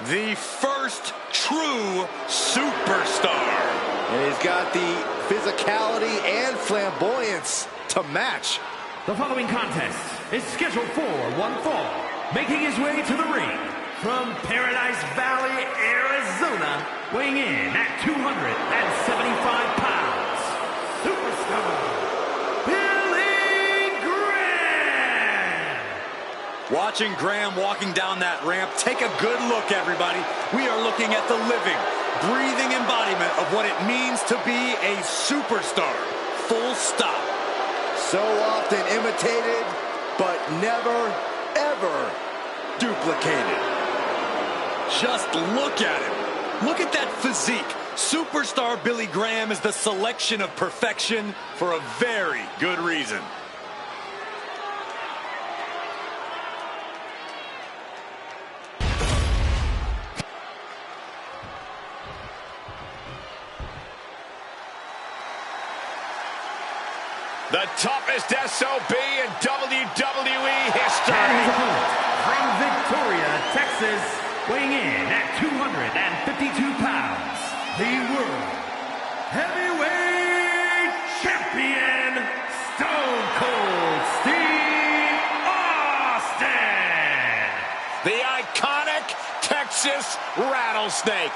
The first true superstar. And he's got the physicality and flamboyance to match. The following contest is scheduled for one fall. Making his way to the ring from Paradise Valley, Arizona, weighing in at 275 pounds, superstar Billy Graham. Watching Graham walking down that ramp, take a good look, everybody. We are looking at the living, breathing embodiment of what it means to be a superstar. Full stop. So often imitated, but never, ever duplicated. Just look at him. Look at that physique. Superstar Billy Graham is the selection of perfection for a very good reason. The toughest SOB in WWE history. And his opponent from Victoria, Texas, weighing in at 252 pounds, the World Heavyweight Champion, Stone Cold Steve Austin. The iconic Texas Rattlesnake.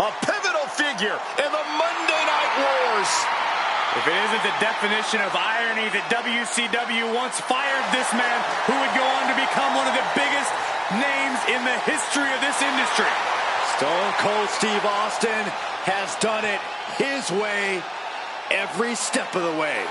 A pivotal figure in the Monday Night Wars. If it isn't the definition of irony that WCW once fired this man who would go on to become one of the biggest names in the history of this industry. Stone Cold Steve Austin has done it his way every step of the way.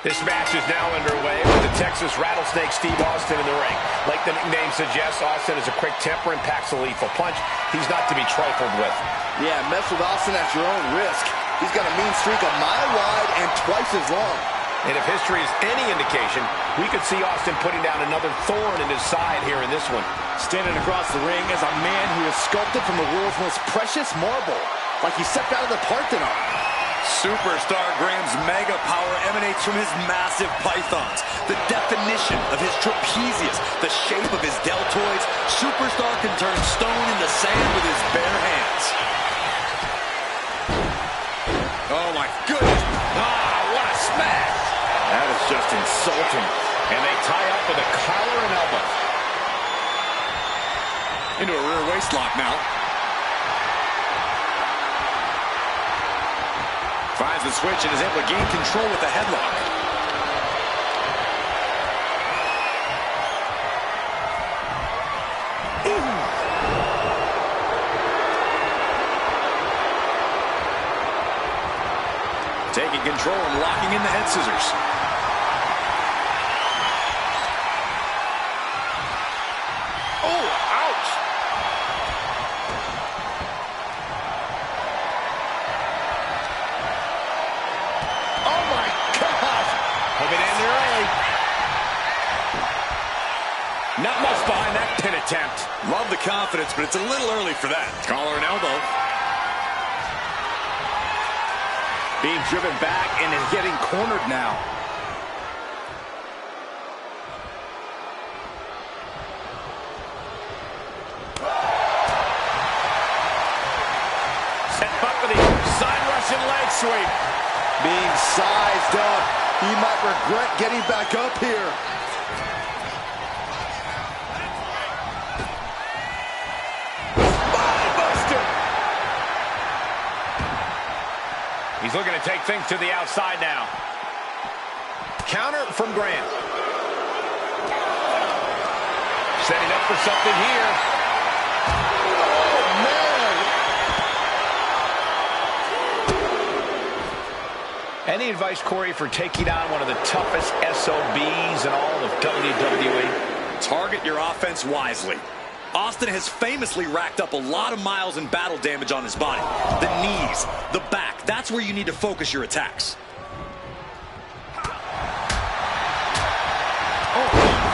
This match is now underway with the Texas Rattlesnake Steve Austin in the ring. Like the nickname suggests, Austin has a quick temper and packs a lethal punch. He's not to be trifled with. Yeah, mess with Austin at your own risk. He's got a mean streak a mile wide and twice as long. And if history is any indication, we could see Austin putting down another thorn in his side here in this one. Standing across the ring is a man who is sculpted from the world's most precious marble, like he stepped out of the Parthenon. Superstar Graham's mega power emanates from his massive pythons, the definition of his trapezius, the shape of his deltoids. Superstar can turn stone into sand with his bare hands. Oh my goodness. Ah, what a smash. That is just insulting. And they tie up with a collar and elbow. Into a rear waist lock now. Finds the switch and is able to gain control with the headlock. Taking control and locking in the head scissors. Oh, ouch. Not much behind that pin attempt. Love the confidence, but it's a little early for that. Collar and elbow. Being driven back and is getting cornered now. Set up with the side Russian leg sweep. Being sized up. He might regret getting back up here. He's looking to take things to the outside now. Counter from Graham. Setting up for something here. Oh, man. Any advice, Corey, for taking on one of the toughest SOBs in all of WWE? Target your offense wisely. Austin has famously racked up a lot of miles and battle damage on his body. The knees, the back, that's where you need to focus your attacks.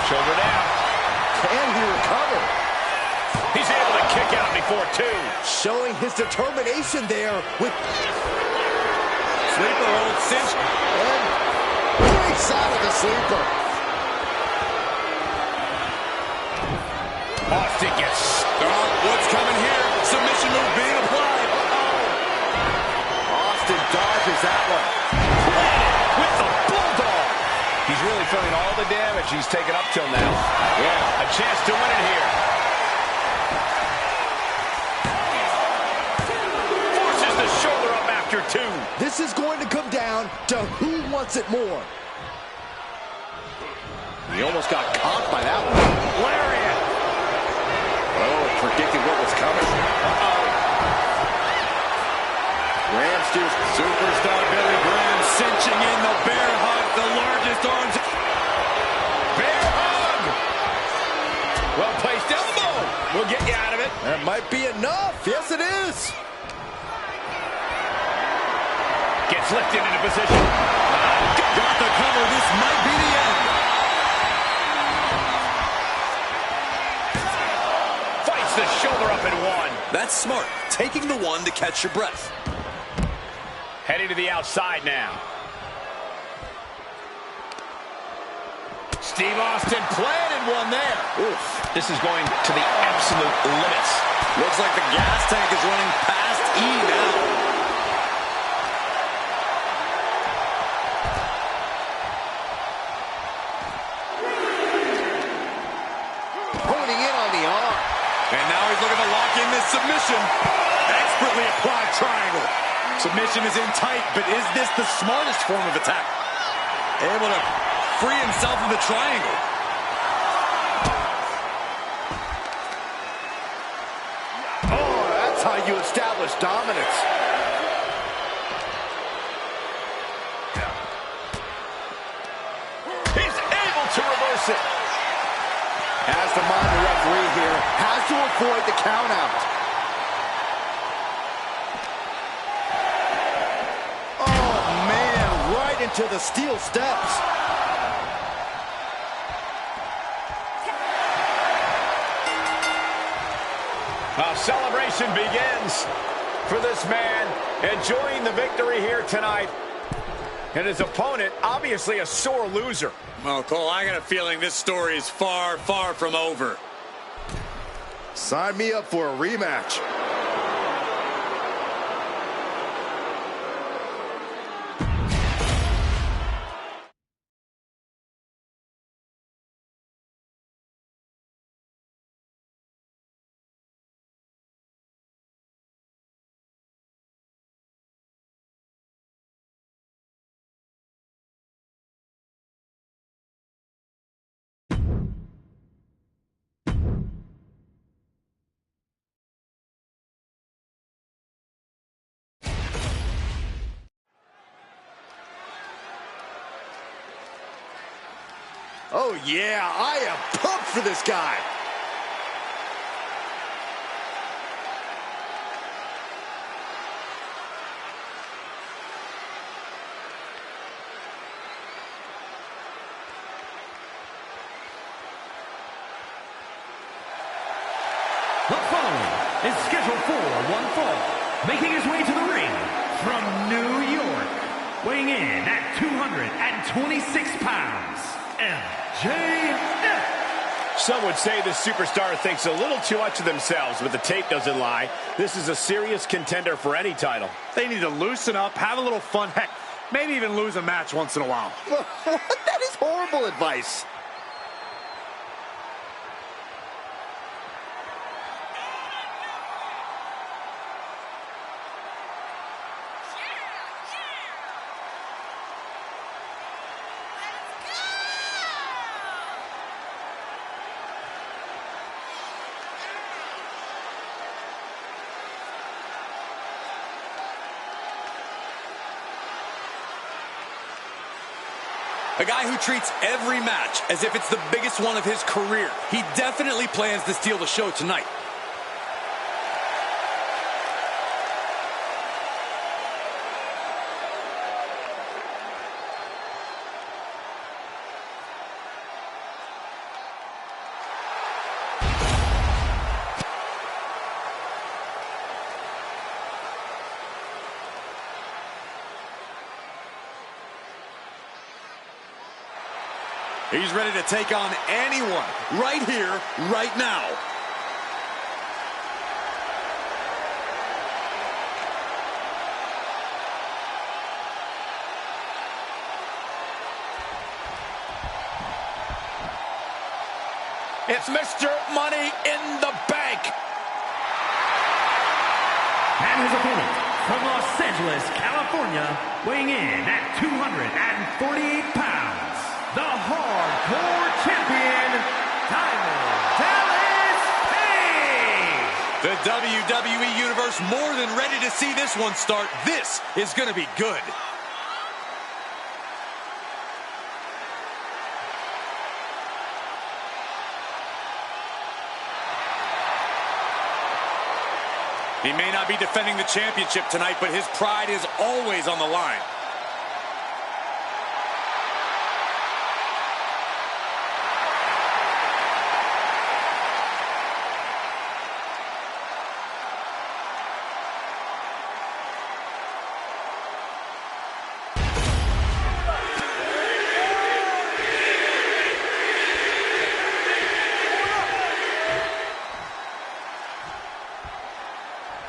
Shoulder down. Can he recover? He's able to kick out before two. Showing his determination there with Sleeper hold cinch. and breaks out of the sleeper. Austin gets... What's coming here? Submission move being applied. Austin dodges that one. with the bulldog. He's really feeling all the damage he's taken up till now. Yeah, a chance to win it here. Forces the shoulder up after two. This is going to come down to who wants it more. He almost got caught by that one. Lariat. Oh, predicted what was coming. Graham steers. Superstar Billy Graham cinching in the bear hug, the largest arms. Bear hug. Well placed elbow. We'll get you out of it. That might be enough. Yes, it is. Gets lifted into position. Got the cover. This might be the end. Fights the shoulder up in one. That's smart. Taking the one to catch your breath. Heading to the outside now. Steve Austin planted one there. Oof. This is going to the absolute limits. Looks like the gas tank is running past E now. Honing in on the arm. And now he's looking to lock in this submission. Expertly applied triangle. Submission is in tight, but is this the smartest form of attack? Able to free himself of the triangle. Oh, that's how you establish dominance. He's able to reverse it. Has to mind the referee here. Has to avoid the countout. Oh, man, right into the steel steps. A celebration begins for this man, enjoying the victory here tonight. And his opponent, obviously a sore loser. Well, Cole, I got a feeling this story is far, far from over. Sign me up for a rematch. Oh, yeah, I am pumped for this guy. The following is scheduled for one fall, making his way to the ring from New York, weighing in at 226 pounds, MJF. Some would say this superstar thinks a little too much of themselves, but the tape doesn't lie. This is a serious contender for any title. They need to loosen up, have a little fun, heck, maybe even lose a match once in a while. That is horrible advice. A guy who treats every match as if it's the biggest one of his career. He definitely plans to steal the show tonight. He's ready to take on anyone right here, right now. It's Mr. Money in the Bank. And his opponent from Los Angeles, California, weighing in at 248 pounds, the Hardcore Champion, Diamond Dallas Page! The WWE Universe more than ready to see this one start. This is going to be good. He may not be defending the championship tonight, but his pride is always on the line.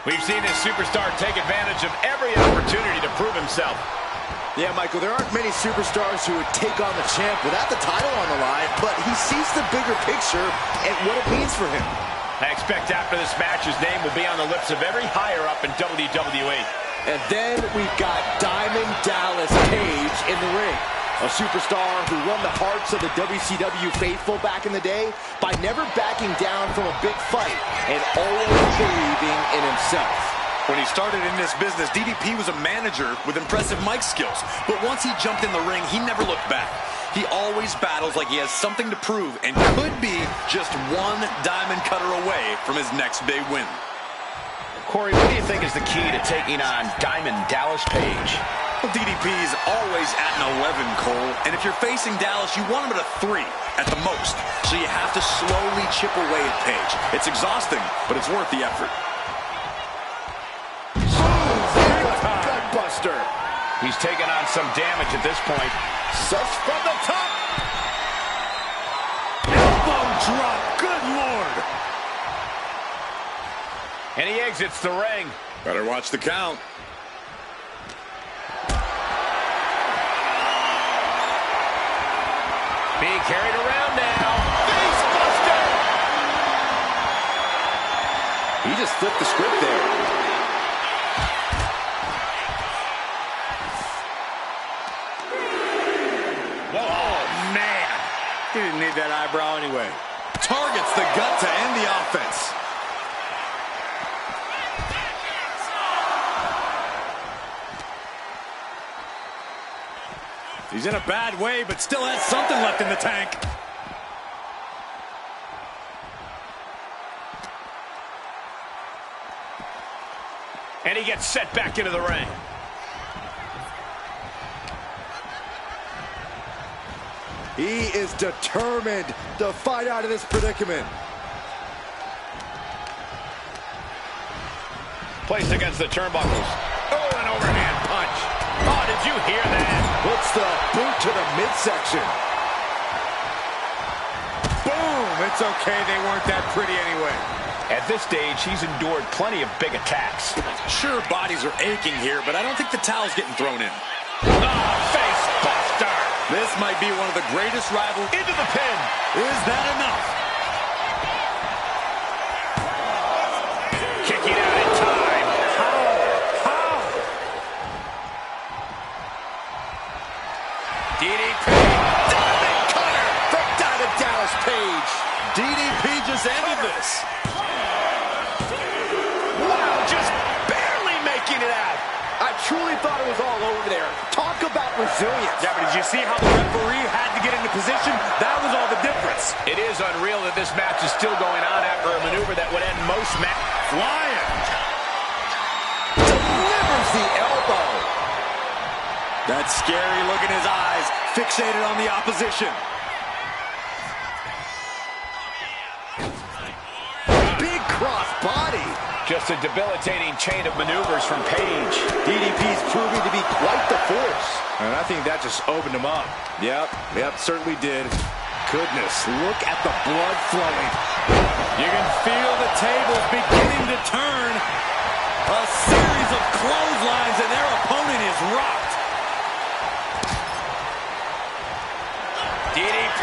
We've seen this superstar take advantage of every opportunity to prove himself. Yeah, Michael, there aren't many superstars who would take on the champ without the title on the line, but he sees the bigger picture and what it means for him. I expect after this match, his name will be on the lips of every higher-up in WWE. And then we've got Diamond Dallas Page in the ring. A superstar who won the hearts of the WCW faithful back in the day by never backing down from a big fight and always believing in himself. When he started in this business, DDP was a manager with impressive mic skills. But once he jumped in the ring, he never looked back. He always battles like he has something to prove and could be just one diamond cutter away from his next big win. Corey, what do you think is the key to taking on Diamond Dallas Page? Well, DDP is always at an 11, Cole. And if you're facing Dallas, you want him at a 3 at the most. So you have to slowly chip away at Page. It's exhausting, but it's worth the effort. Gutbuster. He's taking on some damage at this point. Such from the top. Elbow drop. Good Lord. And he exits the ring. Better watch the count. Being carried around now. Face buster! He just flipped the script there. Oh, man. He didn't need that eyebrow anyway. Targets the gut to end the offense. He's in a bad way, but still has something left in the tank. And he gets set back into the ring. He is determined to fight out of this predicament. Placed against the turnbuckles. Oh, an overhand punch. Oh, did you hear that? Puts the boot to the midsection. Boom! It's okay, they weren't that pretty anyway. At this stage, he's endured plenty of big attacks. Sure, bodies are aching here, but I don't think the towel's getting thrown in. Oh, face buster! This might be one of the greatest rivals. Into the pin. Is that enough? Kicking out in time. How? DDP. Diamond cutter from Diamond Dallas Page. DDP just ended this. Wow, just barely making it out. I truly thought it was all over there. Talk about resistance. resilience. Yeah, but did you see how the referee had to get into position? That was all the difference. It is unreal that this match is still going on after a maneuver that would end most matches. Flying. Delivers the elbow. That scary look in his eyes, fixated on the opposition. Big cross body. Just a debilitating chain of maneuvers from Page. DDP's proving to be quite the force. And I think that just opened him up. Yep, certainly did. Goodness, look at the blood flowing. You can feel the tables beginning to turn. A series of clotheslines and their opponent is rocked. DDP.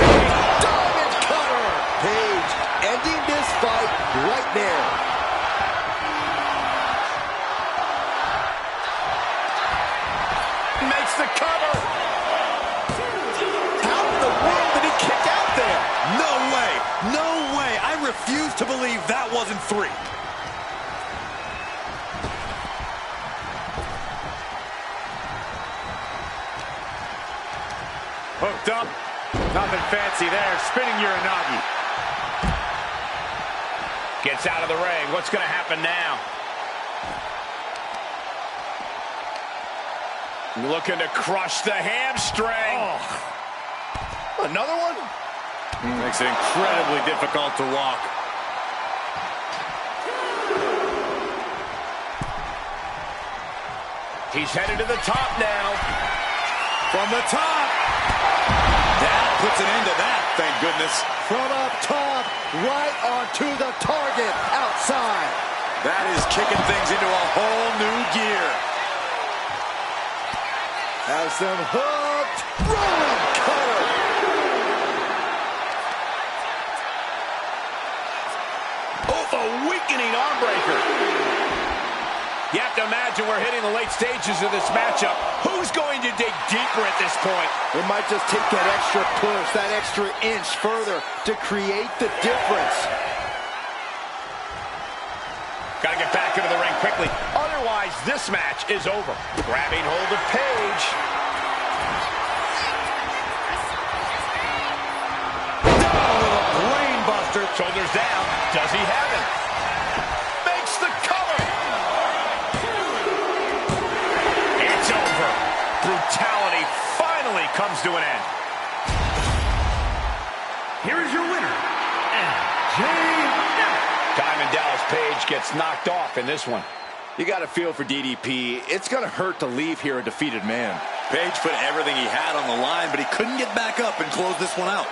Diamond cutter. Page ending this fight right there. Makes the cover. How in the world did he kick out there? No way, no way. I refuse to believe that wasn't 3. Hooked up. Nothing fancy there. Spinning Uranagi. Gets out of the ring. What's going to happen now? Looking to crush the hamstring. Oh. Another one? Makes it incredibly difficult to walk. He's headed to the top now. From the top. That puts an end to that, thank goodness. From up top, right onto the target outside. That is kicking things into a whole new gear. Has them hooked. Rolling cutter. Oh, a weakening arm breaker. You have to imagine we're hitting the late stages of this matchup. Who's going to dig deeper at this point? It might just take that extra push, that extra inch further to create the difference. Got to get back into the ring quickly. Otherwise, this match is over. Grabbing hold of Page. Down with a brain buster. Shoulders down. Does he have it? Makes the cover. It's over. Brutality finally comes to an end. Here is your winner, MJ. Diamond Dallas Page gets knocked off in this one. You got to feel for DDP. It's going to hurt to leave here a defeated man. Page put everything he had on the line, but he couldn't get back up and close this one out.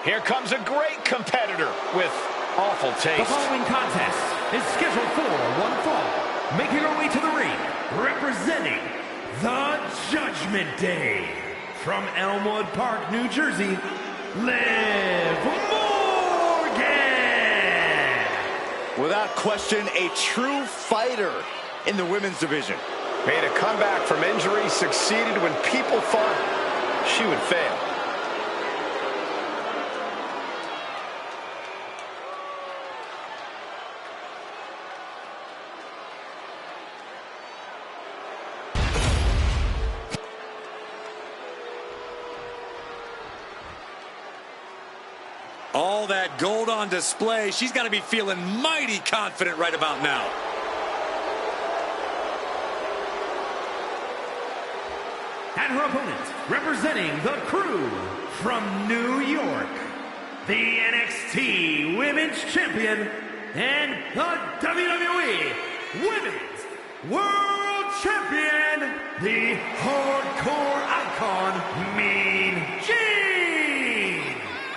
Here comes a great competitor with awful The taste. following contest is scheduled for one fall. Making her way to the ring, representing the Judgment Day. From Elmwood Park, New Jersey, Liv Morgan. Without question, a true fighter in the women's division. Made a comeback from injury, succeeded when people thought she would fail. all that gold on display, she's got to be feeling mighty confident right about now. And her opponent, representing the Crew from New York, the NXT Women's Champion and the WWE Women's World Champion, the Hardcore Icon, Mean Gene.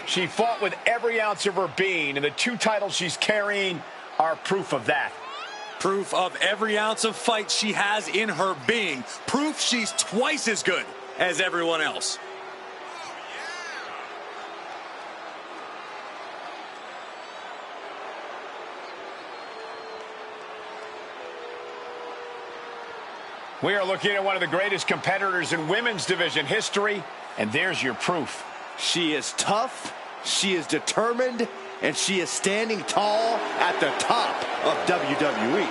She fought with every ounce of her being, and the 2 titles she's carrying are proof of that. Proof of every ounce of fight she has in her being. Proof she's twice as good as everyone else. We are looking at one of the greatest competitors in women's division history, and there's your proof. She is tough, she is determined, and she is standing tall at the top of WWE.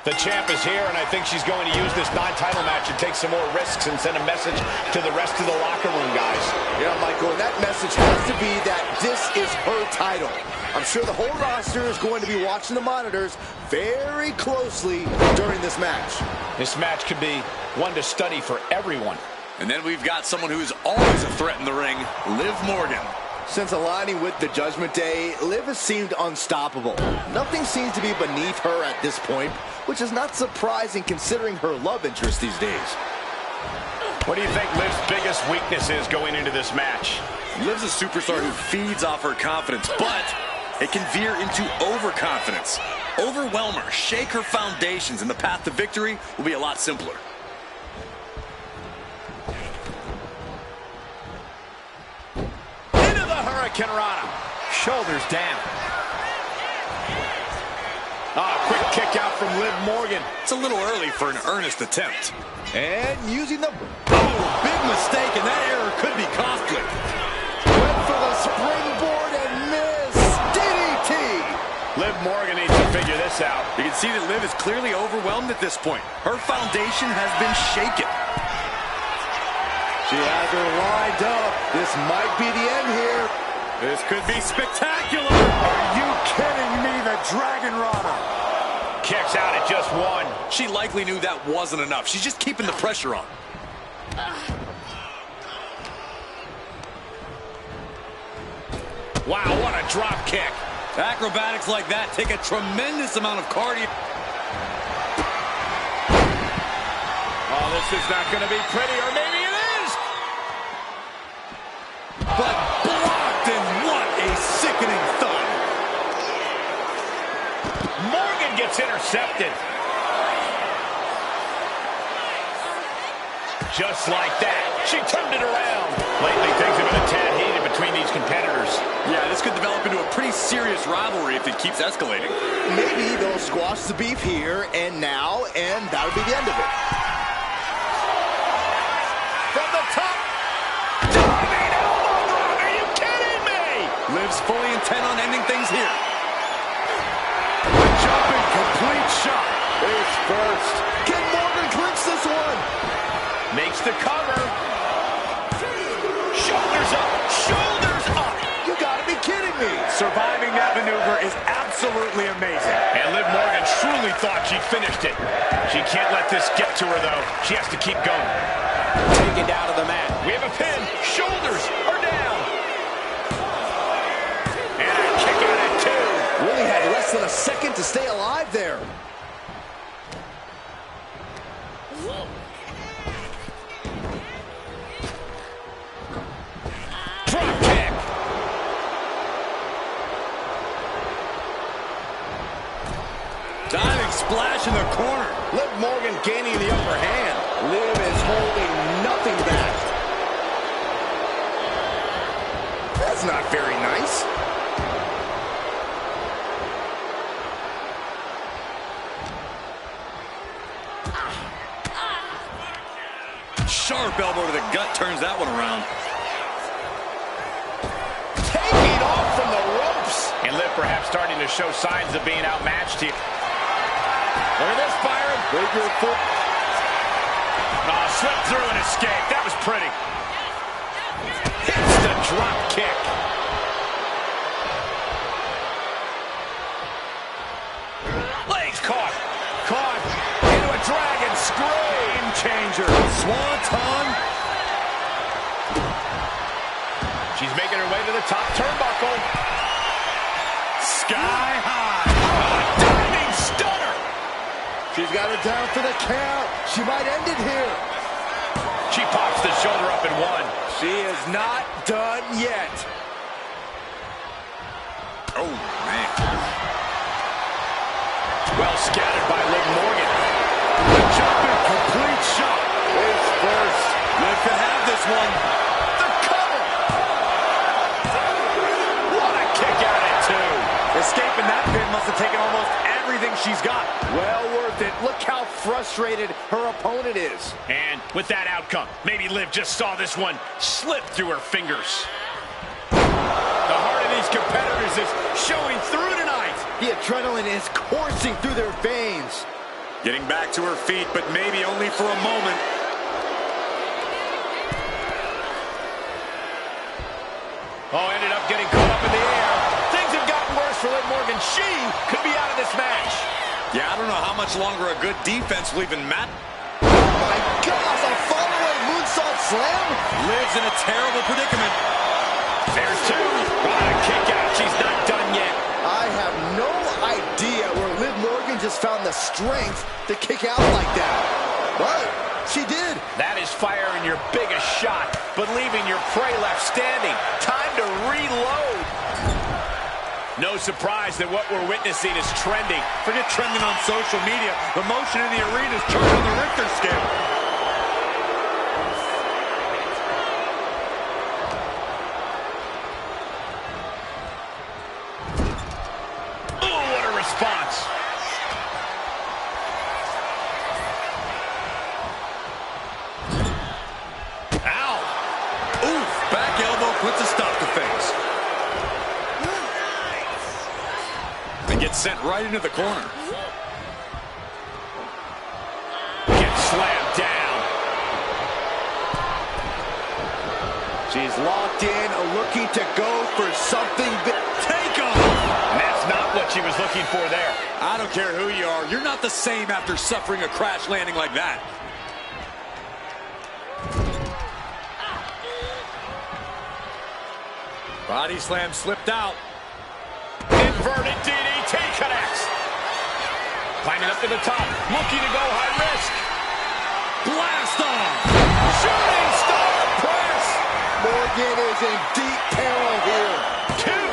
The champ is here, and I think she's going to use this non-title match and take some more risks and send a message to the rest of the locker room, guys. Yeah, Michael, and that message has to be that this is her title. I'm sure the whole roster is going to be watching the monitors very closely during this match. This match could be one to study for everyone. And then we've got someone who's always a threat in the ring, Liv Morgan. Since aligning with the Judgment Day, Liv has seemed unstoppable. Nothing seems to be beneath her at this point, which is not surprising considering her love interest these days. What do you think Liv's biggest weakness is going into this match? Liv's a superstar who feeds off her confidence, but it can veer into overconfidence. Overwhelm her, shake her foundations, and the path to victory will be a lot simpler. Into the Hurricane Rana. Shoulders down. Quick kick out from Liv Morgan. It's a little early for an earnest attempt. And using the... Oh, big mistake, and that error could be costly. Went for the springboard and missed. DDT! Liv Morgan needs to figure this out. You can see that Liv is clearly overwhelmed at this point. Her foundation has been shaken. She has her lined up. This might be the end here. This could be spectacular. Are you kidding me? The Dragon Rana. Kicks out at just 1. She likely knew that wasn't enough. She's just keeping the pressure on. Wow, what a drop kick. Acrobatics like that take a tremendous amount of cardio. Oh, this is not going to be pretty, or maybe it is. But blocked, and what a sickening thud. Morgan gets intercepted. Just like that, she turned it around. Lately, things have been a tad heated between these competitors. Yeah, this could develop into a pretty serious rivalry if it keeps escalating. Maybe they'll squash the beef here and now, and that'll be the end of it. From the top. Diving elbow drop. Are you kidding me? Liv's fully intent on ending things here. The jumping complete shot. Face first. Can Morgan clinch this one? Makes the cover. Shoulders up. Shoulders up. You gotta be kidding me. Surviving that maneuver is absolutely amazing. And Liv Morgan truly thought she finished it. She can't let this get to her, though. She has to keep going. Taken down to the mat. We have a pin. Shoulders are down. And a kick out at 2. Really had less than a second to stay alive there. Drop kick. Diving splash in the corner. Liv Morgan gaining the upper hand. Liv is holding nothing back. That's not very nice. Sharp elbow to the gut turns that one around. And Liv perhaps starting to show signs of being outmatched here. Look at this, Byron. Break your foot. Oh, slipped through and escaped. That was pretty. Hits the drop kick. Legs caught. Caught into a dragon screw. Game changer. Swanton. She's making her way to the top turnbuckle. Sky high. A diving stunner. She's got her down for the count. She might end it here. She pops the shoulder up and one. She is not done yet. Oh, man. Well scattered by Liv Morgan. The jumping complete shot. Face first. Liv can have this one. The cover. What a kick out at two. Escaping that pin must have taken almost everything she's got. Well worth it. Look how frustrated her opponent is. And with that outcome, maybe Liv just saw this one slip through her fingers. The heart of these competitors is showing through tonight. The adrenaline is coursing through their veins. Getting back to her feet, but maybe only for a moment. Oh, ended up getting caught up in the air. Things have gotten worse for Liv Morgan. She could be out of this match. Yeah, I don't know how much longer a good defense will even matter. Oh my gosh, a follow-away moonsault slam? Liv's in a terrible predicament. There's two. What a kick out. She's not done yet. I have no idea where Liv Morgan just found the strength to kick out like that. But she did. That is firing your biggest shot, but leaving your prey left standing. Time to reload. No surprise that what we're witnessing is trending. Forget trending on social media. The motion in the arena is charted on the Richter scale. Oh, what a response. Ow. Oof, back elbow puts a stop to things. And gets sent right into the corner. Gets slammed down. She's locked in, looking to go for something big. Take off! And that's not what she was looking for there. I don't care who you are. You're not the same after suffering a crash landing like that. Body slam slipped out. Inverted DDT connects. Climbing up to the top, looking to go high risk. Blast off! Shooting star press. Morgan is in deep peril here. Two.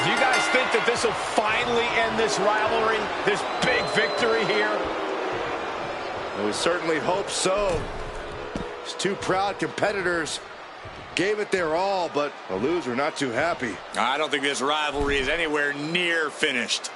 Do you guys think that this will finally end this rivalry? This big victory here? We certainly hope so. These two proud competitors gave it their all, but the loser not too happy. I don't think this rivalry is anywhere near finished.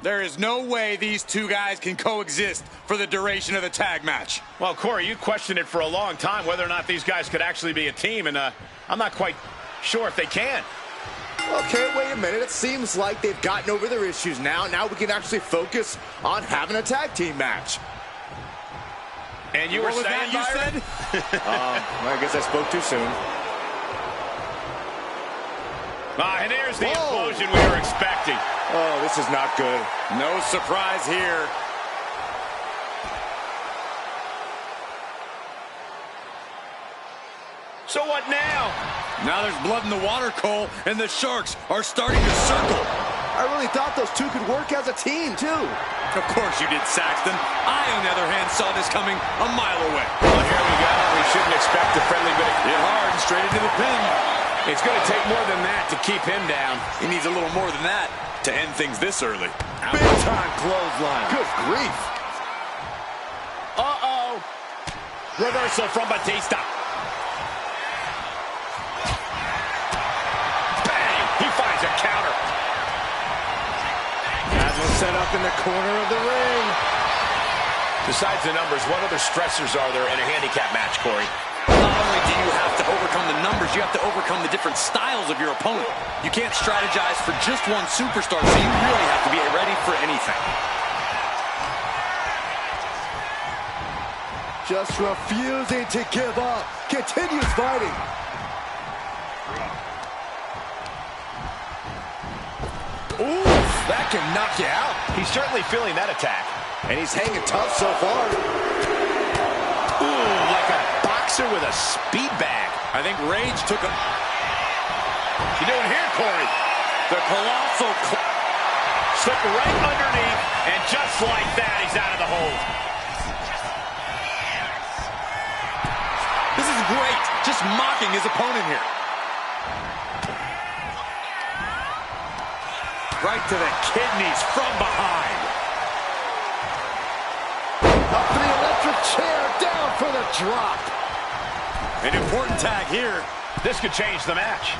There is no way these two guys can coexist for the duration of the tag match. Well, Corey, you questioned it for a long time whether or not these guys could actually be a team, and I'm not quite sure if they can. Okay, wait a minute. It seems like they've gotten over their issues now. Now we can actually focus on having a tag team match. And you were saying, you said? I guess I spoke too soon. And there's the explosion we were expecting. Oh, this is not good. No surprise here. So what now? Now there's blood in the water, Cole, and the Sharks are starting to circle. I really thought those two could work as a team, too. Of course you did, Saxton. I, on the other hand, saw this coming a mile away. Well, here we go. We shouldn't expect a friendly bit of hit hard and straight into the pin. It's going to take more than that to keep him down. He needs a little more than that to end things this early. Big-time clothesline. Good grief. Uh-oh. Reversal from Batista. Bang! He finds a counter. Set up in the corner of the ring. Besides the numbers, what other stressors are there in a handicap match, Corey? Not only do you have to overcome the numbers, you have to overcome the different styles of your opponent. You can't strategize for just one superstar, so you really have to be ready for anything. Just refusing to give up. Continues fighting. Ooh, that can knock you out. He's certainly feeling that attack. And he's hanging tough so far. Ooh, like a boxer with a speed bag. I think Rage took a... You doing here, Corey? The colossal... Slipped right underneath, and just like that, he's out of the hold. This is great. Just mocking his opponent here. Right to the kidneys from behind. Up to the electric chair, down for the drop. An important tag here. This could change the match.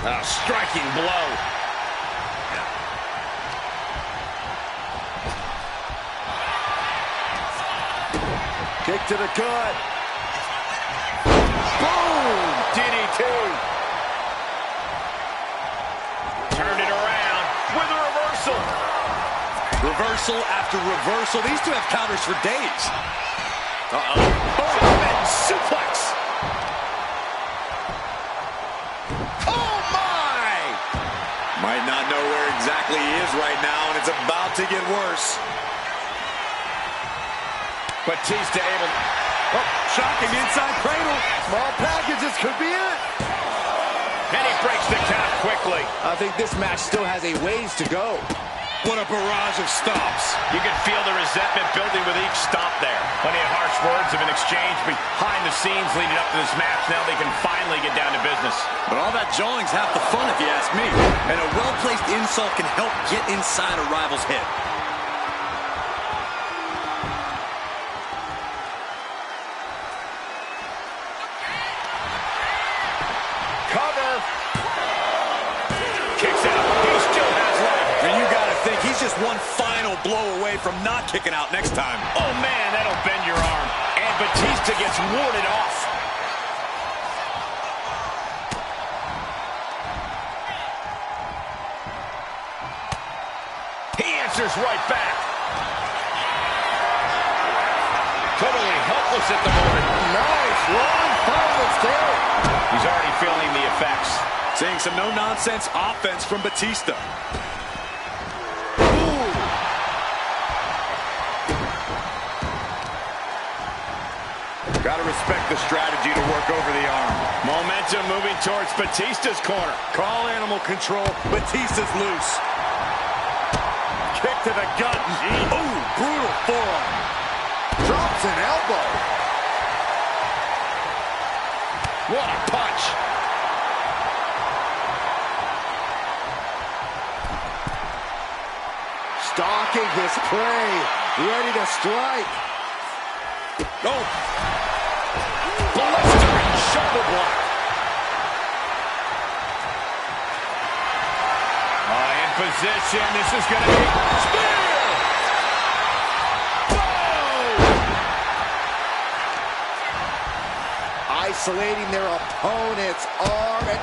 A striking blow. Kick to the gut. Boom! DDT. Turned it around with a reversal. Reversal after reversal. These two have counters for days. German suplex. Oh, my! Might not know where exactly he is right now, and it's about to get worse. Batista able... Oh, shocking inside cradle. Small packages could be it. And he breaks the count quickly. I think this match still has a ways to go. What a barrage of stomps. You can feel the resentment building with each stomp there. Plenty of harsh words have been exchanged behind the scenes leading up to this match. Now they can finally get down to business. But all that jawing's half the fun, if you ask me. And a well-placed insult can help get inside a rival's head. Cover. Kicks out. He still has life. And you got to think he's just one final blow away from not kicking out next time. Oh, man, that'll bend your arm. And Batista gets warded off. He answers right back. Totally helpless at the moment. Nice long forward there. He's already feeling the effects. Seeing some no-nonsense offense from Batista. Gotta respect the strategy to work over the arm. Momentum moving towards Batista's corner. Call animal control. Batista's loose. Kick to the gut. Ooh, brutal forearm. Drops an elbow. What a punch. Stalking his prey. Ready to strike. Oh. Blistering shoulder block. In position. This is going to be spear. Whoa! Isolating their opponent's arm and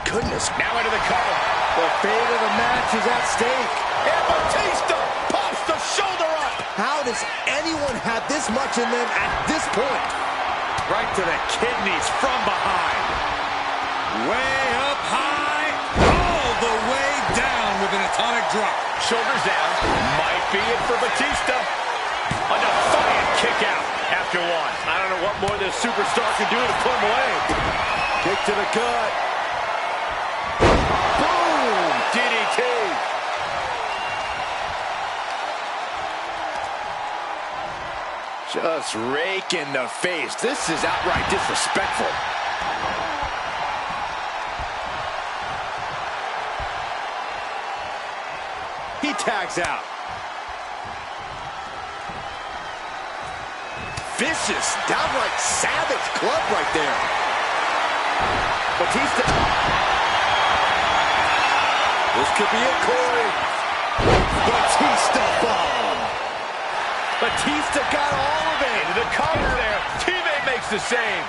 goodness. Now into the cover. The fate of the match is at stake. And Batista pops the shoulder up. How does anyone have this much in them at this point? Right to the kidneys from behind. Way up high, all the way down with an atomic drop. Shoulders down. Might be it for Batista. A defiant kick out after one. I don't know what more this superstar can do to put him away. Kick to the gut. Boom! DDT. Just rake in the face. This is outright disrespectful. He tags out. Vicious, downright savage club right there. Batista. This could be it, Corey. Batista bomb. Batista got all of it. Into the cover there. Teammate makes the save.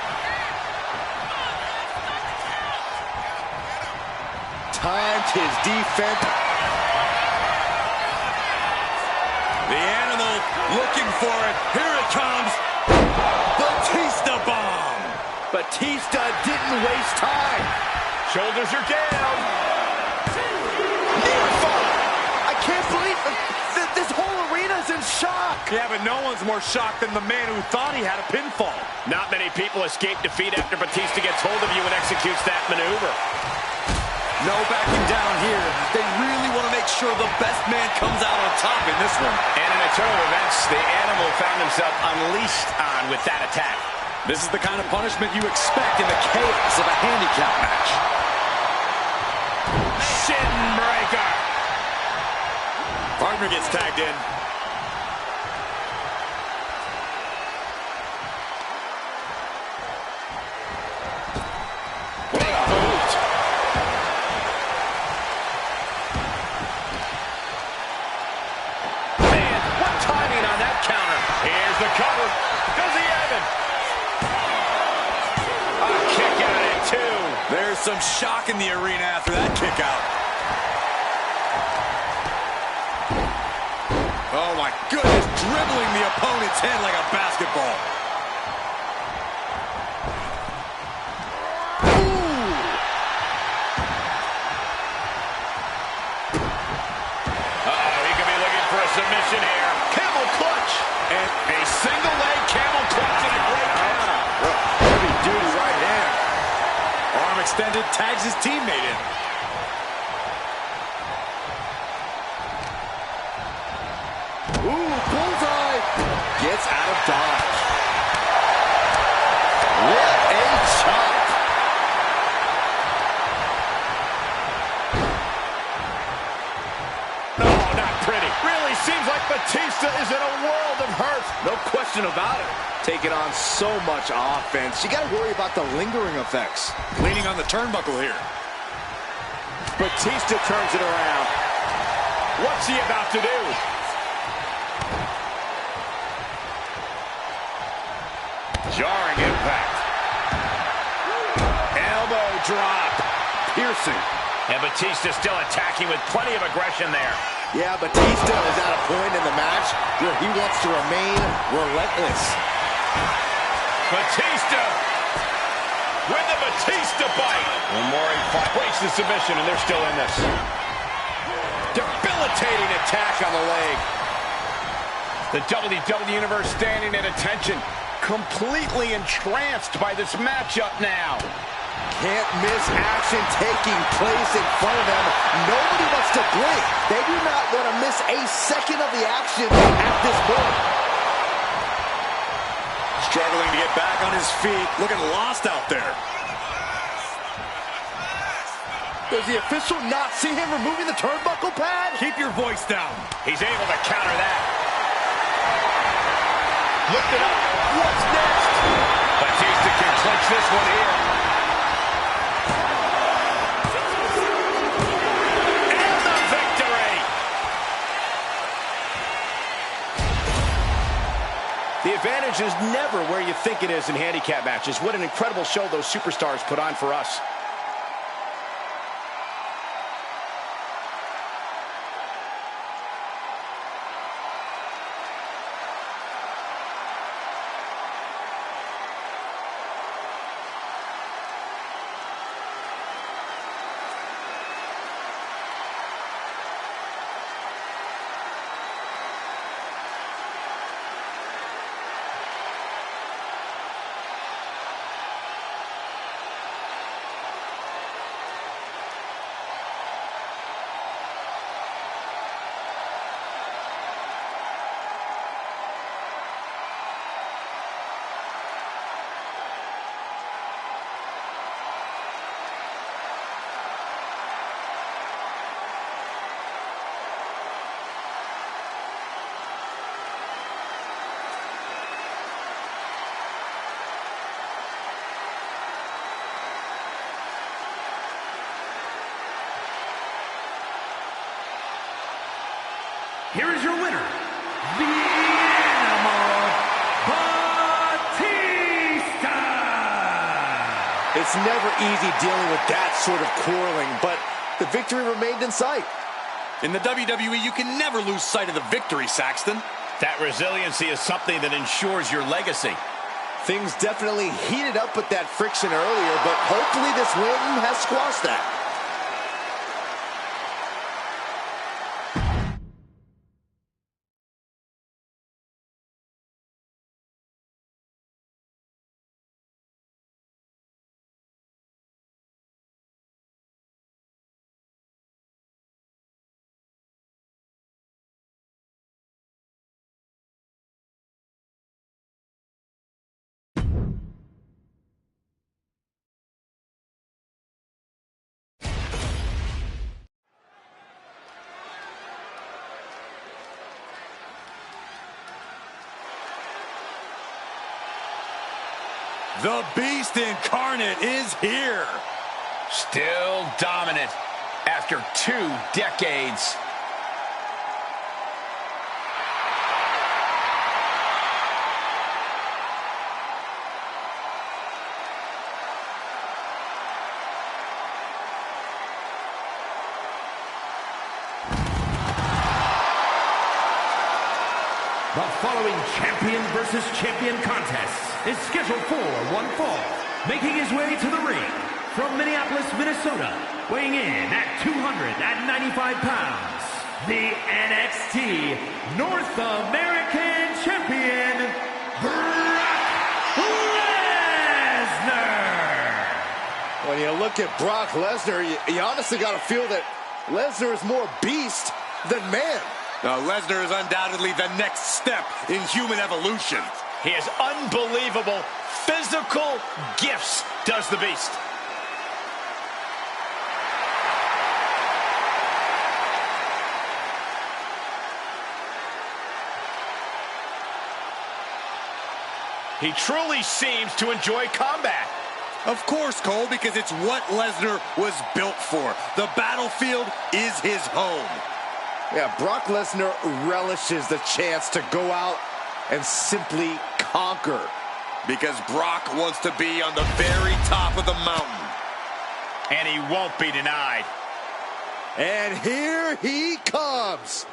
Timed his defense. The animal looking for it. Here it comes. Batista bomb. Batista didn't waste time. Shoulders are down. Near fall. I can't believe this whole arena's in shock. Yeah, but no one's more shocked than the man who thought he had a pinfall. Not many people escape defeat after Batista gets hold of you and executes that maneuver. No backing down here. They really want to make sure the best man comes out on top in this one. And in a turn of events, the animal found himself unleashed on with that attack. This is the kind of punishment you expect in the chaos of a handicap match. Shin breaker. Partner gets tagged in. Here's the cover. Does he have it? A kick out at two. There's some shock in the arena after that kick out. Oh my goodness, dribbling the opponent's head like a basketball. He could be looking for a submission here. Camel clutch. And a single leg camel clutch and a great counter. Heavy duty right hand. Arm extended, tags his teammate in. Ooh, bullseye. Gets out of dodge. What a chop. No, not pretty. Really seems like Batista is in a world of hurt. No question about it. Taking on so much offense. You got to worry about the lingering effects. Leaning on the turnbuckle here. Batista turns it around. What's he about to do? Jarring impact. Elbow drop. Piercing. And Batista still attacking with plenty of aggression there. Yeah, Batista is at a point in the match where he wants to remain relentless. Batista with the Batista bite. One more, he breaks the submission, and they're still in this. Debilitating attack on the leg. The WWE Universe standing at attention, completely entranced by this matchup now. Can't miss action taking place in front of them. Nobody wants to blink. They do not want to miss a second of the action at this point. Struggling to get back on his feet. Looking lost out there. Does the official not see him removing the turnbuckle pad? Keep your voice down. He's able to counter that. Lift it up. What's next? Batista can clinch this one here. And the victory! The advantage is never where you think it is in handicap matches. What an incredible show those superstars put on for us. here is your winner, the Animal Batista! It's never easy dealing with that sort of quarreling, but the victory remained in sight. In the WWE, you can never lose sight of the victory, Saxton. That resiliency is something that ensures your legacy. Things definitely heated up with that friction earlier, but hopefully this win has squashed that. The Beast Incarnate is here. Still dominant after 2 decades. The following champion versus champion contest is scheduled for one fall. Making his way to the ring from Minneapolis, Minnesota, weighing in at 295 pounds, the NXT North American Champion, Brock Lesnar! When you look at Brock Lesnar, you honestly got to feel that Lesnar is more beast than man. Now, Lesnar is undoubtedly the next step in human evolution. He has unbelievable physical gifts, does the Beast. He truly seems to enjoy combat. Of course, Cole, because it's what Lesnar was built for. The battlefield is his home. Yeah, Brock Lesnar relishes the chance to go out and simply conquer. Because Brock wants to be on the very top of the mountain. And he won't be denied. And here he comes.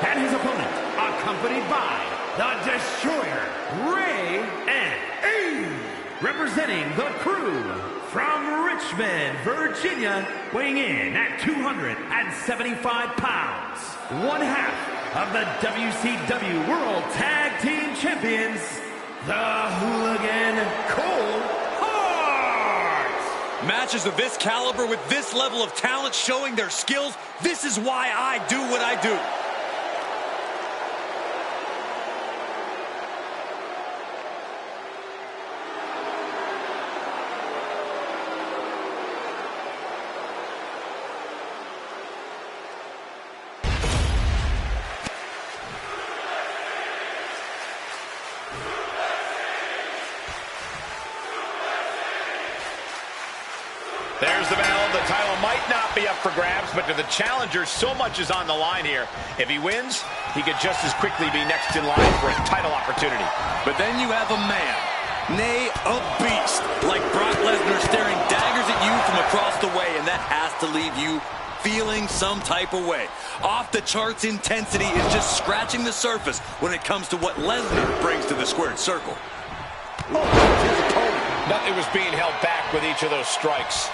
And his opponent, accompanied by the Destroyer, Ray and Abe, representing the Crew from Richmond, Virginia, weighing in at 275 pounds, one half of the WCW World Tag Team Champions, the Hooligan Cole Hart. Matches of this caliber with this level of talent showing their skills, this is why I do what I do. There's the battle. The title might not be up for grabs, but to the challenger, so much is on the line here. If he wins, he could just as quickly be next in line for a title opportunity. But then you have a man, nay, a beast, like Brock Lesnar staring daggers at you from across the way, and that has to leave you feeling some type of way. Off the charts intensity is just scratching the surface when it comes to what Lesnar brings to the squared circle. Oh, his opponent. Nothing was being held back with each of those strikes.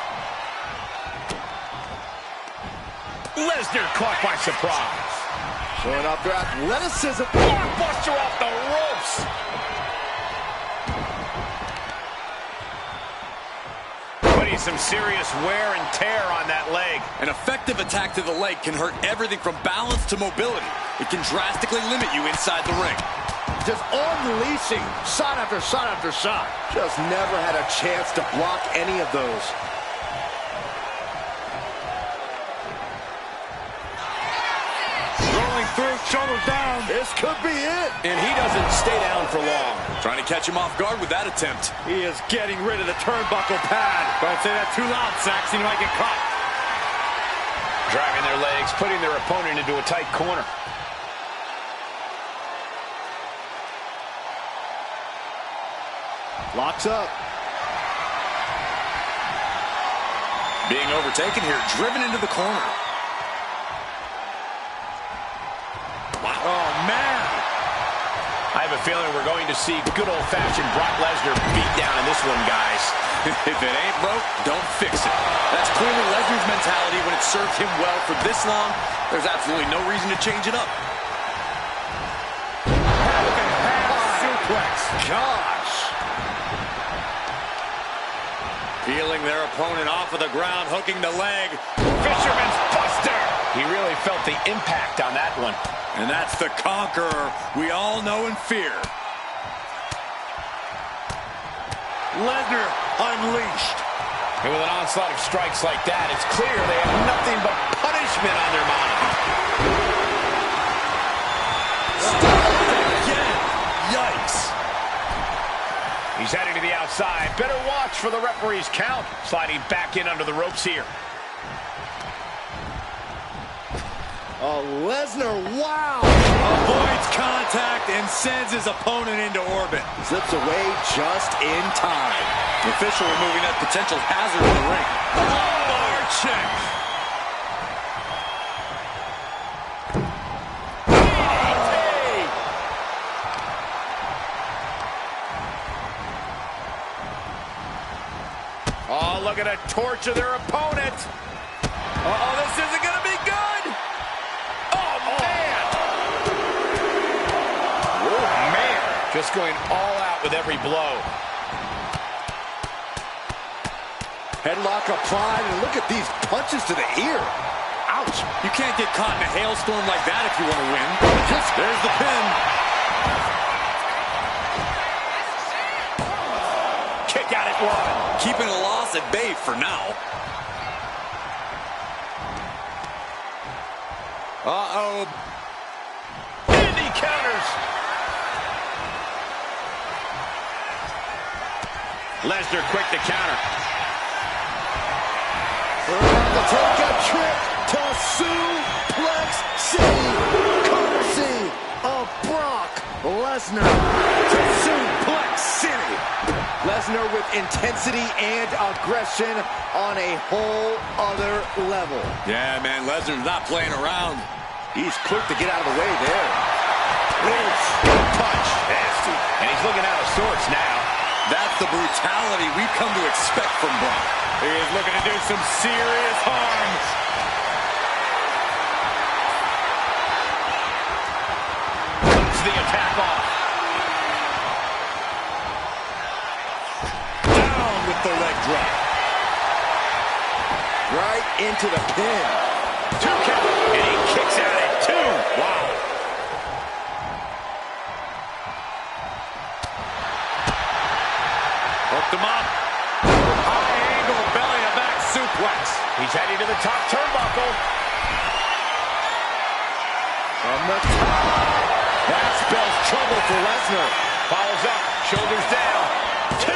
Lesnar caught by surprise. Showing off their athleticism. Blockbuster off the ropes. Putting some serious wear and tear on that leg. An effective attack to the leg can hurt everything from balance to mobility. It can drastically limit you inside the ring. Just unleashing shot after shot after shot. Just never had a chance to block any of those. Rolling through, shoulders down. This could be it. And he doesn't stay down for long. Trying to catch him off guard with that attempt. He is getting rid of the turnbuckle pad. Don't say that too loud, Saxon. You might get caught. Driving their legs, putting their opponent into a tight corner. Locks up. Being overtaken here, driven into the corner. Wow. Oh, man. I have a feeling we're going to see good old-fashioned Brock Lesnar beat down in this one, guys. If it ain't broke, don't fix it. That's clearly Lesnar's mentality when it served him well for this long. There's absolutely no reason to change it up. Suplex. Gosh. Peeling their opponent off of the ground, hooking the leg. Fisherman's Buster. He really felt the impact on that one. And that's the conqueror we all know and fear. Lesnar unleashed. And with an onslaught of strikes like that, it's clear they have nothing but punishment on their mind. Again. Yikes. He's heading to the outside. Better watch for the referee's count. Sliding back in under the ropes here. Oh, Lesnar, wow. Avoids contact and sends his opponent into orbit. Zips away just in time. The official removing that potential hazard in the ring. Oh, check. Oh, look at a torture their opponent. Uh-oh, this isn't going to be good. Oh, man. Oh, man. Just going all out with every blow. Headlock applied, and look at these punches to the ear. Ouch. You can't get caught in a hailstorm like that if you want to win. There's the pin. Kick out at one. Keeping a loss at bay for now. Uh-oh. And he counters. Lesnar quick to counter. The take a trip to Suplex City, courtesy of Brock Lesnar. To Suplex City. Lesnar with intensity and aggression on a whole other level. Yeah, man, Lesnar's not playing around. He's quick to get out of the way there. Good punch. Nasty. And he's looking out of sorts now. That's the brutality we've come to expect from Brock. He is looking to do some serious harm. Cuts the attack off. Down with the leg drop. Right into the pin. 2 count. And he kicks out at 2. Wow. Hooked him up. High angle belly to back suplex. He's heading to the top turnbuckle. From the top. That spells trouble for Lesnar. Follows up. Shoulders down. 2.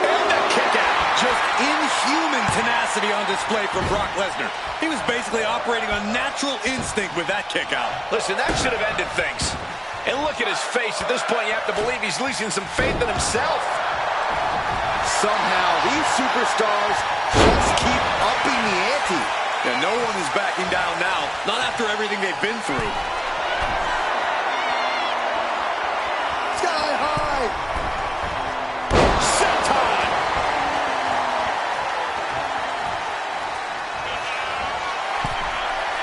And the kick out. Just inhuman tenacity on display from Brock Lesnar. He was basically operating on natural instinct with that kick out. Listen, that should have ended things. And look at his face. At this point, you have to believe he's losing some faith in himself. Somehow, these superstars just keep upping the ante. Yeah, no one is backing down now. Not after everything they've been through. Sky high. Senton.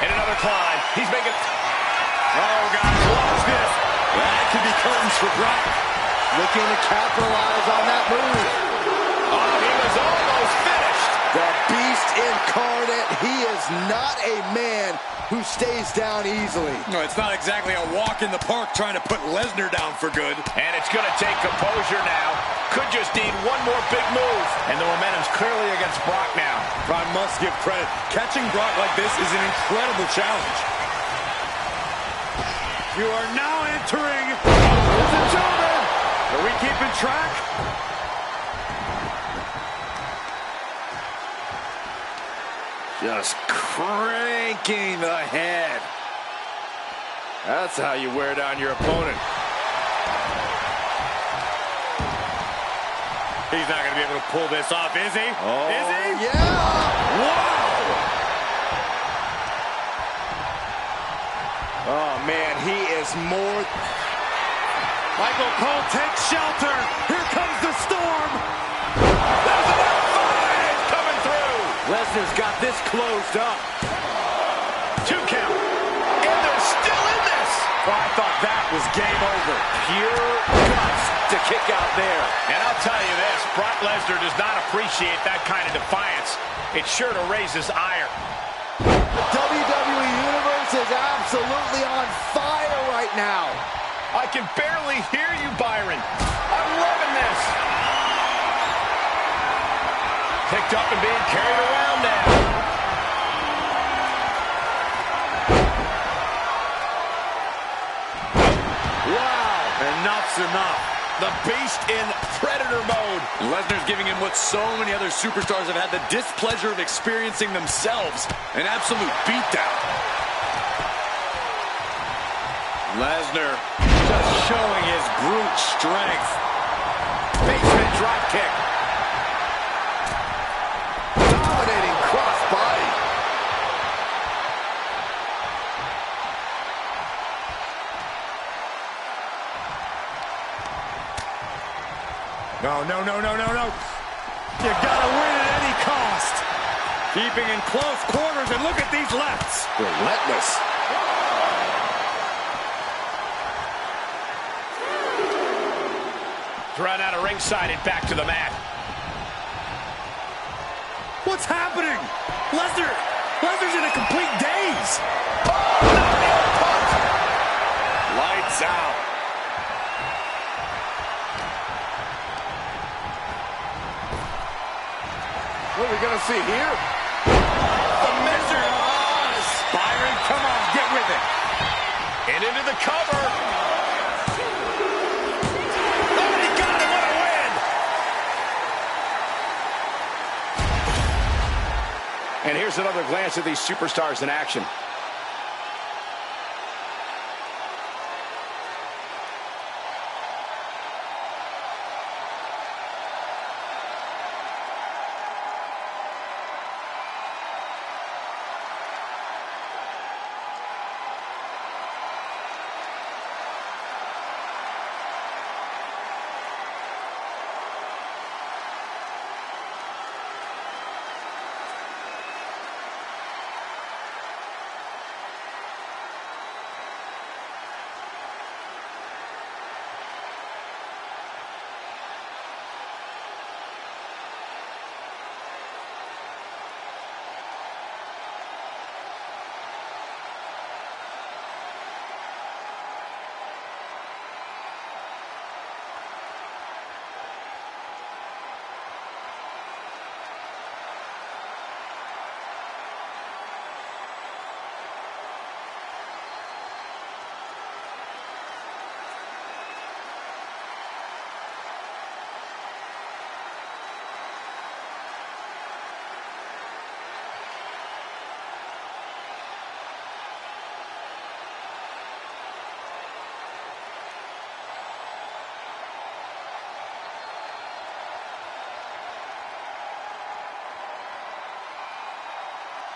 And another climb. He's making... Oh, God, watch this. That could be curtains for Brock. Looking to capitalize on that move. Oh, he was almost finished. The Beast in incarnate. He is not a man who stays down easily. No, it's not exactly a walk in the park trying to put Lesnar down for good. And it's going to take composure now. Could just need one more big move. And the momentum's clearly against Brock now. I must give credit. Catching Brock like this is an incredible challenge. You are now entering. Ladies and gentlemen, are we keeping track? Just cranking the head. That's how you wear down your opponent. He's not going to be able to pull this off, is he? Oh, is he? Yeah! Wow! Oh, man, he is more... Michael Cole takes shelter. Here comes the storm. There's an F5 coming through. Lesnar's got this closed up. 2 count. And they're still in this. Oh, I thought that was game over. Pure guts to kick out there. And I'll tell you this, Brock Lesnar does not appreciate that kind of defiance. It's sure to raise his ire. The WWE Universe is absolutely on fire right now. I can barely hear you, Byron. I'm loving this. Picked up and being carried around now. Wow, enough's enough. The Beast in Predator mode. Lesnar's giving him what so many other superstars have had the displeasure of experiencing themselves. An absolute beatdown. Lesnar just showing his brute strength. Basement drop kick. Dominating crossbody. No, no, no, no, no, no. You gotta win at any cost. Keeping in close quarters, and look at these lefts. Relentless. Run out of ringside and back to the mat. What's happening? Lesnar's in a complete daze. Lights out. What are we going to see here? The Mister. Byron, come on, get with it. And into the cover. And here's another glance at these superstars in action.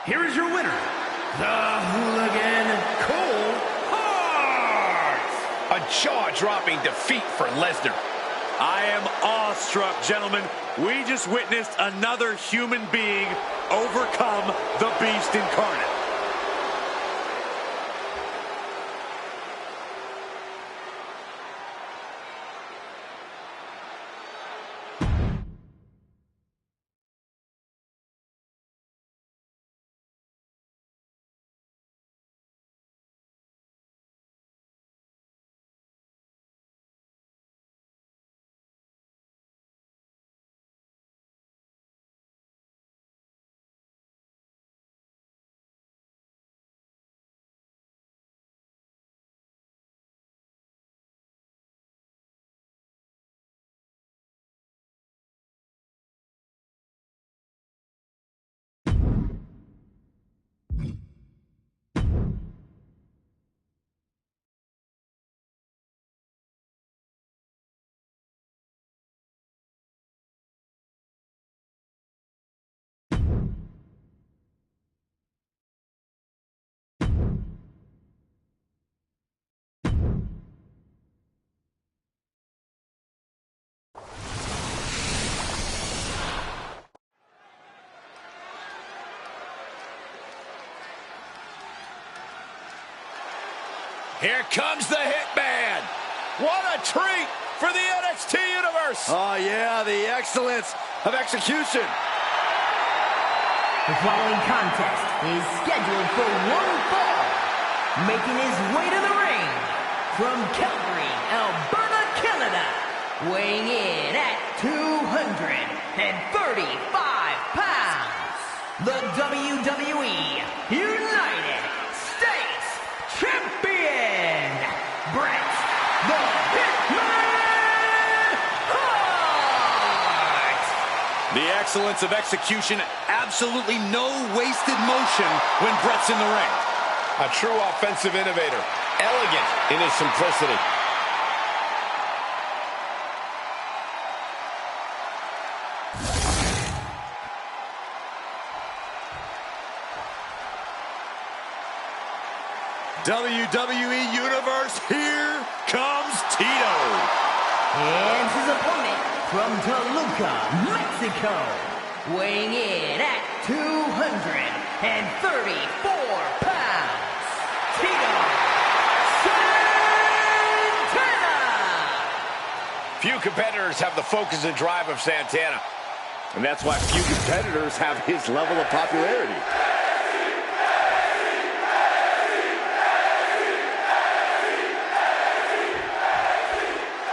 Here is your winner, the Hooligan Cole Hart. A jaw-dropping defeat for Lesnar. I am awestruck, gentlemen. We just witnessed another human being overcome the Beast incarnate. Here comes the Hitman. What a treat for the NXT Universe. Oh, yeah, the excellence of execution. The following contest is scheduled for one fall. Making his way to the ring from Calgary, Alberta, Canada. Weighing in at 235 pounds. The WWE United States Champion, Bret the Hitman Hart. The excellence of execution, absolutely no wasted motion when Bret's in the ring. A true offensive innovator, elegant in his simplicity. WWE Universe, here comes Tito. And his opponent from Toluca, Mexico, weighing in at 234 pounds, Tito Santana. Few competitors have the focus and drive of Santana. And that's why few competitors have his level of popularity.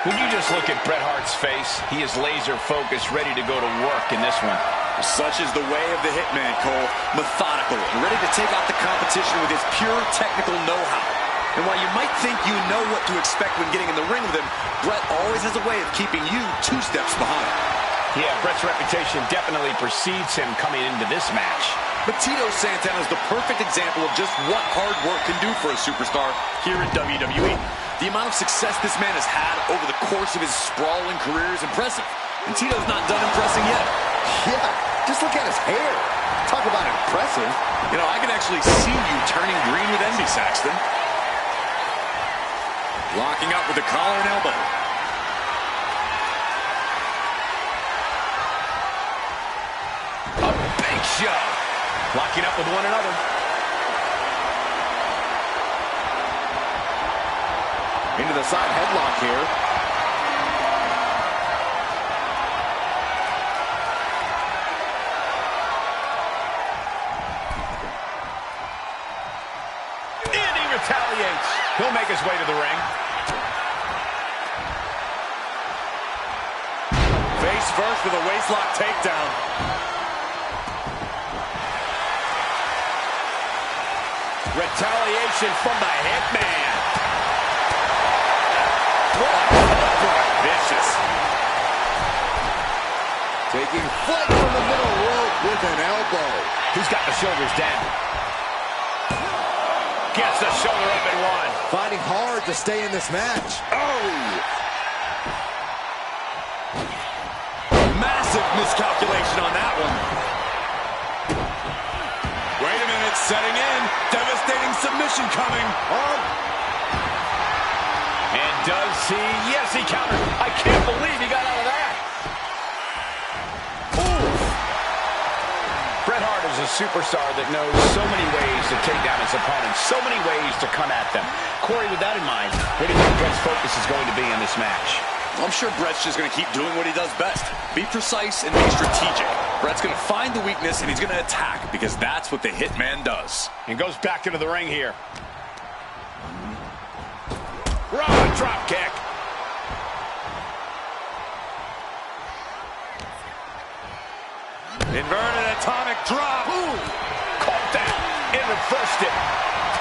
When you just look at Bret Hart's face, he is laser focused, ready to go to work in this one. Such is the way of the Hitman, Cole. Methodical and ready to take out the competition with his pure technical know-how. And while you might think you know what to expect when getting in the ring with him, Bret always has a way of keeping you 2 steps behind. Yeah, Bret's reputation definitely precedes him coming into this match. But Tito Santana is the perfect example of just what hard work can do for a superstar here in WWE. The amount of success this man has had over the course of his sprawling career is impressive. And Tito's not done impressing yet. Yeah, just look at his hair. Talk about impressive. You know, I can actually see you turning green with envy, Saxton. Locking up with the collar and elbow. A big show. Locking up with one another. Into the side headlock here. And he retaliates. He'll make his way to the ring. Face first with a waistlock takedown. Retaliation from the Hitman. Vicious. Taking flight from the middle rope with an elbow. He's got the shoulders down. Gets the shoulder up and one. Fighting hard to stay in this match. Oh! Massive miscalculation on that one. Wait a minute, setting in. Devastating submission coming. And does he? Yes, he countered. I can't believe he got out of that. Ooh. Bret Hart is a superstar that knows so many ways to take down his opponents, so many ways to come at them. Corey, with that in mind, what do you think Bret's focus is going to be in this match? I'm sure Bret's just going to keep doing what he does best. Be precise and be strategic. Bret's going to find the weakness and he's going to attack because that's what the Hitman does. And goes back into the ring here. Raw drop kick. Inverted atomic drop. Ooh. Caught that and reversed it.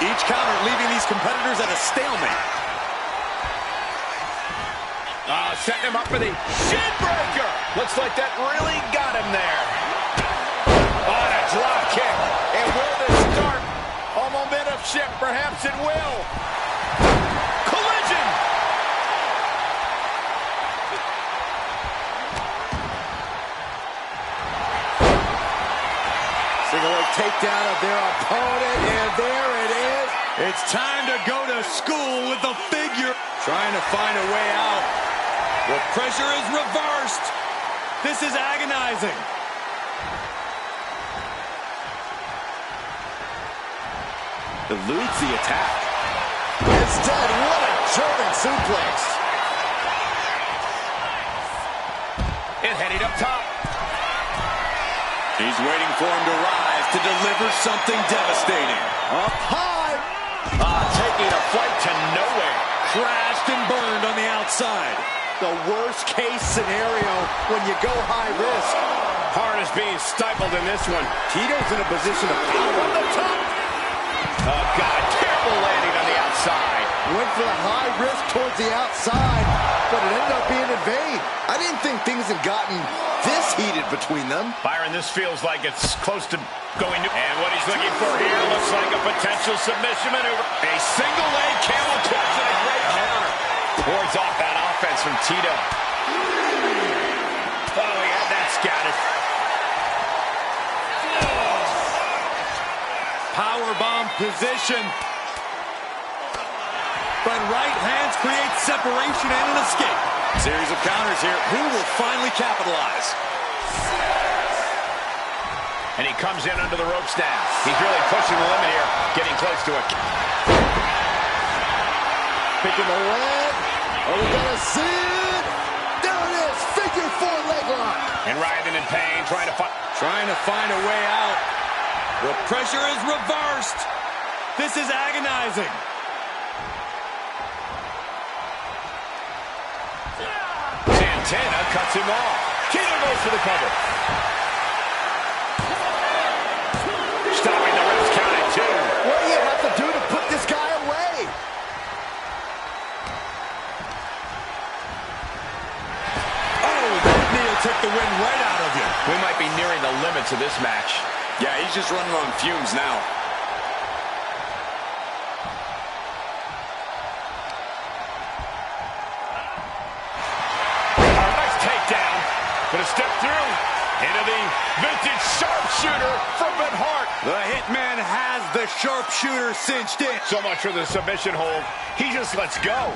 Each counter leaving these competitors at a stalemate. Setting him up for the shin breaker. Looks like that really got him there. On a drop kick. And will this start a momentum shift? Perhaps it will. Collision. Single leg takedown of their opponent, and there it is. It's time to go to school with the figure. Trying to find a way out. The pressure is reversed. This is agonizing. Eludes the attack. Has instead. What a German suplex. And heading up top. He's waiting for him to rise to deliver something devastating. Up high. Taking a flight to nowhere. Crashed and burned on the outside. The worst case scenario when you go high risk. Heart is being stifled in this one. Tito's in a position of power on the top. Oh, God, terrible landing on the outside. Went for the high risk towards the outside, but it ended up being in vain. I didn't think things had gotten this heated between them. Byron, this feels like it's close to going to... And what he's looking for here looks like a potential submission maneuver. A single leg camel clutch and a great counter. Boards off that offense from Tito. Oh, he had that scattered. Powerbomb position. But right hands create separation and an escape. Series of counters here. Who will finally capitalize? And he comes in under the ropes now. He's really pushing the limit here. Getting close to it. Picking the leg. Oh, we gotta see it. There it is. Figure 4 leg lock. And writhing in pain, trying to find a way out. The pressure is reversed. This is agonizing. Santana cuts him off. Tito goes for the cover. Stopping the ref's count at 2. What do you have to do to put this guy away? Oh, that knee will take the wind right out of you. We might be nearing the limits of this match. Yeah, he's just running on fumes now. Nice takedown. Gonna step through into the vintage sharpshooter from Bret Hart. The Hitman has the sharpshooter cinched in. So much for the submission hold. He just lets go.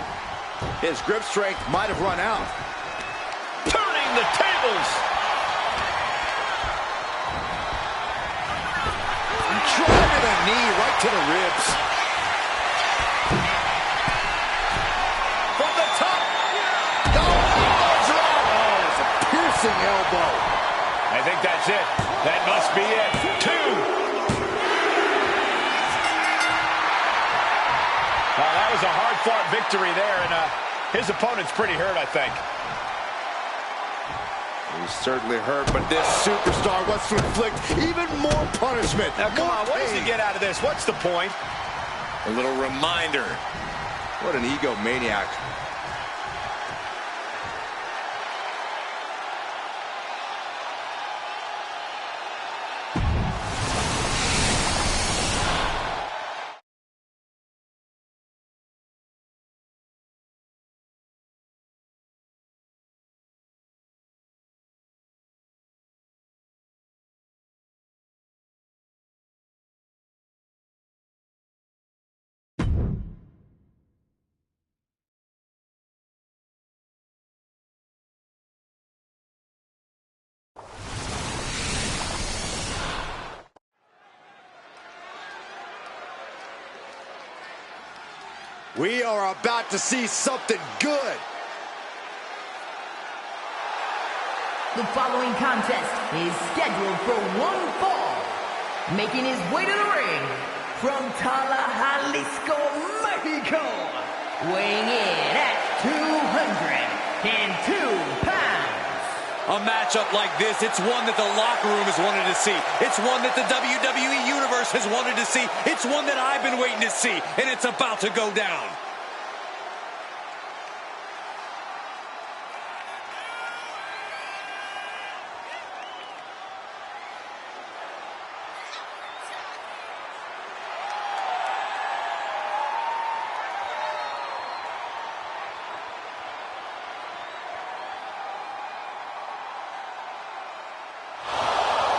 His grip strength might have run out. Turning the tables. Driving a knee right to the ribs. From the top. Elbow drop. Oh, it's a piercing elbow. I think that's it. That must be it. 2. Well, that was a hard-fought victory there, and his opponent's pretty hurt, I think. He's certainly hurt, but this superstar wants to inflict even more punishment. Now, come on, what does he get out of this? What's the point? A little reminder. What an egomaniac. We are about to see something good. The following contest is scheduled for one fall. Making his way to the ring from Jalisco, Mexico. Weighing in at 202 pounds. A matchup like this, it's one that the locker room has wanted to see. It's one that the WWE Universe has wanted to see. It's one that I've been waiting to see, and it's about to go down.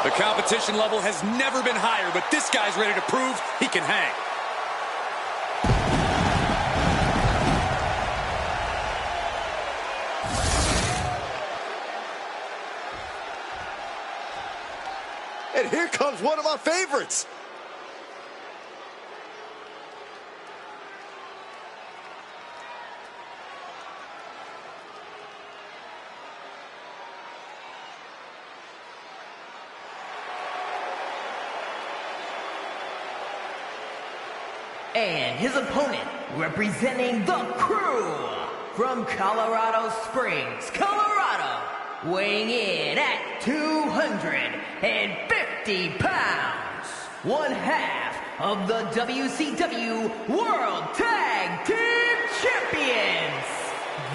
The competition level has never been higher, but this guy's ready to prove he can hang. And here comes one of my favorites. And his opponent, representing the Crew, from Colorado Springs, Colorado, weighing in at 250 pounds, one half of the WCW World Tag Team Champions,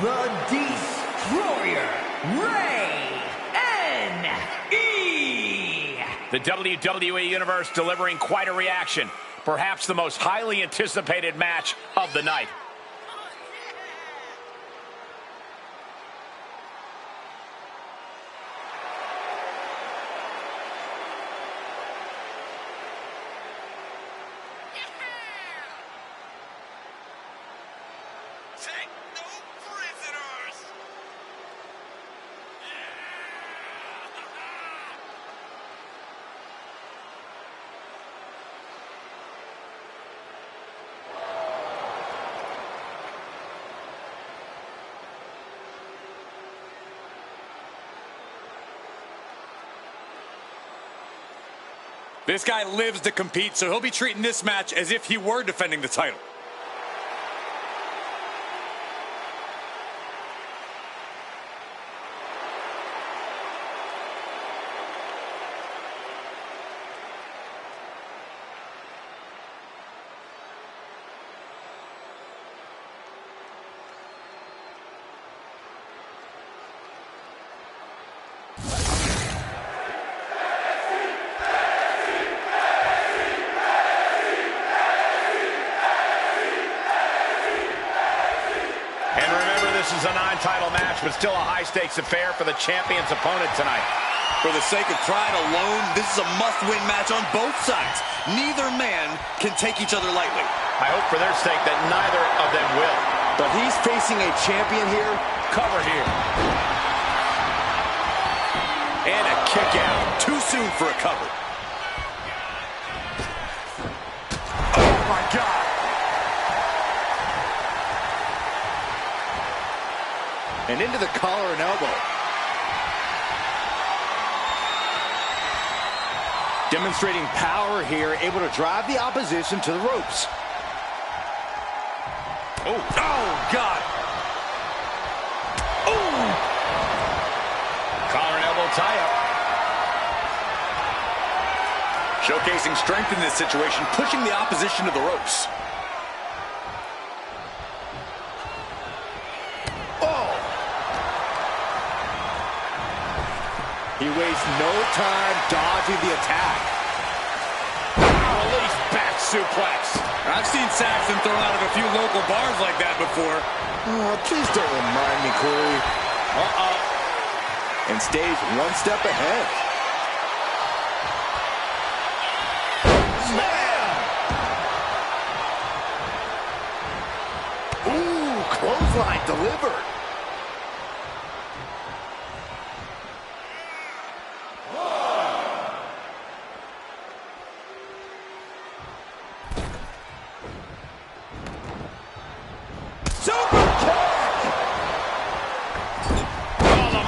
the Destroyer, Ray N.E. The WWE Universe delivering quite a reaction. Perhaps the most highly anticipated match of the night. Take no prisoners! This guy lives to compete, so he'll be treating this match as if he were defending the title. This is a non-title match, but still a high-stakes affair for the champion's opponent tonight. For the sake of pride alone, this is a must-win match on both sides. Neither man can take each other lightly. I hope for their sake that neither of them will. But he's facing a champion here. Cover here. And a kick out. Too soon for a cover. Oh, my God. And into the collar and elbow. Demonstrating power here, able to drive the opposition to the ropes. Oh, God. Oh. Collar and elbow tie-up. Showcasing strength in this situation, pushing the opposition to the ropes. He wastes no time dodging the attack. Release back suplex. I've seen Saxton thrown out of a few local bars like that before. Oh, please don't remind me, Corey. And stays one step ahead. Slam! Ooh, clothesline delivered.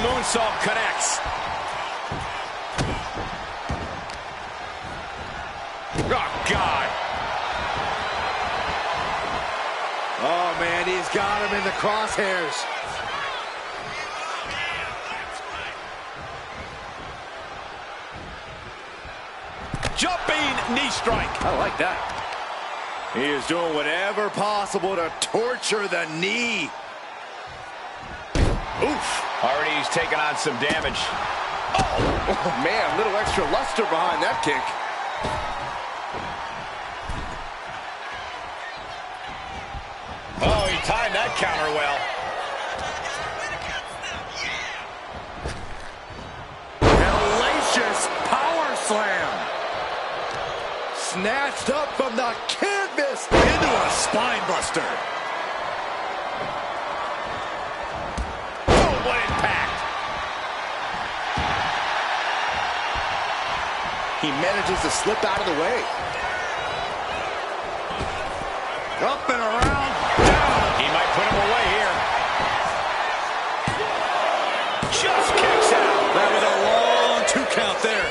Moonsault connects. Oh, God. Oh, man, he's got him in the crosshairs. Jumping knee strike. I like that. He is doing whatever possible to torture the knee. Oof. Already he's taken on some damage. Oh, man, a little extra luster behind that kick. Oh, he timed that counter well. Hellacious power slam. Snatched up from the canvas Into a spine buster. What impact! He manages to slip out of the way. Up and around. Down. He might put him away here. Just kicks out. That was a long 2 count there.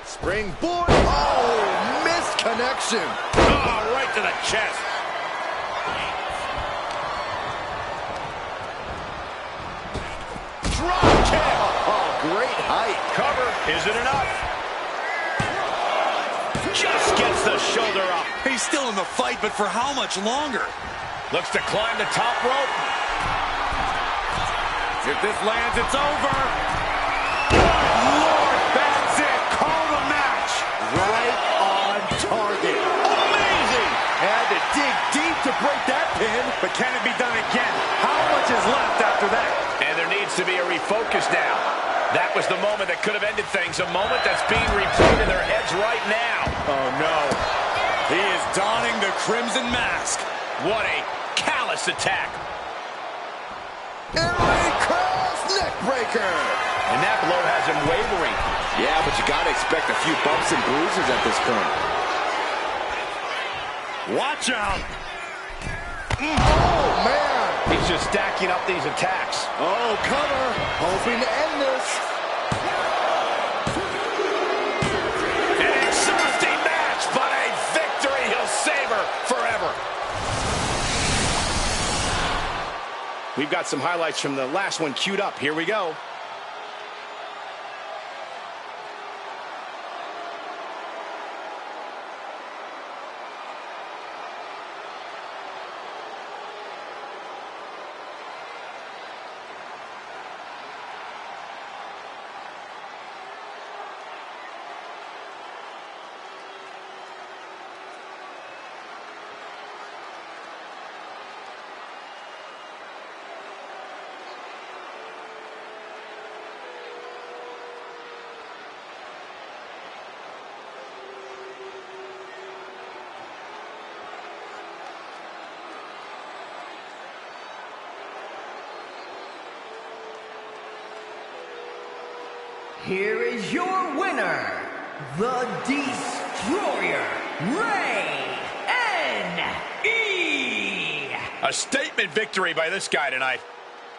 Springboard. Oh, connection. Oh, right to the chest. Drop kick. Oh, great height. Cover isn't enough. Just gets the shoulder up. He's still in the fight, but for how much longer? Looks to climb the top rope. If this lands, it's over. Lord, that's it. Call the match. Right on target. Amazing. Had to dig deep to break that pin. But can it be done again? How much is left after that? And there needs to be a refocus now. That was the moment that could have ended things. A moment that's being replayed in their heads right now. Oh, no. He is donning the crimson mask. What a callous attack. And a cross neck breaker. And that blow has him wavering. Yeah, but you got to expect a few bumps and bruises at this point. Watch out. Oh, man. He's just stacking up these attacks. Oh, cover. Hoping to end this. An exhausting match, but a victory he'll savor forever. We've got some highlights from the last one queued up. Here we go. Here is your winner, the Destroyer, Ray N.E. A statement victory by this guy tonight.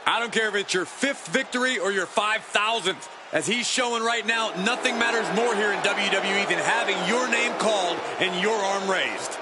I don't care if it's your 5th victory or your 5,000th. As he's showing right now, nothing matters more here in WWE than having your name called and your arm raised.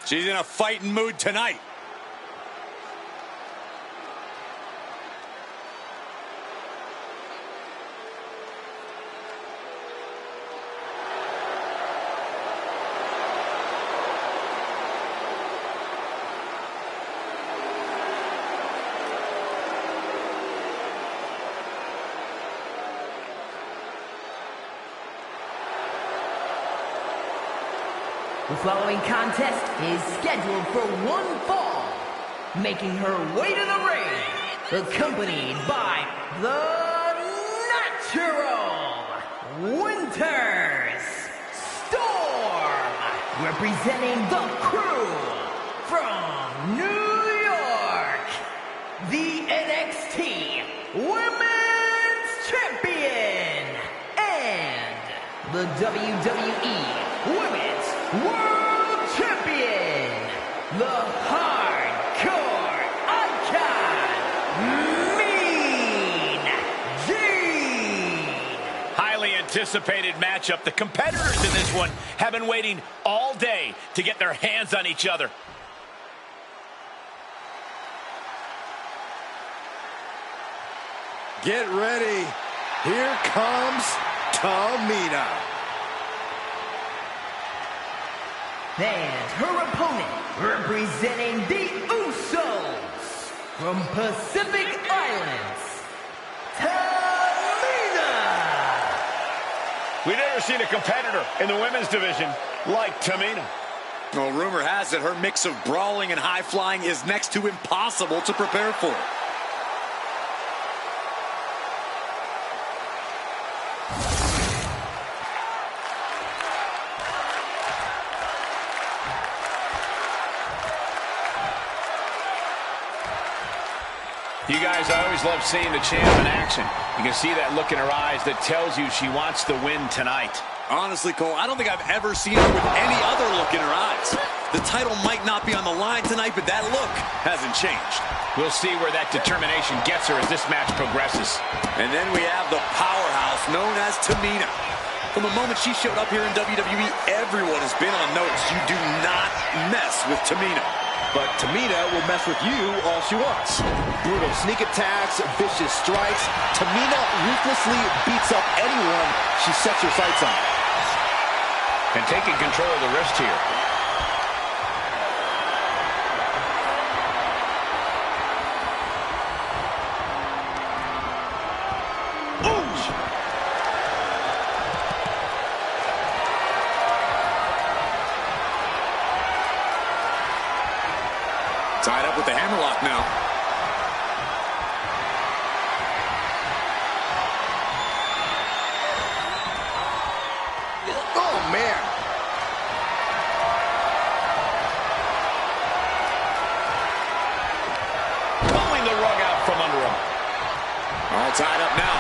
She's in a fighting mood tonight. The following contest is scheduled for one fall. Making her way to the ring, accompanied by the Natural Winters Storm, representing the Crew from New York, the NXT Women's Champion, and the WWE Women's World Champion, the Hardcore Icon, Mean Gene. Highly anticipated matchup. The competitors in this one have been waiting all day to get their hands on each other. Get ready. Here comes Tamina. And her opponent, representing the Usos, from Pacific Islands, Tamina! We've never seen a competitor in the women's division like Tamina. Well, rumor has it her mix of brawling and high-flying is next to impossible to prepare for. You guys, I always love seeing the champ in action. You can see that look in her eyes that tells you she wants to win tonight. Honestly, Cole, I don't think I've ever seen her with any other look in her eyes. The title might not be on the line tonight, but that look hasn't changed. We'll see where that determination gets her as this match progresses. And then we have the powerhouse known as Tamina. From the moment she showed up here in WWE, everyone has been on notice. You do not mess with Tamina. But Tamina will mess with you all she wants. Brutal sneak attacks, vicious strikes. Tamina ruthlessly beats up anyone she sets her sights on. And taking control of the wrist here. Tied up with the hammerlock now. Oh, man. Pulling the rug out from under him. All tied up now.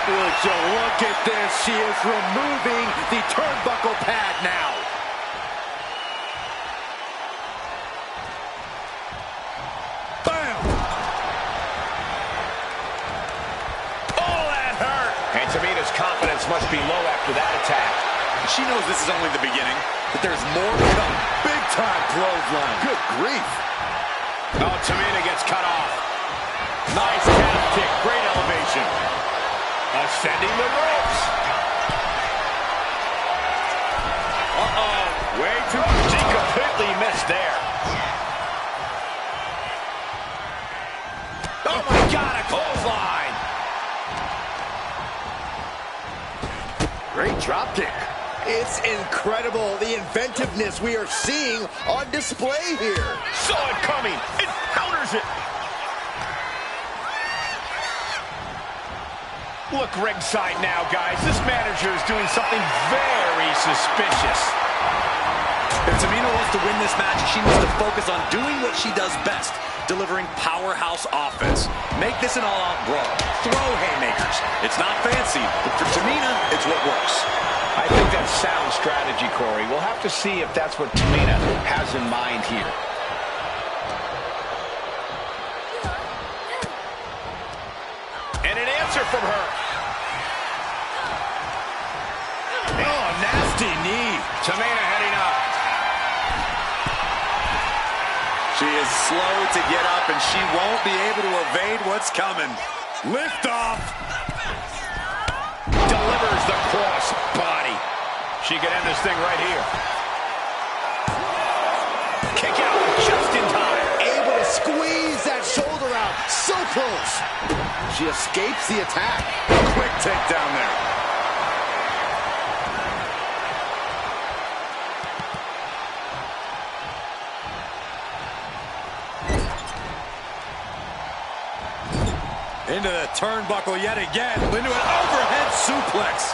Would you look at this? She is removing the turnbuckle pad now. Tamina's confidence must be low after that attack. She knows this is only the beginning, but there's more to come. Big time clothesline. Good grief. Oh, Tamina gets cut off. Nice calf kick. Great elevation. Ascending the ropes. Uh-oh. Way too... She completely missed there. Oh, my God, a clothesline. Great drop kick. It's incredible, the inventiveness we are seeing on display here. Saw it coming. It counters it. Look ringside now, guys. This manager is doing something very suspicious. If Tamina wants to win this match, she needs to focus on doing what she does best, delivering powerhouse offense. Make this an all-out brawl. Throw haymakers. It's not fancy, but for Tamina, it's what works. I think that's sound strategy, Corey. We'll have to see if that's what Tamina has in mind here. And an answer from her. Oh, nasty knee. Tamina heading up. She is slow to get up, and she won't be able to evade what's coming. Lift off. Delivers the cross body. She could end this thing right here. Kick out just in time. Able to squeeze that shoulder out. So close. She escapes the attack. Quick takedown there. Into the turnbuckle yet again. Into an overhead suplex.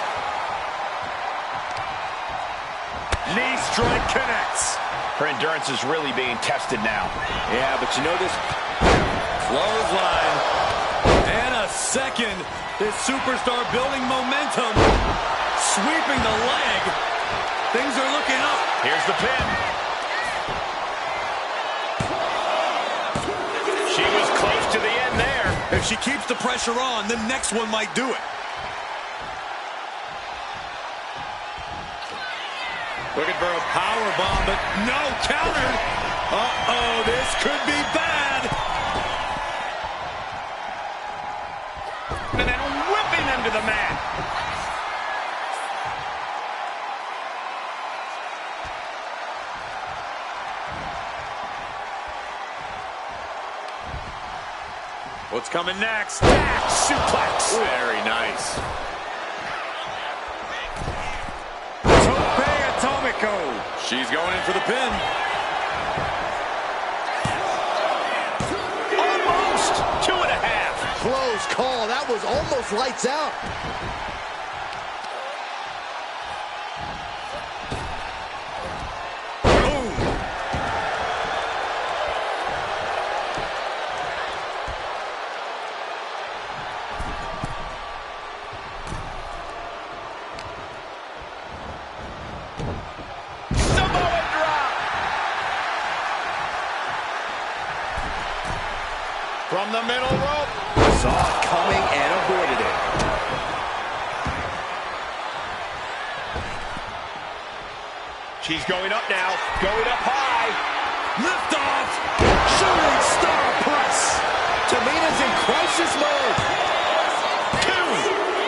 Knee strike connects. Her endurance is really being tested now. Yeah, but you know this. Clothesline. And a second. This superstar building momentum. Sweeping the leg. Things are looking up. Here's the pin. She was close to the end there. If she keeps the pressure on, the next one might do it. Looking for a power bomb, but no, countered. Uh-oh, this could be bad. What's coming next? Back suplex. Very nice. Tope Atomico. She's going in for the pin. Almost 2.5. Close call. That was almost lights out. From the middle rope. Saw it coming and avoided it. She's going up now. Going up high. Lift off. Shooting star press. Tamina's in crisis mode. 2.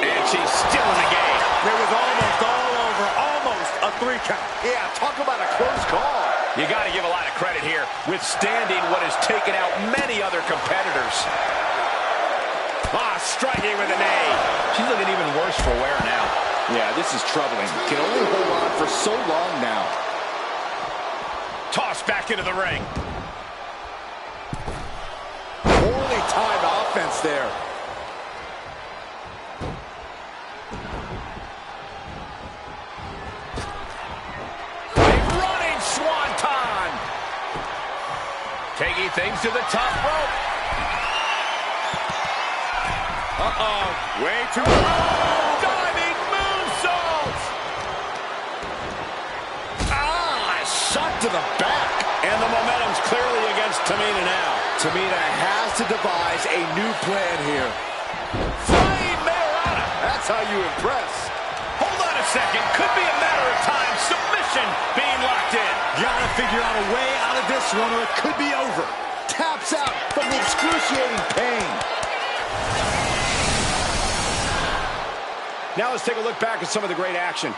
And she's still in the game. It was almost all over. Almost a 3 count. Yeah, talk about a close call. You got to give a lot of credit here, withstanding what has taken out many other competitors. Striking with a knee. She's looking even worse for wear now. Yeah, this is troubling. Can only hold on for so long now. Tossed back into the ring. Poorly timed offense there. Swanton! Taking things to the top rope. Way too low. Diving moonsault. Shot to the back. And the momentum's clearly against Tamina now. Tamina has to devise a new plan here. Flying Mayorana. That's how you impress. Hold on a second. Could be a matter of time. Submission being locked in. Gotta figure out a way out of this one or it could be over. Taps out from the excruciating pain. Now let's take a look back at some of the great action.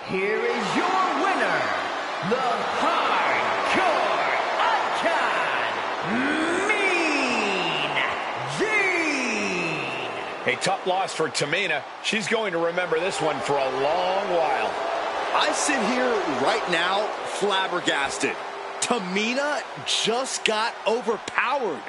Here is your winner, the Hardcore Icon, Mean Gene. A tough loss for Tamina. She's going to remember this one for a long while. I sit here right now flabbergasted. Tamina just got overpowered.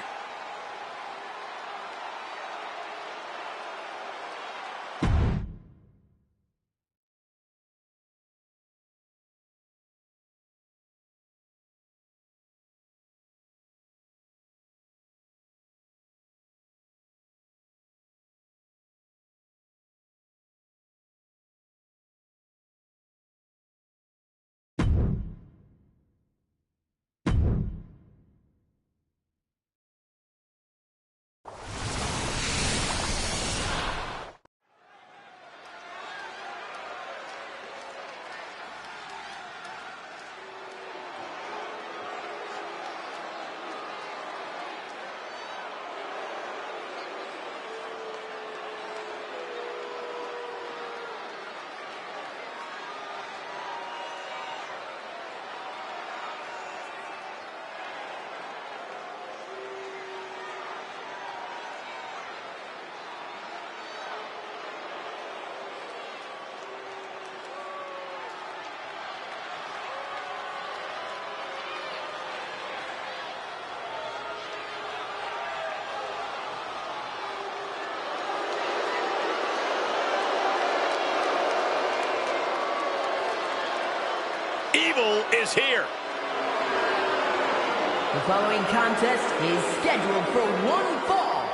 The following contest is scheduled for one fall.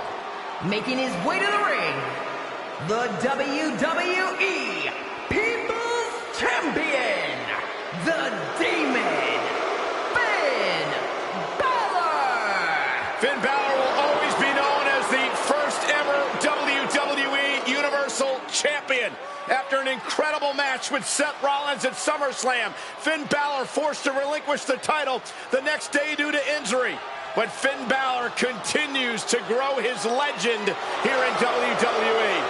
Making his way to the ring, the WWE People's Champion, the Demon, Finn Balor! Finn Balor will always be known as the first ever WWE Universal Champion. After an incredible match with Seth Rollins at SummerSlam, Finn Balor forced to relinquish the title the next day due to injury. But Finn Balor continues to grow his legend here in WWE.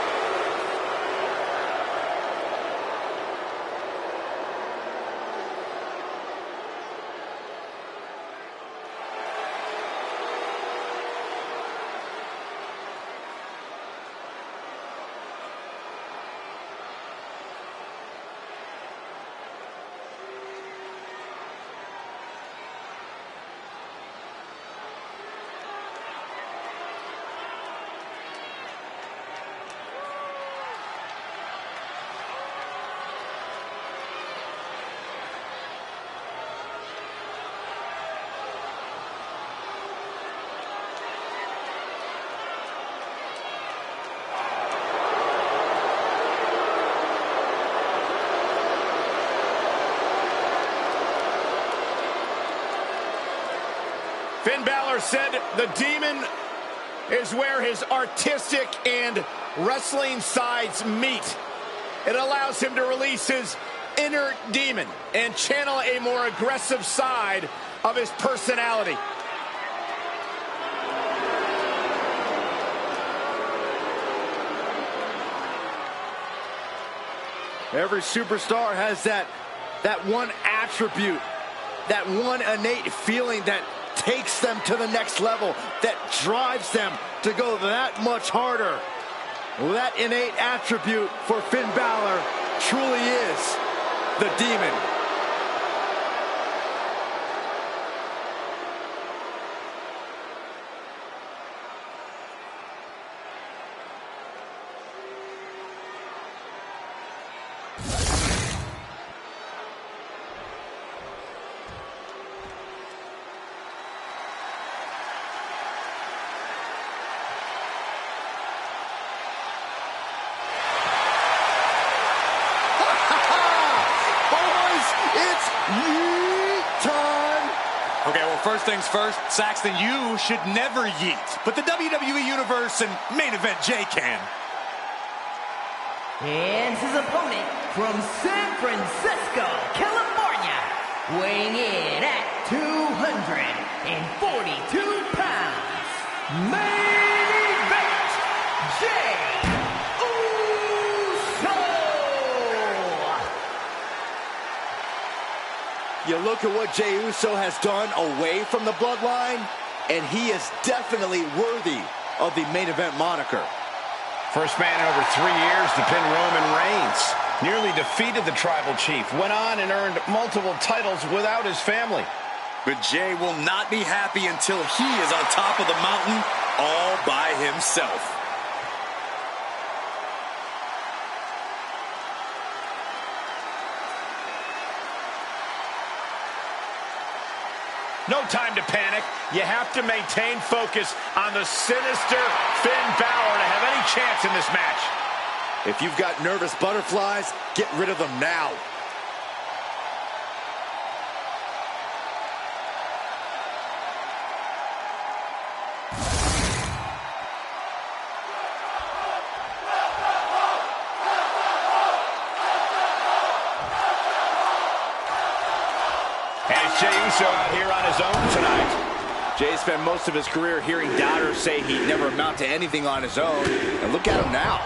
Finn Balor said the Demon is where his artistic and wrestling sides meet. It allows him to release his inner demon and channel a more aggressive side of his personality. Every superstar has that one attribute, that one innate feeling that takes them to the next level, that drives them to go that much harder. Well, that innate attribute for Finn Balor truly is the Demon. Okay, well, first things first, Saxton, you should never yeet. But the WWE Universe and main event Jay can. And his opponent from San Francisco, California, weighing in at 242 pounds, main event, Jay Uso! You look at what Jey Uso has done away from the bloodline, and he is definitely worthy of the main event moniker. First man in over 3 years to pin Roman Reigns. Nearly defeated the Tribal Chief. Went on and earned multiple titles without his family. But Jay will not be happy until he is on top of the mountain all by himself. No time to panic. You have to maintain focus on the sinister Finn Balor to have any chance in this match. If you've got nervous butterflies, get rid of them now. And it's Jey Uso out here on his own tonight. Jay spent most of his career hearing doubters say he'd never amount to anything on his own. And look at him now.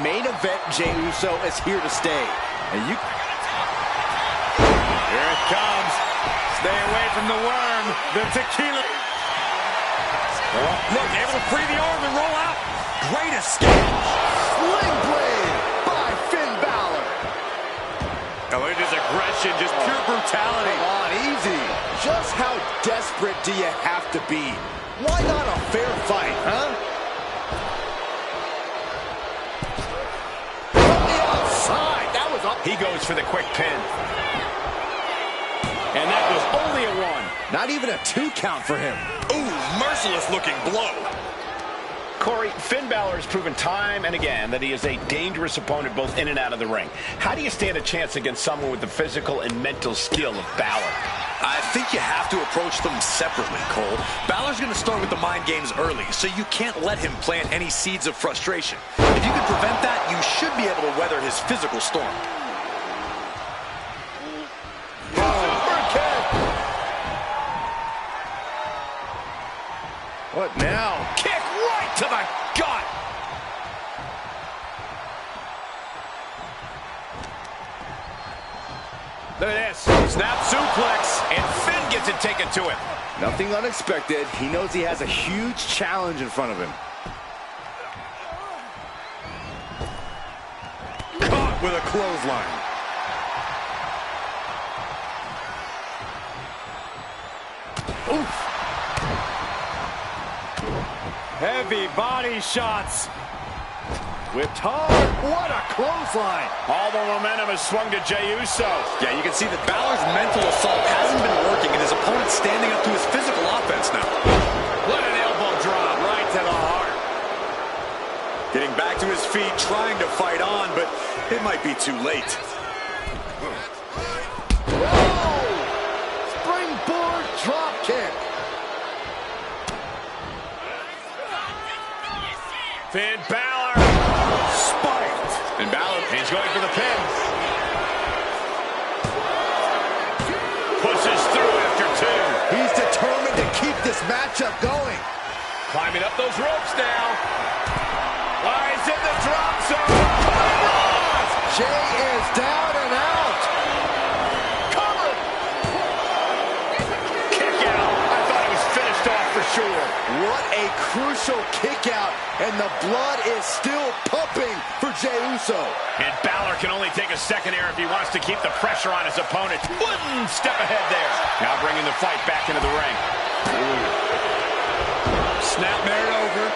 Main event Jey Uso is here to stay. And you... Here it comes. Stay away from the worm, the tequila. Look, able to free the arm and roll out. Great escape. Sling blade by Finn Balor. Oh, look at his aggression, just pure brutality. Come on, easy. Just how desperate do you have to be? Why not a fair fight, huh? From the outside, that was up. He goes for the quick pin. And that was only a one. Not even a 2 count for him. Ooh, merciless looking blow. Corey, Finn Balor has proven time and again that he is a dangerous opponent both in and out of the ring. How do you stand a chance against someone with the physical and mental skill of Balor? I think you have to approach them separately, Cole. Balor's going to start with the mind games early, so you can't let him plant any seeds of frustration. If you can prevent that, you should be able to weather his physical storm. What now? Kick right to the gut. Look at this. Snap suplex, and Finn gets it taken to him. Nothing unexpected. He knows he has a huge challenge in front of him. Caught with a clothesline. Oof. Heavy body shots. Whipped hard. What a clothesline. All the momentum has swung to Jey Uso. Yeah, you can see that Balor's mental assault hasn't been working, and his opponent's standing up to his physical offense now. What an elbow drop right to the heart. Getting back to his feet, trying to fight on, but it might be too late. Whoa! Springboard drop kick. Finn Balor. Spiked. And Balor, He's going for the pin. Pushes through after 2. He's determined to keep this matchup going. Climbing up those ropes now. He's in the drop zone. Jey is down and out. Cover. Kick out. I thought it was finished off for sure. What a crucial kick out, and the blood is still pumping for Jey Uso. And Balor can only take a second here if he wants to keep the pressure on his opponent. One step ahead there. Now bringing the fight back into the ring. snapmare it over.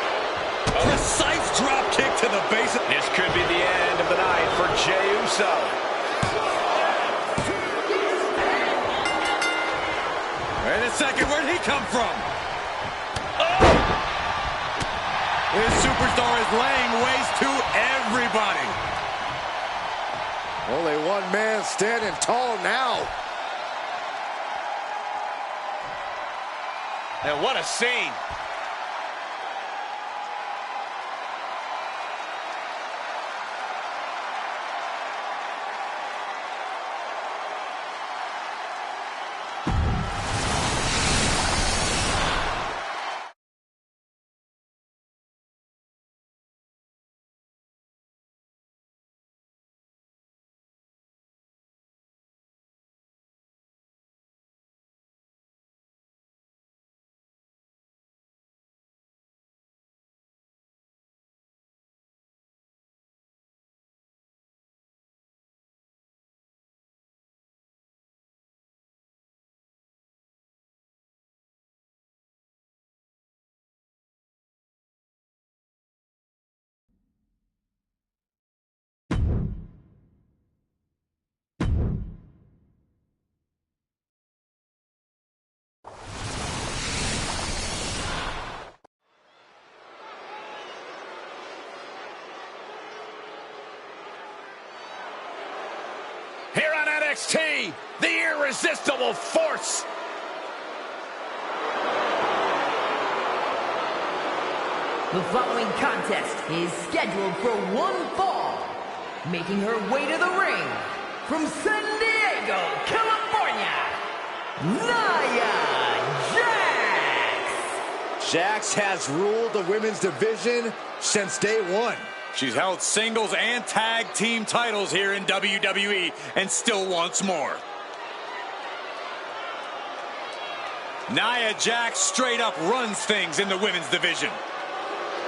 Precise drop kick to the base. This could be the end of the night for Jey Uso. Wait a second, where'd he come from? This superstar is laying waste to everybody. Only one man standing tall now. And what a scene. Here on NXT, the irresistible force. The following contest is scheduled for one fall. Making her way to the ring from San Diego, California, Nia Jax. Jax has ruled the women's division since day one. She's held singles and tag team titles here in WWE and still wants more. Nia Jax straight up runs things in the women's division.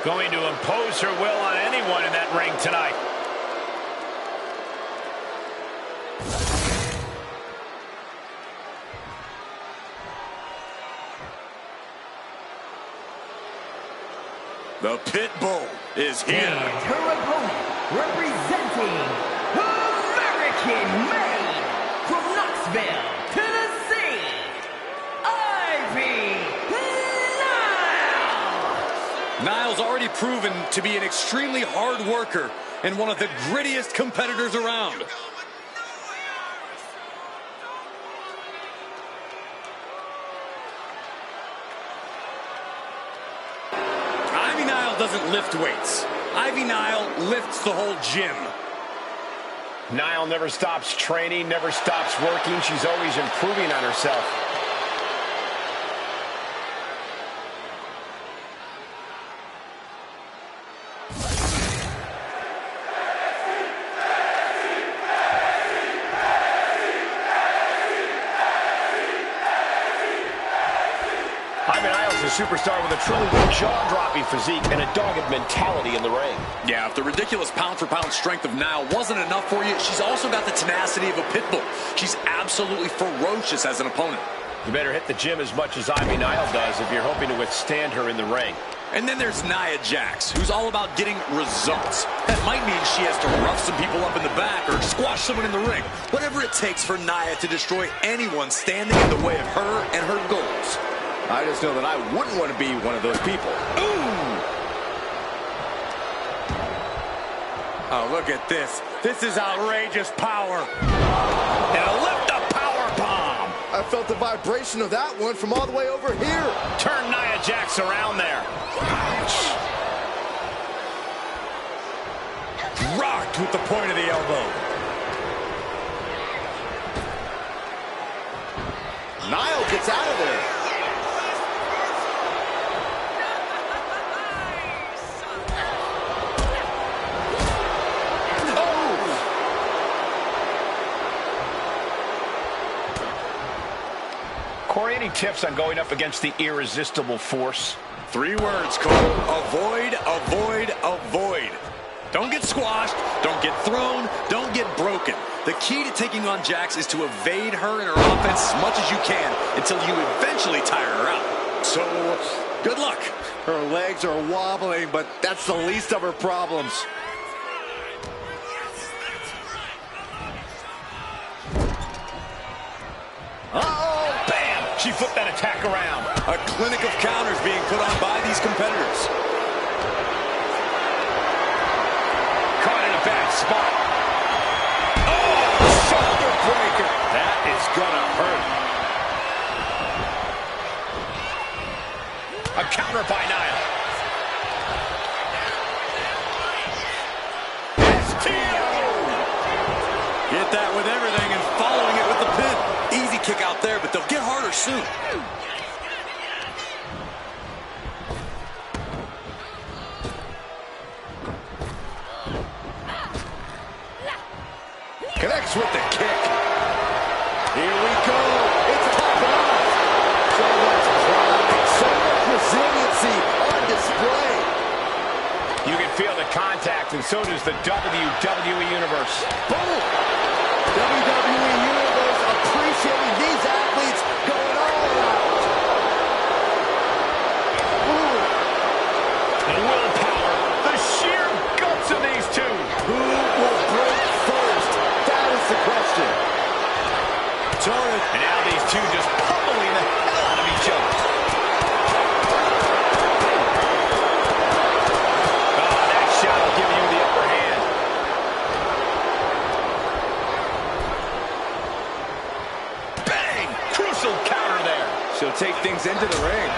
Going to impose her will on anyone in that ring tonight. The Pit Bull is here. And her opponent, representing American-made from Knoxville, Tennessee, Niall's already proven to be an extremely hard worker and one of the grittiest competitors around. Niall doesn't lift weights. Ivy Nile lifts the whole gym. Niall never stops training, never stops working. She's always improving on herself. A superstar with a truly jaw-dropping physique and a dogged mentality in the ring. Yeah, if the ridiculous pound-for-pound strength of Niall wasn't enough for you, she's also got the tenacity of a pit bull. She's absolutely ferocious as an opponent. You better hit the gym as much as Ivy Nile does if you're hoping to withstand her in the ring. And then there's Nia Jax, who's all about getting results. That might mean she has to rough some people up in the back or squash someone in the ring. Whatever it takes for Nia to destroy anyone standing in the way of her and her goals. I just know that I wouldn't want to be one of those people. Ooh! Oh, look at this. This is outrageous power. And a lift-up power bomb. I felt the vibration of that one from all the way over here. Turn Nia Jax around there. Rocked with the point of the elbow. Niall gets out of there. Corey, any tips on going up against the irresistible force? 3 words, Cole. Avoid, avoid, avoid. Don't get squashed, don't get thrown, don't get broken. The key to taking on Jax is to evade her and her offense as much as you can until you eventually tire her out. So, good luck. Her legs are wobbling, but that's the least of her problems. She flipped that attack around. A clinic of counters being put on by these competitors. Caught in a bad spot. Oh, shoulder breaker. That is gonna hurt. A counter by Niall. Get that with everything and following it with the pin. Easy kick out there, but they'll get harder soon. Connects with the kick. Here we go. It's popping off. So much pride, so much resiliency on display. You can feel the contact, and so does the WWE Universe. Boom! WWE Universe appreciating these athletes going all out. Ooh. The willpower, the sheer guts of these two. Who will break first? That is the question. And now these two just pummeling the hell out of each other. Oh, that shot will give you the upper hand. Bang! Crucial counter there. She'll take things into the ring.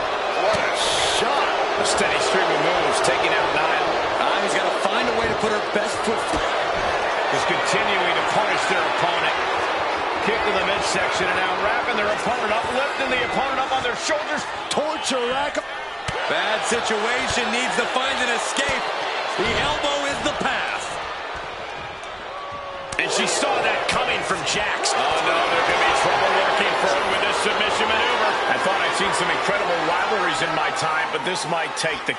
What a shot. A steady stream of moves taking out Niall. He's got to find a way to put her best foot forward. Is continuing to punish their opponent. Kick to the midsection, and now wrapping their opponent up, lifting the opponent up on their shoulders. Torture rack. Bad situation, needs to find an escape. The elbow is the path. And she saw that coming from Jax. Oh no, there could be trouble lurking for her with this submission maneuver. I thought I'd seen some incredible rivalries in my time, but this might take the...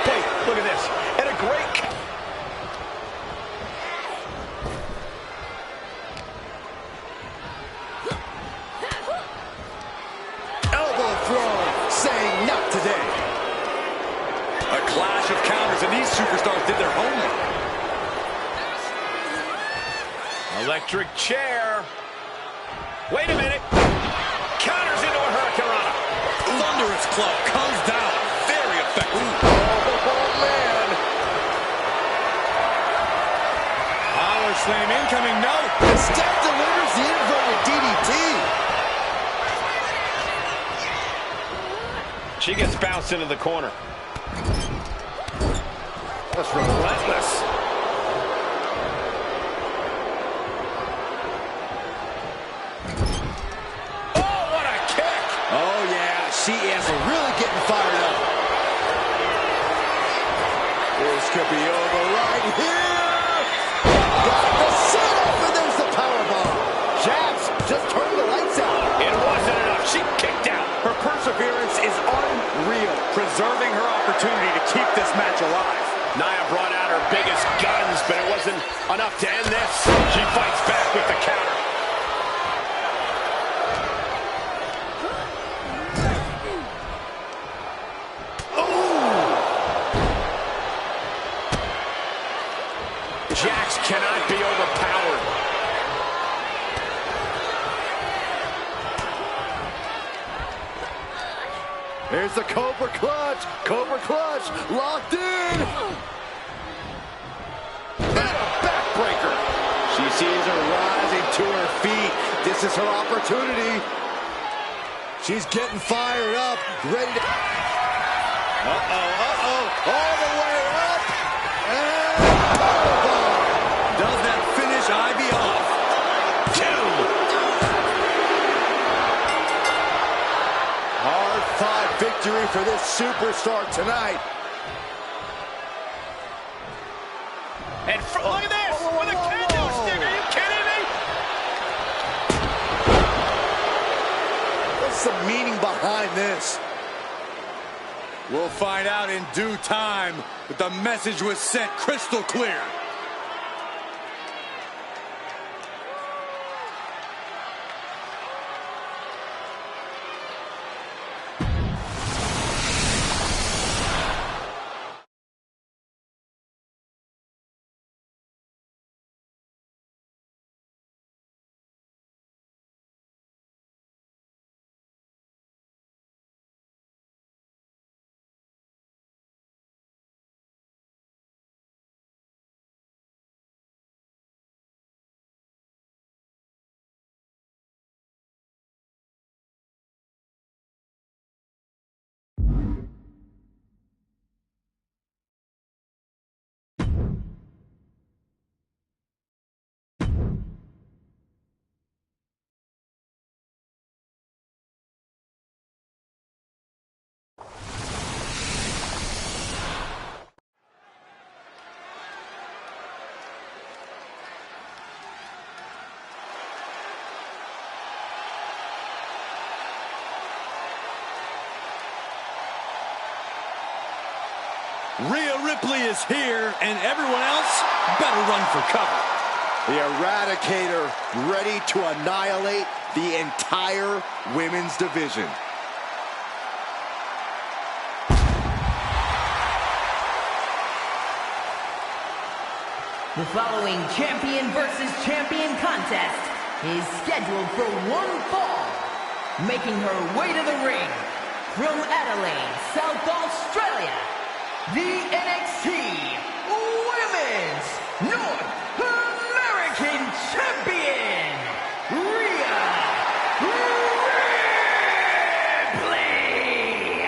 Wait, look at this. And a great... Saying not today. A clash of counters, and these superstars did their homework. Electric chair. Wait a minute. Counters into a hurricanrana. Thunderous club comes down. Very She gets bounced into the corner. That's relentless. Oh, what a kick! Oh, yeah, she is really getting fired up. This could be over right here. Got the setup, and there's the powerbomb. Jabs just turning the lights out. It wasn't enough. She kicked out. Her perseverance is unreal, preserving her opportunity to keep this match alive. Nia brought out her biggest guns, but it wasn't enough to end this. She fights back with the counter. Jax cannot be overpowered. Here's the Cobra Clutch. Cobra Clutch locked in. And a backbreaker. She sees her rising to her feet. This is her opportunity. She's getting fired up, ready to... All the way up. And powerbomb. Does that finish Ivy off? 2. Hard-fought victory for this superstar tonight. And look at this! With a kendo stick! Are you kidding me? What's the meaning behind this? We'll find out in due time, but the message was sent crystal clear. Rhea Ripley is here, and everyone else better run for cover. The Eradicator ready to annihilate the entire women's division. The following champion versus champion contest is scheduled for one fall. Making her way to the ring from Adelaide, South Australia, the NXT Women's North American Champion, Rhea Ripley.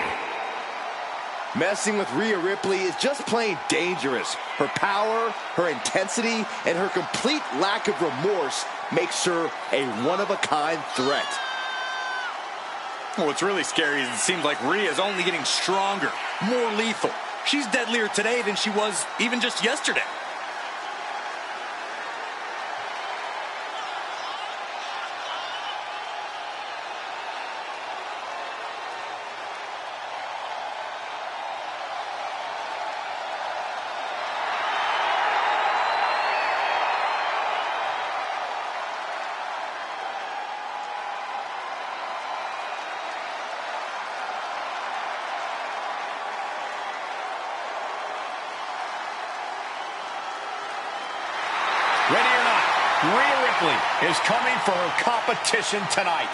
Messing with Rhea Ripley is just plain dangerous. Her power, her intensity, and her complete lack of remorse makes her a one-of-a-kind threat. What's really scary is it seems like Rhea is only getting stronger, more lethal. She's deadlier today than she was even just yesterday. Ready or not, Rhea Ripley is coming for her competition tonight.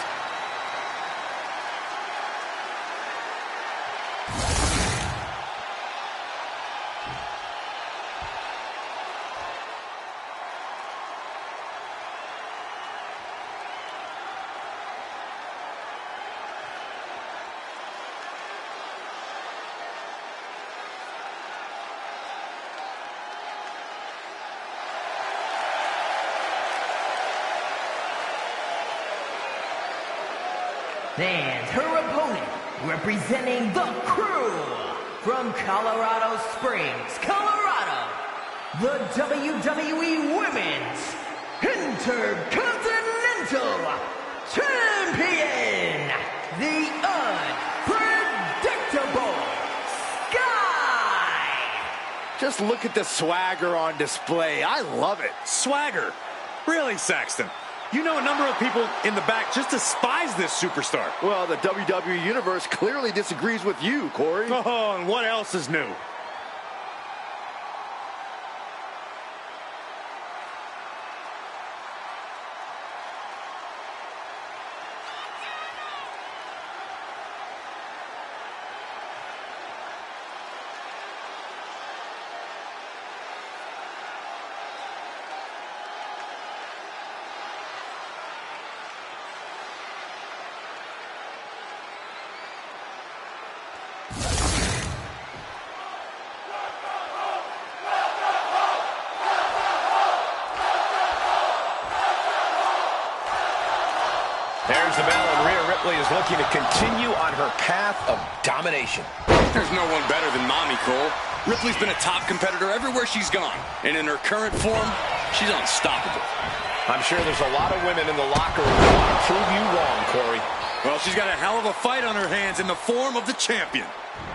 And her opponent, representing the Crew, from Colorado Springs, Colorado, the WWE Women's Intercontinental Champion, the Unpredictable Sky. Just look at the swagger on display. I love it. Swagger? Really, Saxton? You know a number of people in the back just despise this superstar. Well, the WWE Universe clearly disagrees with you, Corey. Oh, and what else is new? There's the bell, and Rhea Ripley is looking to continue on her path of domination. There's no one better than Mommy, Cole. Ripley's been a top competitor everywhere she's gone. And in her current form, she's unstoppable. I'm sure there's a lot of women in the locker room who want to prove you wrong, Corey. Well, she's got a hell of a fight on her hands in the form of the champion.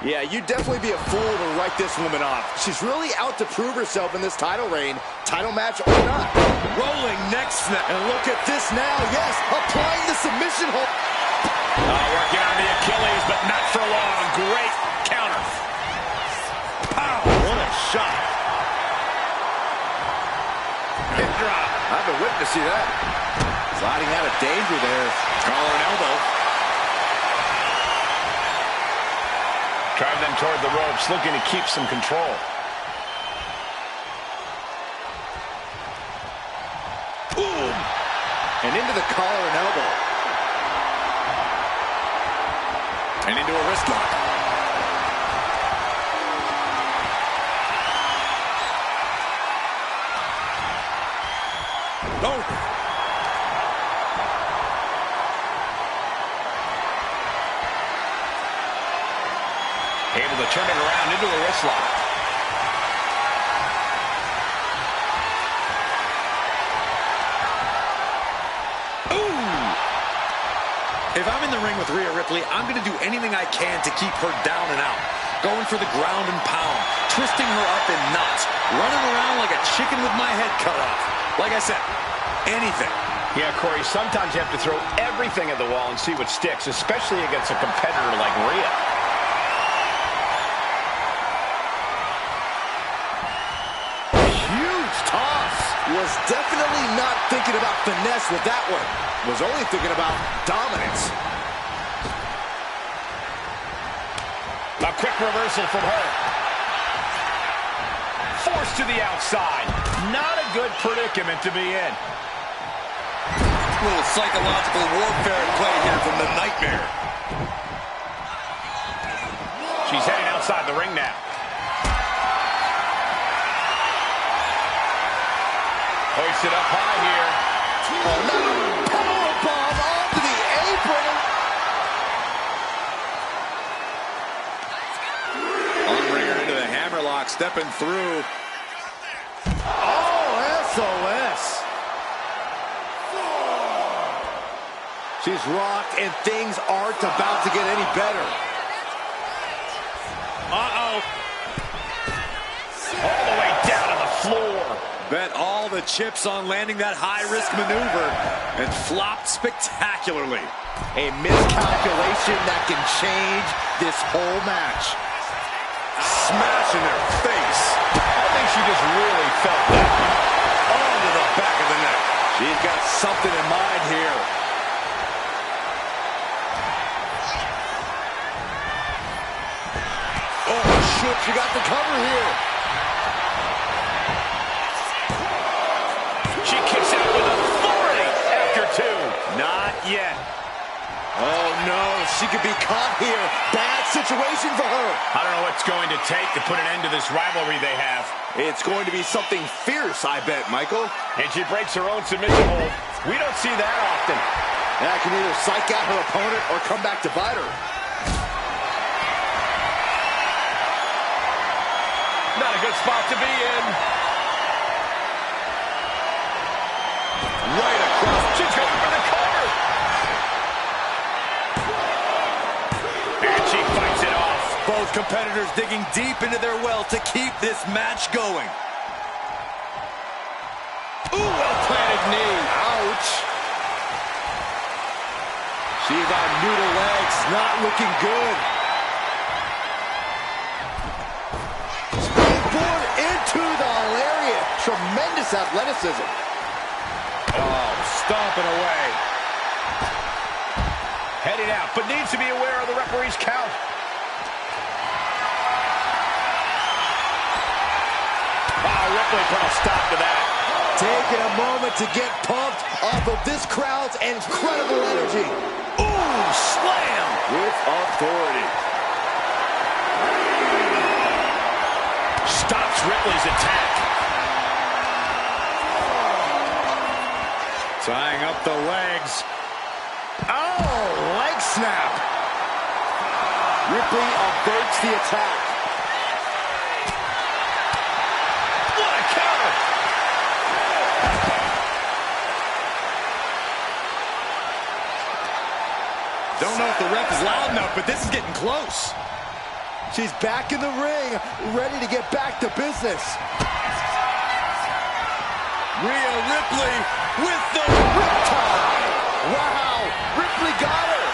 Yeah, you'd definitely be a fool to write this woman off. She's really out to prove herself in this title reign, title match or not. Rolling neck snap. And look at this now. Yes, applying the submission hold. Working on the Achilles, but not for long. Great counter. Pow! What a shot. Hip drop. I've been waiting to see that. Sliding out of danger there. Collar and elbow. Drive them toward the ropes, looking to keep some control. Boom! And into the collar and elbow. And into a wrist lock. Oh! Able to turn it around into a wrist lock. If I'm in the ring with Rhea Ripley, I'm going to do anything I can to keep her down and out. Going for the ground and pound, twisting her up in knots, running around like a chicken with my head cut off. Like I said, anything. Yeah, Corey, sometimes you have to throw everything at the wall and see what sticks, especially against a competitor like Rhea. Huge toss. Was definitely not thinking about finesse with that one. Was only thinking about dominance. A quick reversal from her. Forced to the outside. Not a good predicament to be in. A little psychological warfare at play here from the Nightmare. She's heading outside the ring now. Hoisted up high here. Oh, no. Powerbomb onto the apron. Unringer into the hammerlock, stepping through. Oh, SOS. She's rocked, and things aren't about to get any better. Uh-oh. All the way down to the floor. Bet all the chips on landing that high-risk maneuver and flopped spectacularly. A miscalculation that can change this whole match. Smash in their face. I think she just really felt that. Onto the back of the neck. She's got something in mind here. Oh, shit, she got the cover here. She kicks out with authority after two. Not yet. Oh, no, she could be caught here. Bad situation for her. I don't know what's going to take to put an end to this rivalry they have. It's going to be something fierce, I bet, Michael. And she breaks her own submission hold. We don't see that often. That can either psych out her opponent or come back to bite her. Not a good spot to be in. Right across. She's going for the cover. And she fights it off. Both competitors digging deep into their well to keep this match going. Ooh, well-planted knee. Ouch. She's on noodle legs, not looking good. Springboard into the lariat. Tremendous athleticism. Oh, stomping away. Heading out, but needs to be aware of the referee's count. Oh, Ripley put a stop to that. Taking a moment to get pumped off of this crowd's incredible energy. Ooh, slam! With authority. Stops Ripley's attack. Tying up the legs. Oh, leg snap. Ripley averts the attack. What a counter! Don't know if the ref is loud enough, but this is getting close. She's back in the ring, ready to get back to business. Rhea Ripley with the Riptide. Wow, Ripley got her.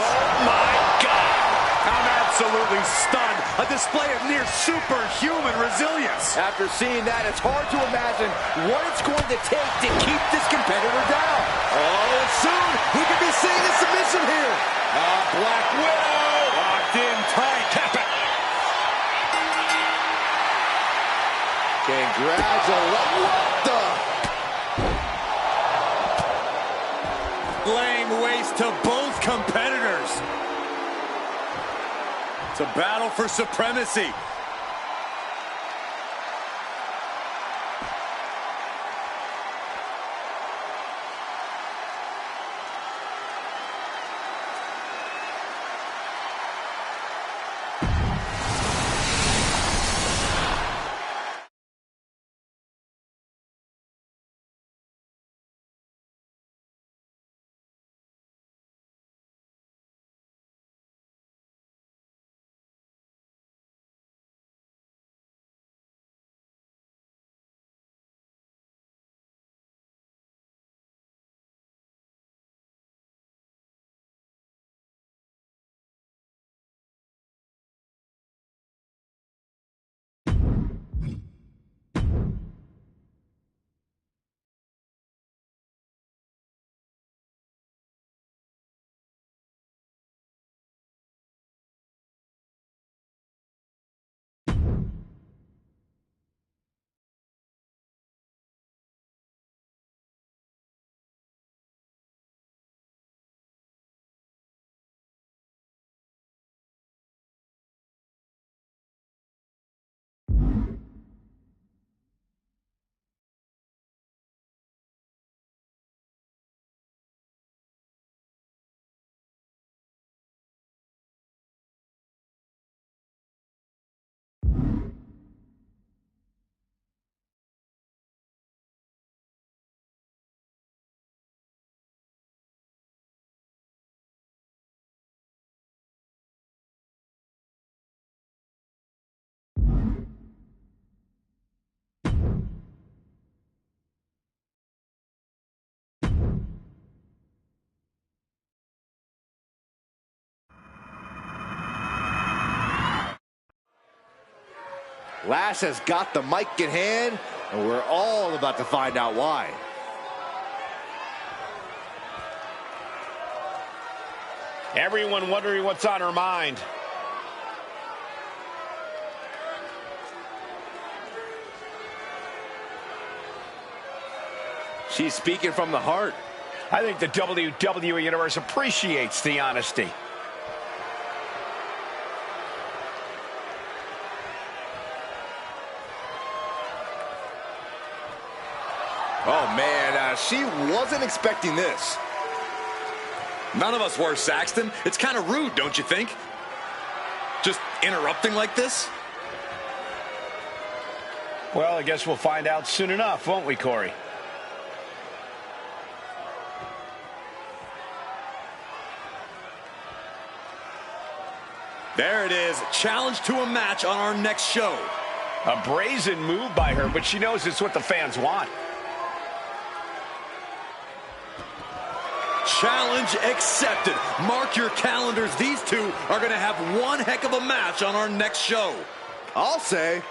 Oh my God! I'm absolutely stunned. A display of near superhuman resilience. After seeing that, it's hard to imagine what it's going to take to keep this competitor down. Oh, and soon we could be seeing a submission here. Black Widow locked in tight. Tap it. Congratulations. What the? Laying waste to both competitors. It's a battle for supremacy. Lash has got the mic in hand, and we're all about to find out why. Everyone wondering what's on her mind. She's speaking from the heart. I think the WWE Universe appreciates the honesty. Oh, man, Yeah, she wasn't expecting this. None of us were, Saxton. It's kind of rude, don't you think? Just interrupting like this? Well, I guess we'll find out soon enough, won't we, Corey? There it is. Challenge to a match on our next show. A brazen move by her, but she knows it's what the fans want. Challenge accepted. Mark your calendars. These two are going to have one heck of a match on our next show. I'll say.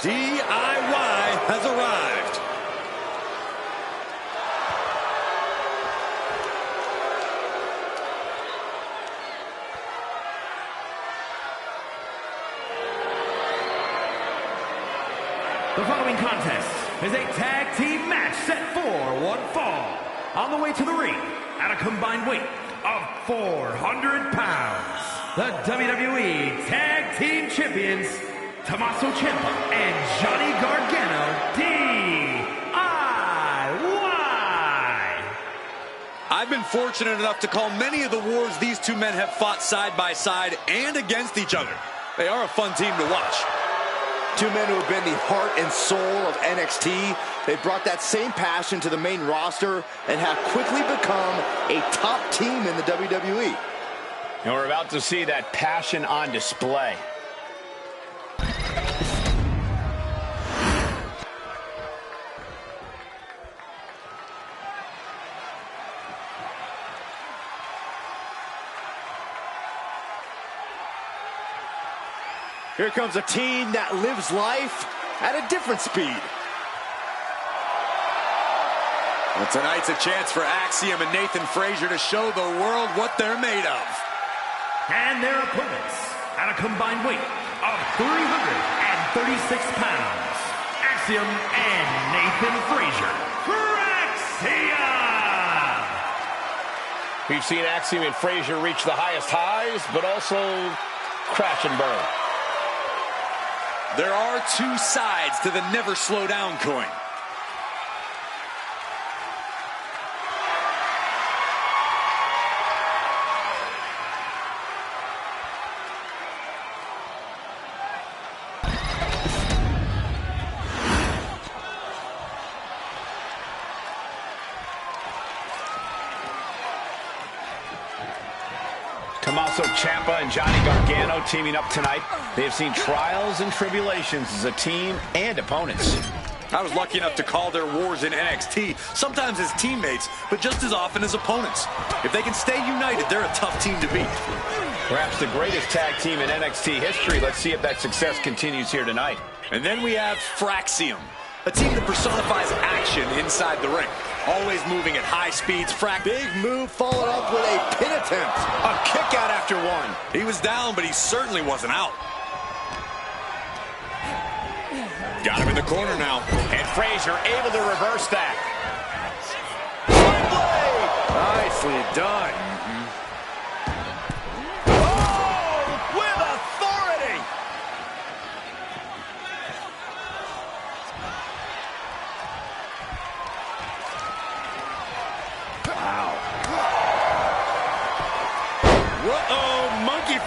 DIY has arrived. The following contest is a tag team match set for one fall. On the way to the ring, at a combined weight of 400 pounds, the WWE Tag Team Champions, Tommaso Ciampa and Johnny Gargano, DIY. I've been fortunate enough to call many of the wars these two men have fought side by side and against each other. They are a fun team to watch. Two men who have been the heart and soul of NXT. They brought that same passion to the main roster and have quickly become a top team in the WWE. And we're about to see that passion on display. Here comes a team that lives life at a different speed. Well, tonight's a chance for Axiom and Nathan Frazier to show the world what they're made of. And their opponents, at a combined weight of 336 pounds, Axiom and Nathan Frazier. Axiom! We've seen Axiom and Frazier reach the highest highs, but also crash and burn. There are two sides to the never slow down coin. Tommaso Ciampa and Johnny Gargano teaming up tonight. They have seen trials and tribulations as a team and opponents. I was lucky enough to call their wars in NXT, sometimes as teammates, but just as often as opponents. If they can stay united, they're a tough team to beat. Perhaps the greatest tag team in NXT history. Let's see if that success continues here tonight. And then we have Fraxium, a team that personifies action inside the ring. Always moving at high speeds. Big move followed up with a pin attempt. A kick out after one. He was down, but he certainly wasn't out. Got him in the corner now. And Frazier able to reverse that. Nicely done.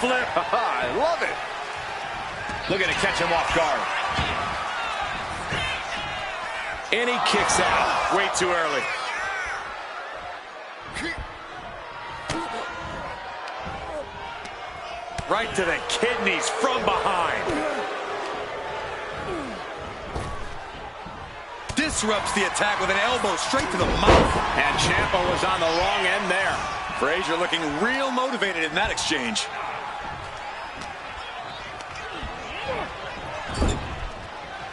flip. I love it. Looking to catch him off guard. And he kicks out. Way too early. Right to the kidneys from behind. Disrupts the attack with an elbow straight to the mouth. And Ciampa was on the wrong end there. Frazier looking real motivated in that exchange.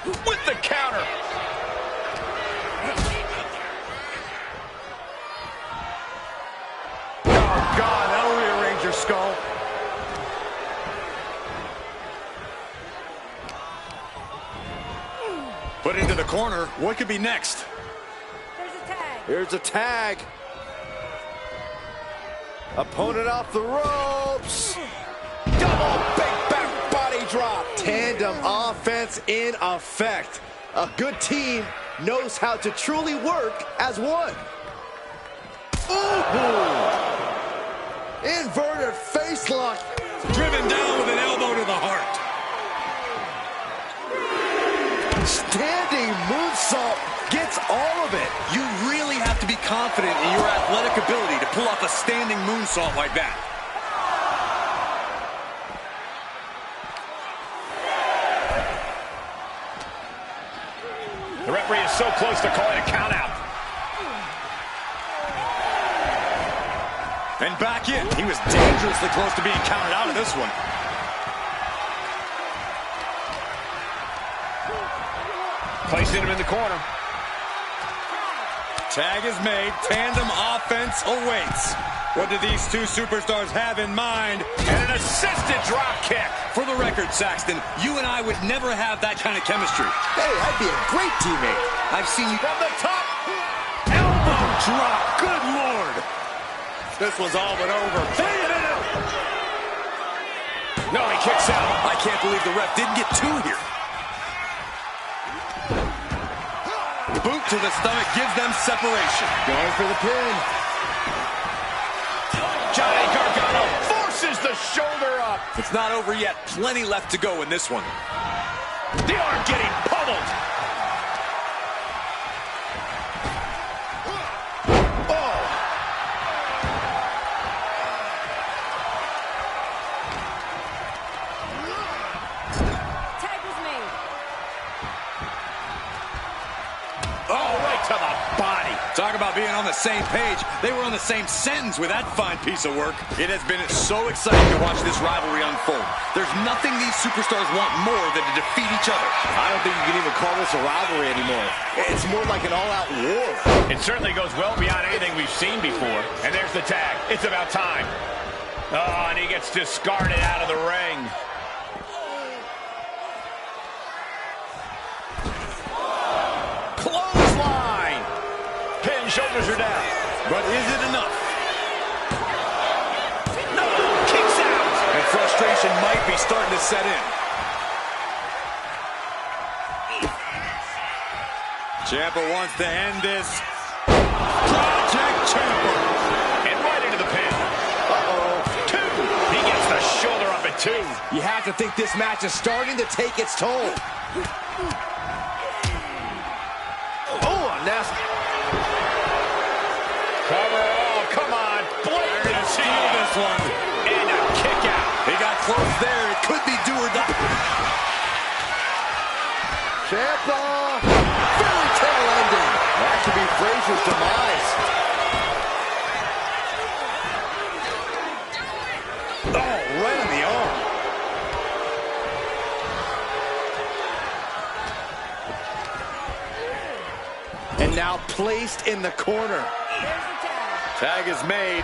With the counter. Oh, God, that'll rearrange your skull. Put into the corner. What could be next? Here's a tag. Opponent off the ropes. Double big back body drop. Tandem offense in effect. A good team knows how to truly work as one. Ooh. Inverted face lock. Driven down with an elbow to the heart. Standing moonsault gets all of it. You really have to be confident in your athletic ability to pull off a standing moonsault like that. The referee is so close to calling a count out. And back in. He was dangerously close to being counted out of this one. Placing him in the corner. Tag is made. Tandem offense awaits. What do these two superstars have in mind? And an assisted drop kick. For the record, Saxton, you and I would never have that kind of chemistry. Hey, I'd be a great teammate. I've seen you From the top. elbow drop. Good Lord. This one's all but over. No, he kicks out. I can't believe the ref didn't get two here. Boot to the stomach gives them separation. Going for the pin. Johnny Gargano forces the shoulder up. It's not over yet. Plenty left to go in this one. The arm getting pummeled. Oh. Tag was made. Oh, right to the body. Talk about being on the same page. They were on the same sentence with that fine piece of work. It has been so exciting to watch this rivalry unfold. There's nothing these superstars want more than to defeat each other. I don't think you can even call this a rivalry anymore. It's more like an all-out war. It certainly goes well beyond anything we've seen before. And there's the tag. It's about time. Oh, and he gets discarded out of the ring. Clothesline. Pin, shoulders are down. But is it enough? No, kicks out. And frustration might be starting to set in. Ciampa wants to end this. Project Ciampa. And right into the pin. Uh-oh. Two. He gets the shoulder up at two. You have to think this match is starting to take its toll. Oh, nasty. Cover. Oh, come on. They're going to steal this one. And a kick out. He got close there. It could be do or die. Ciampa. Fairy tale ending. That could be Frazier's demise. Oh, right on the arm. And now placed in the corner. Tag is made.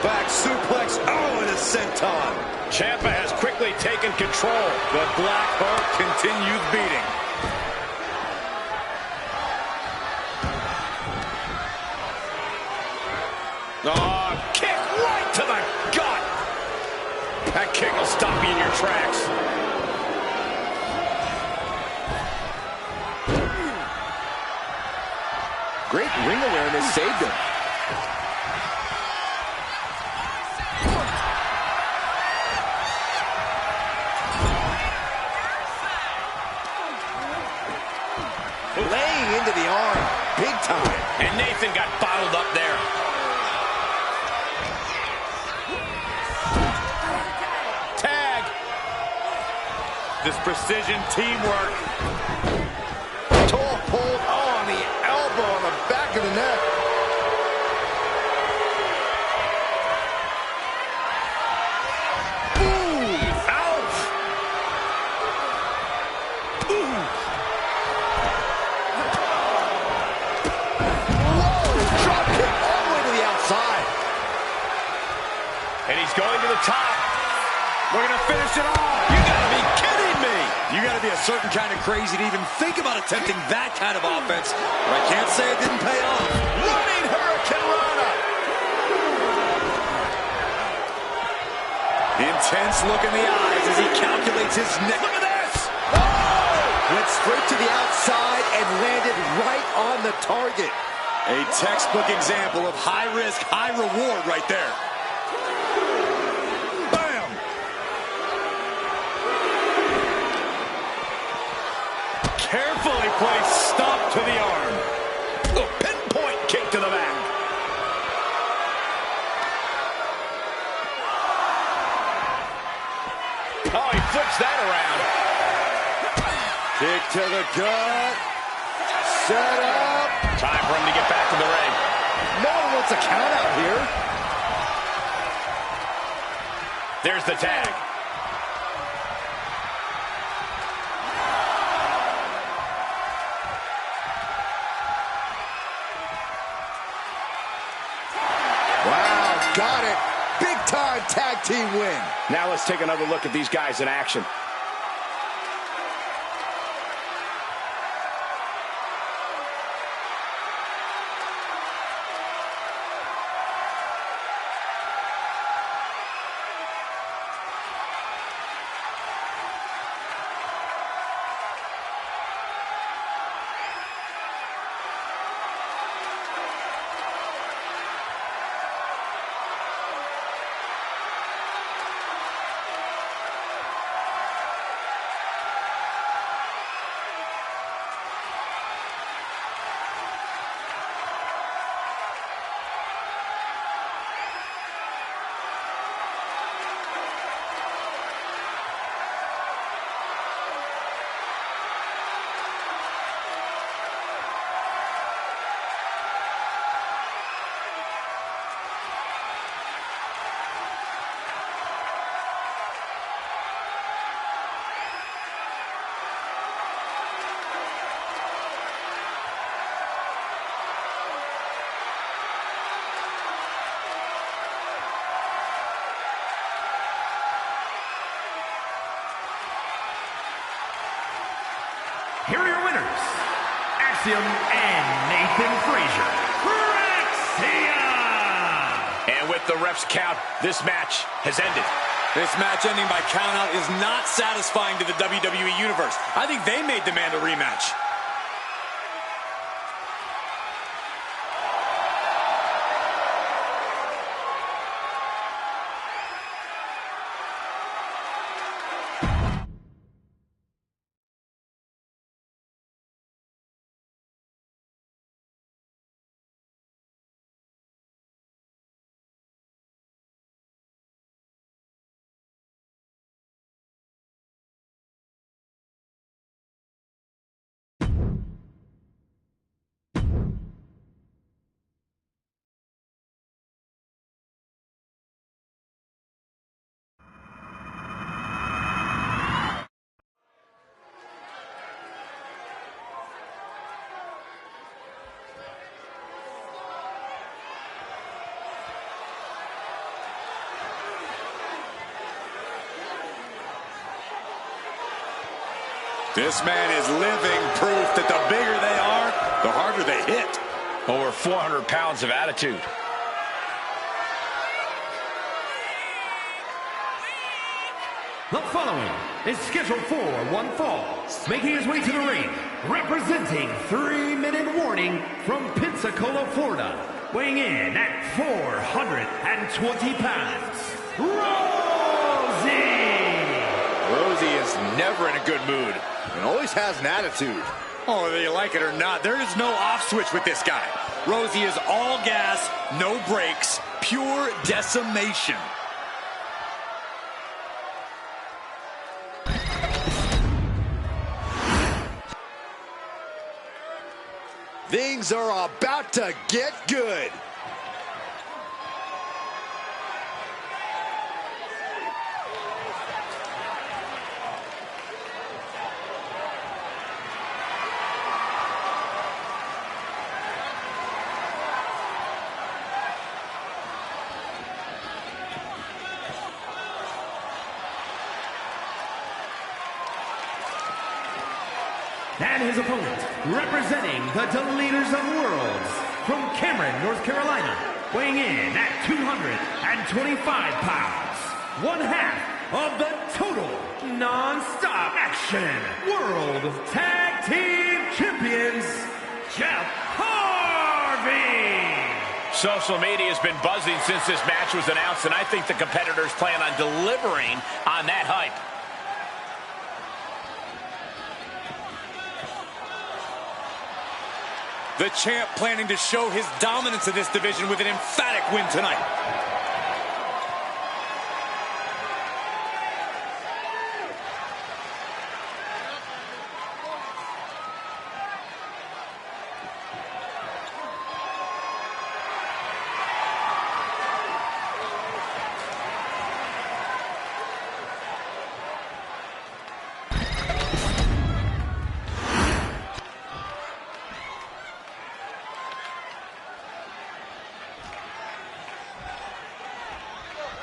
Back suplex. Oh, and a senton. Ciampa has quickly taken control. The Black Heart continues beating. Oh, kick right to the gut. That kick will stop you in your tracks. Great ring awareness saved him. time. And Nathan got bottled up there. Tag. This precision teamwork. Toe hold on the elbow on the back of the neck. And he's going to the top. We're going to finish it off. You gotta be kidding me. You got to be a certain kind of crazy to even think about attempting that kind of offense. But I can't say it didn't pay off. Running Hurricane Rana. Intense look in the eyes as he calculates his neck. Look at this. Went straight to the outside and landed right on the target. A textbook example of high risk, high reward right there. Bam! Carefully placed stomp to the arm. A pinpoint kick to the back. Oh, he flips that around. Kick to the gut. Set up. Time for him to get back to the ring. No one wants a count out here. There's the tag. Wow, got it. Big time tag team win. Now let's take another look at these guys in action. Here are your winners, Axiom and Nathan Frazier. Axiom! And with the ref's count, this match has ended. This match ending by countout is not satisfying to the WWE Universe. I think they made demand a rematch. This man is living proof that the bigger they are, the harder they hit. Over 400 pounds of attitude. The following is scheduled for one fall, making his way to the ring, representing 3-minute warning from Pensacola, Florida, weighing in at 420 pounds, Rosie! Rosie is never in a good mood and always has an attitude. Oh, whether you like it or not, there is no off switch with this guy. Rosie is all gas, no brakes, pure decimation. Things are about to get good. And his opponent, representing the Deleters of Worlds, from Cameron, North Carolina, weighing in at 225 pounds, one half of the Total Non-Stop Action World Tag Team Champions, Jeff Harvey. Social media has been buzzing since this match was announced, and I think the competitors plan on delivering on that hype. The champ planning to show his dominance in this division with an emphatic win tonight.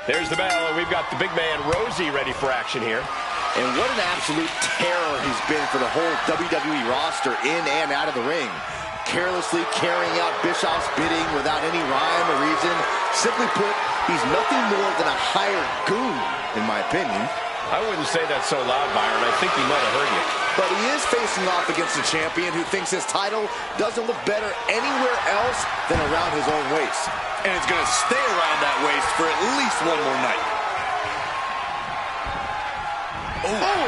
There's the bell, and we've got the big man Rosie ready for action here. And what an absolute terror he's been for the whole WWE roster in and out of the ring. Carelessly carrying out Bischoff's bidding without any rhyme or reason. Simply put, he's nothing more than a hired goon, in my opinion. I wouldn't say that so loud, Byron. I think he might have heard you. But he is facing off against a champion who thinks his title doesn't look better anywhere else than around his own waist. And it's going to stay around that waist for at least one more night. Oh!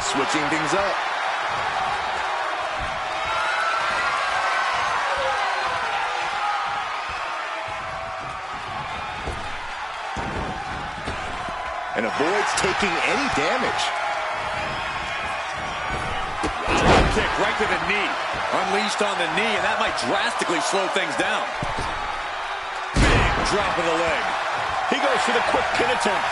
Switching things up. And avoids taking any damage. Kick right to the knee. Unleashed on the knee, and that might drastically slow things down. Big drop of the leg. He goes for the quick pin attempt.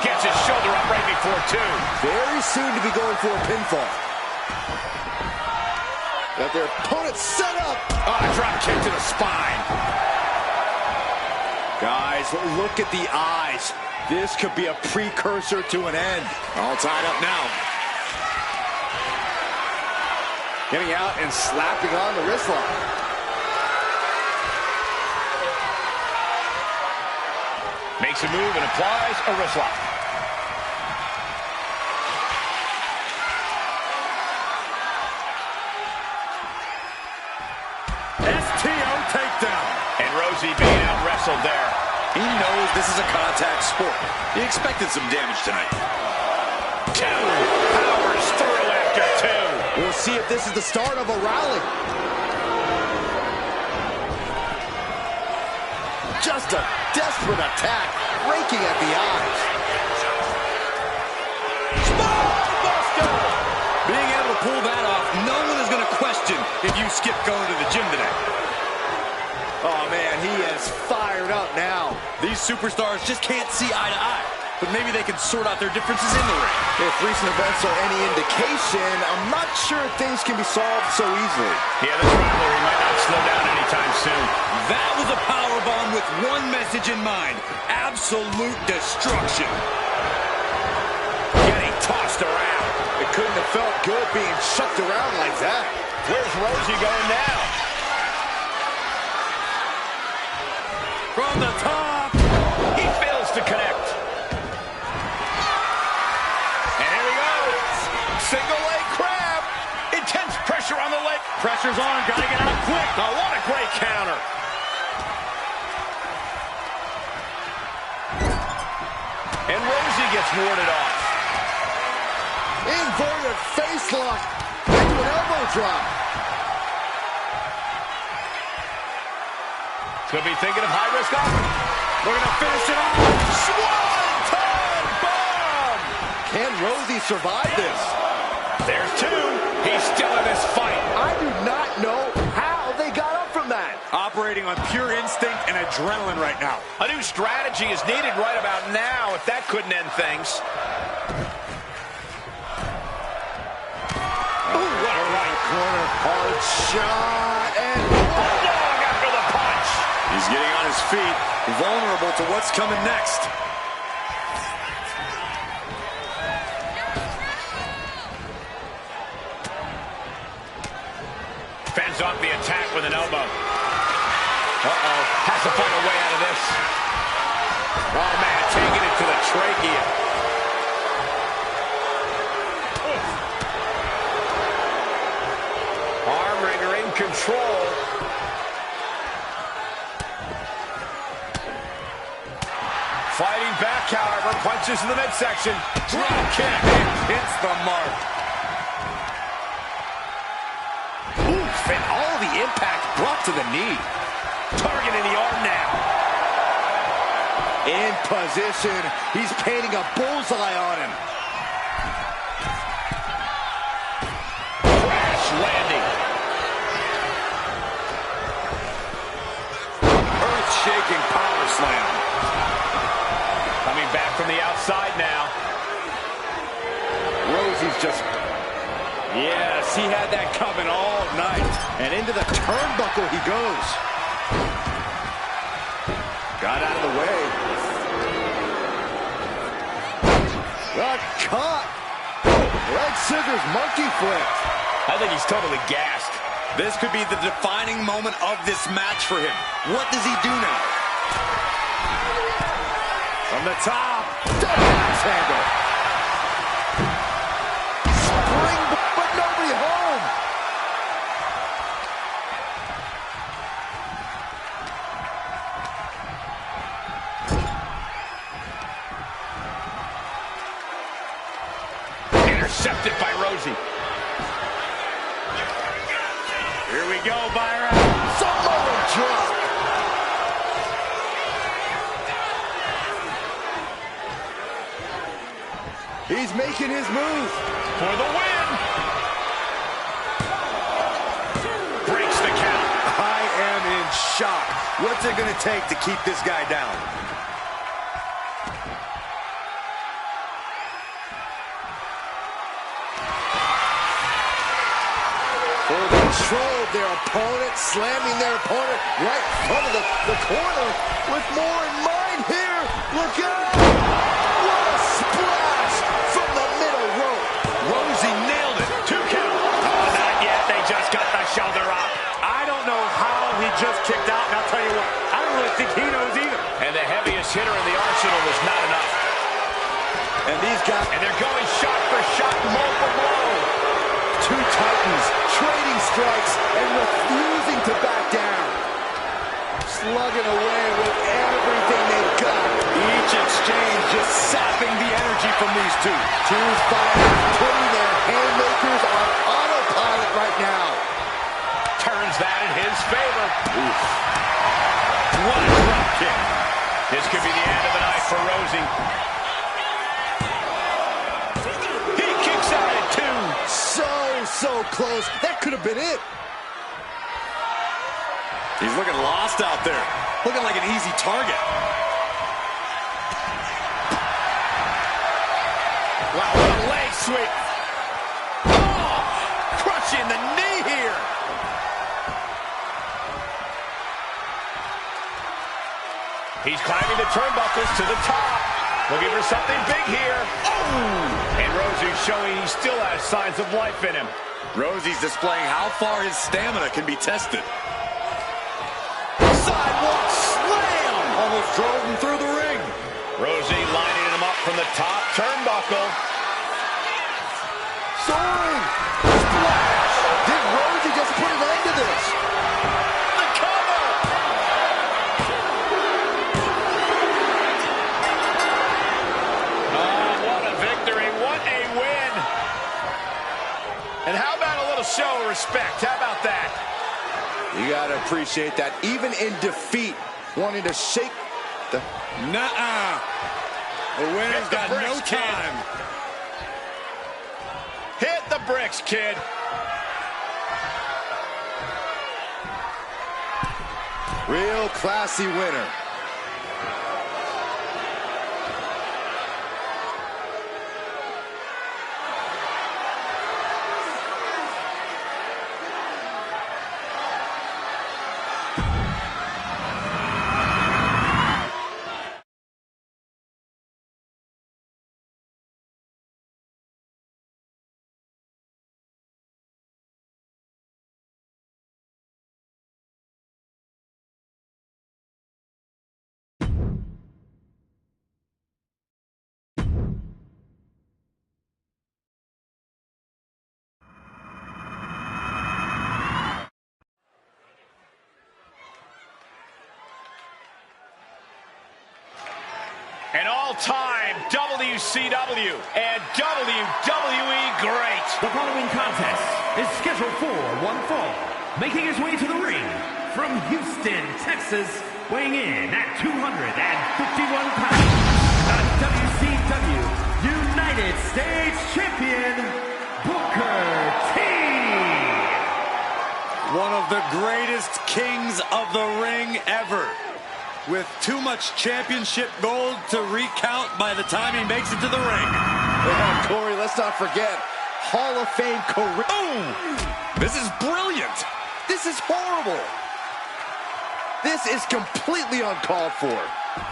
Gets his shoulder up right before two. Very soon to be going for a pinfall. Got their opponent set up. Drop kick to the spine. Guys, look at the eyes. This could be a precursor to an end. All tied up now. Getting out and slapping on the wrist lock. Makes a move and applies a wrist lock. STO takedown. And Rosie being out-wrestled there. He knows this is a contact sport. He expected some damage tonight. Two. Powers through after two. We'll see if this is the start of a rally. Just a desperate attack, raking at the eyes. Buster! Being able to pull that off, no one is going to question if you skip going to the gym today. Oh, man, he is fired up now. These superstars just can't see eye to eye, but maybe they can sort out their differences in the ring. If recent events are any indication, I'm not sure things can be solved so easily. Yeah, this rivalry might not slow down anytime soon. That was a powerbomb with one message in mind: absolute destruction. Getting tossed around. It couldn't have felt good being chucked around like that. Where's Rosie going now? From the top. He fails to connect. And here we go. Single leg crab. Intense pressure on the leg. Pressure's on. Gotta get out quick. Oh, what a great counter. And Rosie gets warded off. Inverted face lock into an elbow drop. Could be thinking of high-risk offer. We're going to finish it off. Swanton bomb! Can Rosie survive this? There's two. He's still in this fight. I do not know how they got up from that. Operating on pure instinct and adrenaline right now. A new strategy is needed right about now if that couldn't end things. Ooh, what a right. Corner, hard shot, and Bulldog after the punch. He's getting on his feet, vulnerable to what's coming next. Fends off the attack with an elbow. Uh-oh. Has to find a way out of this. Oh, man, taking it to the trachea. Arm wringer in control. Fighting back, however. Punches in the midsection. Drop kick. It hits the mark. And all the impact brought to the knee. Targeting the arm now. in position. He's painting a bullseye on him. Crash landing. Earth-shaking power slam. Coming back from the outside now. Rosie's just... Yes, he had that coming all night. And into the turnbuckle he goes. Got out of the way. The cut. Leg scissors monkey flip. I think he's totally gassed. This could be the defining moment of this match for him. What does he do now? From the top. Axe handle. Spring, but nobody home. Intercepted by Rosie. Here we go, Byron. Samoa drop. He's making his move. For the win. Breaks the count. I am in shock. What's it going to take to keep this guy down? For control of their opponent, slamming their opponent right in front of the corner with more in mind here. Look out! What a splash from the middle rope. Rosie nailed it. 2 count. Oh, not yet. They just got the shoulder up. I don't know how he just kicked out, and I'll tell you what, I don't really think he knows either. And the heaviest hitter in the arsenal was not enough. And these guys, And they're going shot for shot, blow for blow. two titans, trading strikes and refusing to back down. Slugging away with everything they've got. Each exchange just sapping the energy from these two. Two fighters putting their haymakers on autopilot right now. Turns that in his favor. Oof. What a drop kick. This could be the end of the night for Rosie. He kicks out at 2. So close. That could have been it. He's looking lost out there. Looking like an easy target. Wow, what a leg sweep. Oh, crushing the knee here. He's climbing the turnbuckles to the top. Looking for something big here. Oh! And Rosie's showing he still has signs of life in him. Rosie's displaying how far his stamina can be tested. Sidewalk slam. Almost drove him through the ring. Rosie lining him up from the top turnbuckle. Soaring. Splash. Did Rosie just put an end to this? The cover! respect. How about that? You gotta appreciate that. Even in defeat, wanting to shake the... Nuh-uh. The winner's got no time. Hit the bricks, kid. Real classy winner. An all-time WCW and WWE great. The following contest is scheduled for one fall. Making his way to the ring from Houston, Texas, weighing in at 251 pounds, the WCW United States Champion, Booker T. One of the greatest kings of the ring ever. With too much championship gold to recount by the time he makes it to the ring. Yeah, Corey, let's not forget, Hall of Fame career. Oh! This is brilliant. This is horrible. This is completely uncalled for.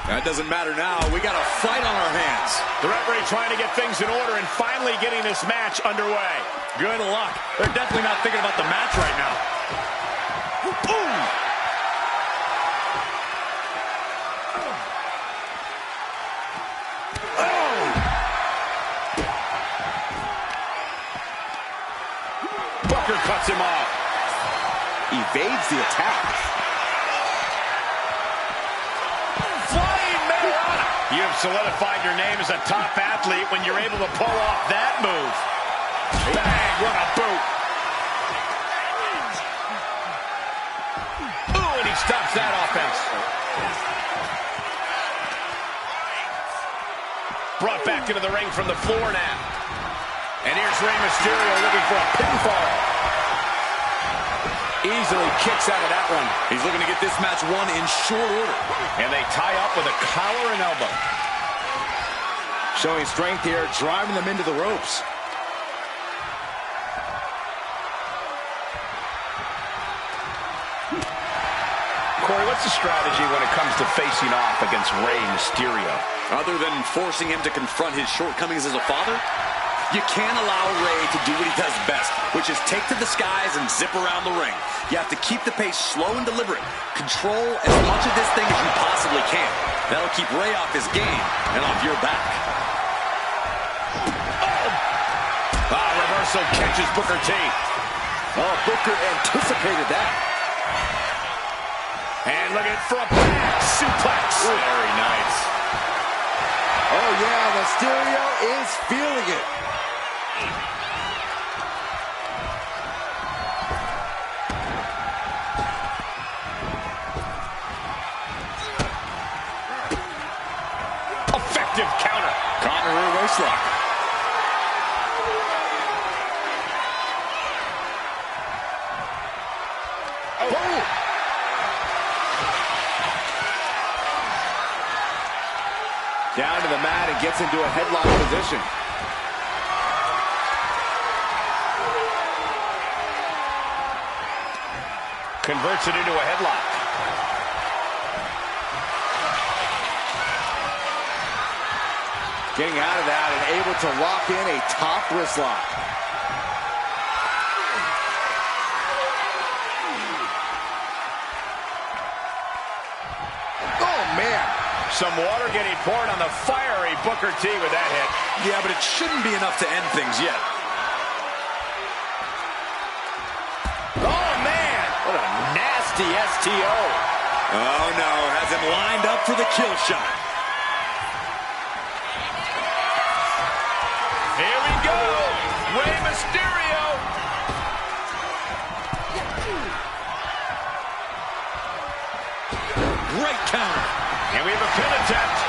That doesn't matter now. We got a fight on our hands. The referee trying to get things in order and finally getting this match underway. Good luck. They're definitely not thinking about the match right now. Boom! Booker cuts him off. Evades the attack. Flying Mariana. You have solidified your name as a top athlete when you're able to pull off that move. Bang, what a boot. Ooh, and he stops that offense. Brought back into the ring from the floor now. And here's Rey Mysterio looking for a pinfall. Easily kicks out of that one. He's looking to get this match won in short order. And they tie up with a collar and elbow. Showing strength here, driving them into the ropes. Corey, what's the strategy when it comes to facing off against Rey Mysterio? Other than forcing him to confront his shortcomings as a father, you can't allow Rey to do what he does best, which is take to the skies and zip around the ring. You have to keep the pace slow and deliberate. Control as much of this thing as you possibly can. That'll keep Rey off his game and off your back. Reversal catches Booker T. Oh, Booker anticipated that. And looking for a back suplex. Very nice. Oh, yeah, Mysterio is feeling it. Effective counter. Conqueror waistlock. Oh! Down to the mat and gets into a headlock position. Converts it into a headlock. Getting out of that and able to lock in a top wrist lock. Oh, man. Some water getting poured on the fiery Booker T with that hit. Yeah, but it shouldn't be enough to end things yet. Oh, man. What a nasty STO. Oh, no. Has him lined up for the kill shot. Here we go. Rey Mysterio. Great counter. And we have a pin attempt.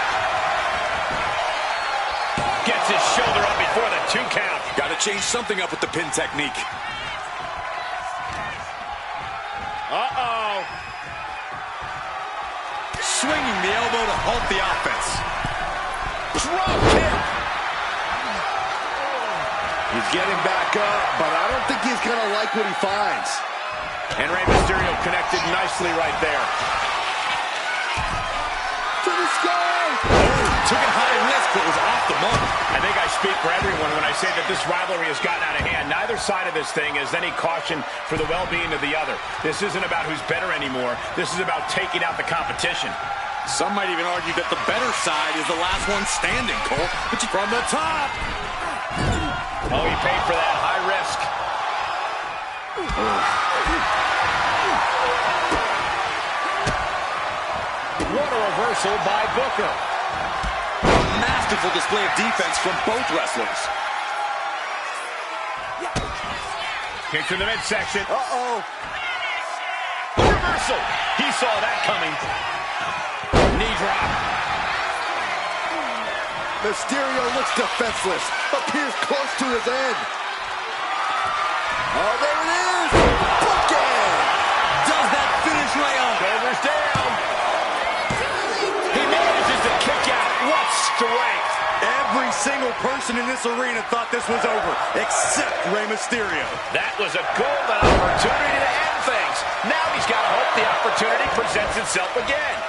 Gets his shoulder up before the 2 count. Got to change something up with the pin technique. Uh-oh. Swinging the elbow to halt the offense. Drop kick. He's getting back up, but I don't think he's going to like what he finds. And Rey Mysterio connected nicely right there. To the sky! Took it high risk, but was off the mark. I think I speak for everyone when I say that this rivalry has gotten out of hand. Neither side of this thing has any caution for the well-being of the other. This isn't about who's better anymore. This is about taking out the competition. Some might even argue that the better side is the last one standing, Cole. But from the top. Oh, he paid for that. High risk. What a reversal by Booker. A masterful display of defense from both wrestlers. Kick to the midsection. Uh-oh. Reversal. He saw that coming. Knee drop. Mysterio looks defenseless. Appears close to his end. Oh, there it is! Bookend! Does that finish Rey off? Shoulders down. He manages to kick out. What strength. Every single person in this arena thought this was over, except Rey Mysterio. That was a golden opportunity to end things. Now he's got to hope the opportunity presents itself again.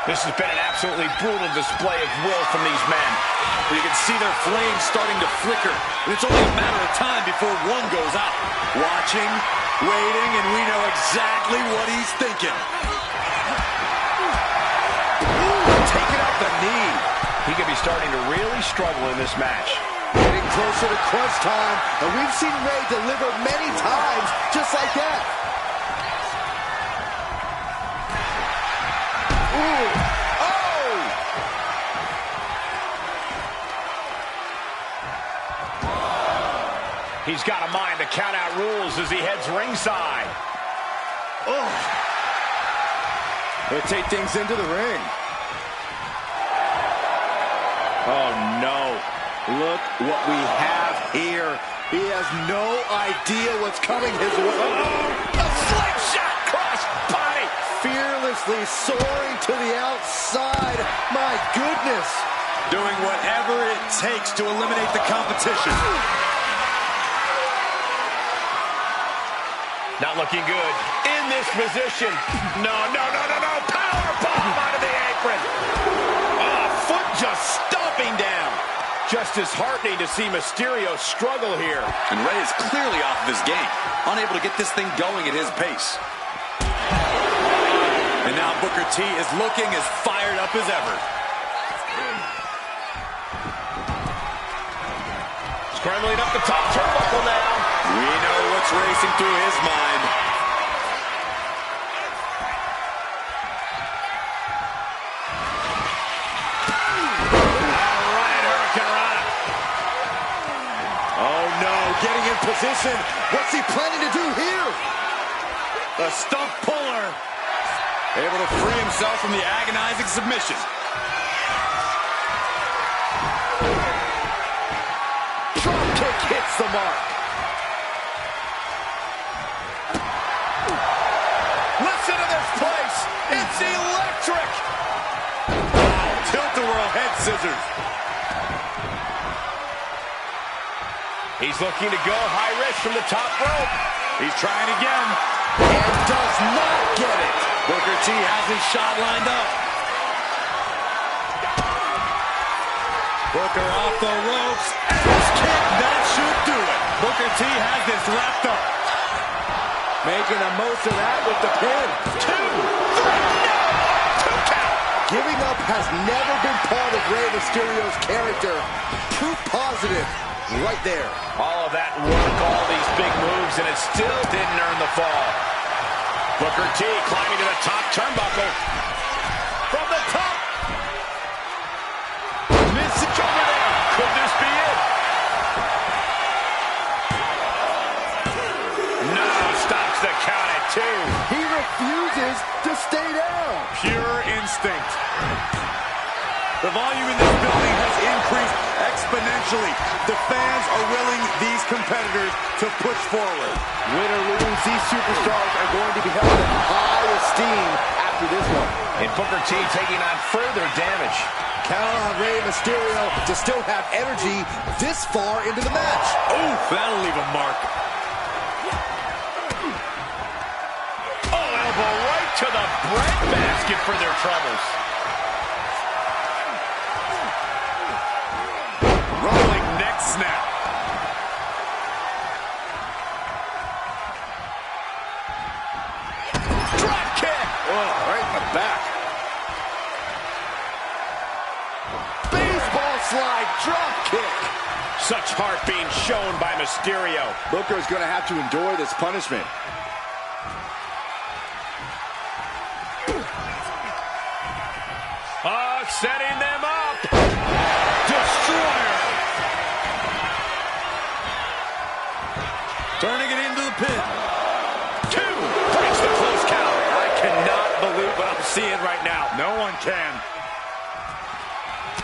This has been an absolutely brutal display of will from these men. You can see their flames starting to flicker, and it's only a matter of time before one goes out. Watching, waiting, and we know exactly what he's thinking. Ooh, taking out the knee. He could be starting to really struggle in this match. Getting closer to crunch time, and we've seen Rey deliver many times just like that. Ooh. Oh! He's got a mind to count out rules as he heads ringside. Oh! They'll take things into the ring. Oh, no. Look what we have here. He has no idea what's coming his way. A slingshot cross body. Fearlessly soaring to the outside. My goodness. Doing whatever it takes to eliminate the competition. Not looking good. In this position. No. Power bomb out of the apron. Foot just stomping down. Just as heartening to see Mysterio struggle here. And Rey is clearly off of his game, unable to get this thing going at his pace. And now Booker T is looking as fired up as ever. Scrambling up the top turnbuckle now. We know what's racing through his mind. Getting in position. What's he planning to do here? A stump puller. Able to free himself from the agonizing submission. Drop kick hits the mark. Listen to this place. It's electric. Tilt-a-whirl head scissors. He's looking to go high risk from the top rope. He's trying again. And does not get it. Booker T has his shot lined up. Booker off the ropes. Axe kick, that should do it. Booker T has this wrapped up. Making the most of that with the pin. 2, 3, no! 2 count. Giving up has never been part of Rey Mysterio's character. Proof positive. Right there. All of that work, all these big moves, and it still didn't earn the fall. Booker T climbing to the top turnbuckle. From the top. Missing over there. Could this be it? No, stops the two. He refuses to stay down. Pure instinct. The volume in this building has increased exponentially. The fans are willing these competitors to push forward. Win or lose, these superstars are going to be held in high esteem after this one. And Booker T taking on further damage. Count on Rey Mysterio to still have energy this far into the match. Oof, that'll leave a mark. Oh, elbow right to the breadbasket for their troubles. Rolling neck snap. Drop kick. Oh, right in the back. Baseball slide drop kick. Such heart being shown by Mysterio. Booker is going to have to endure this punishment. Setting them up. Destroyer. Turning it into the pin. Two. Breaks the close count. I cannot believe what I'm seeing right now. No one can.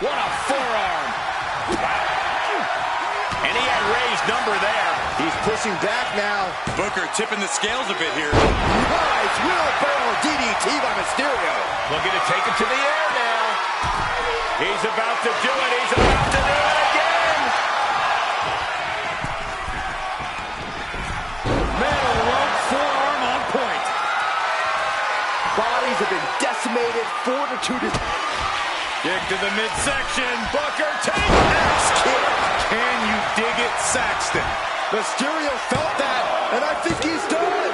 What a forearm. And he had Rey's number there. He's pushing back now. Booker tipping the scales a bit here. Nice wheelbarrow DDT by Mysterio. Looking to take it to the air now. He's about to do it. He's about to do it again. Metal rope forearm on point. Bodies have been decimated. Fortitude is... Kick to the midsection. Booker take Axe kick. Can you dig it, Saxton? Mysterio felt that, and I think he's done.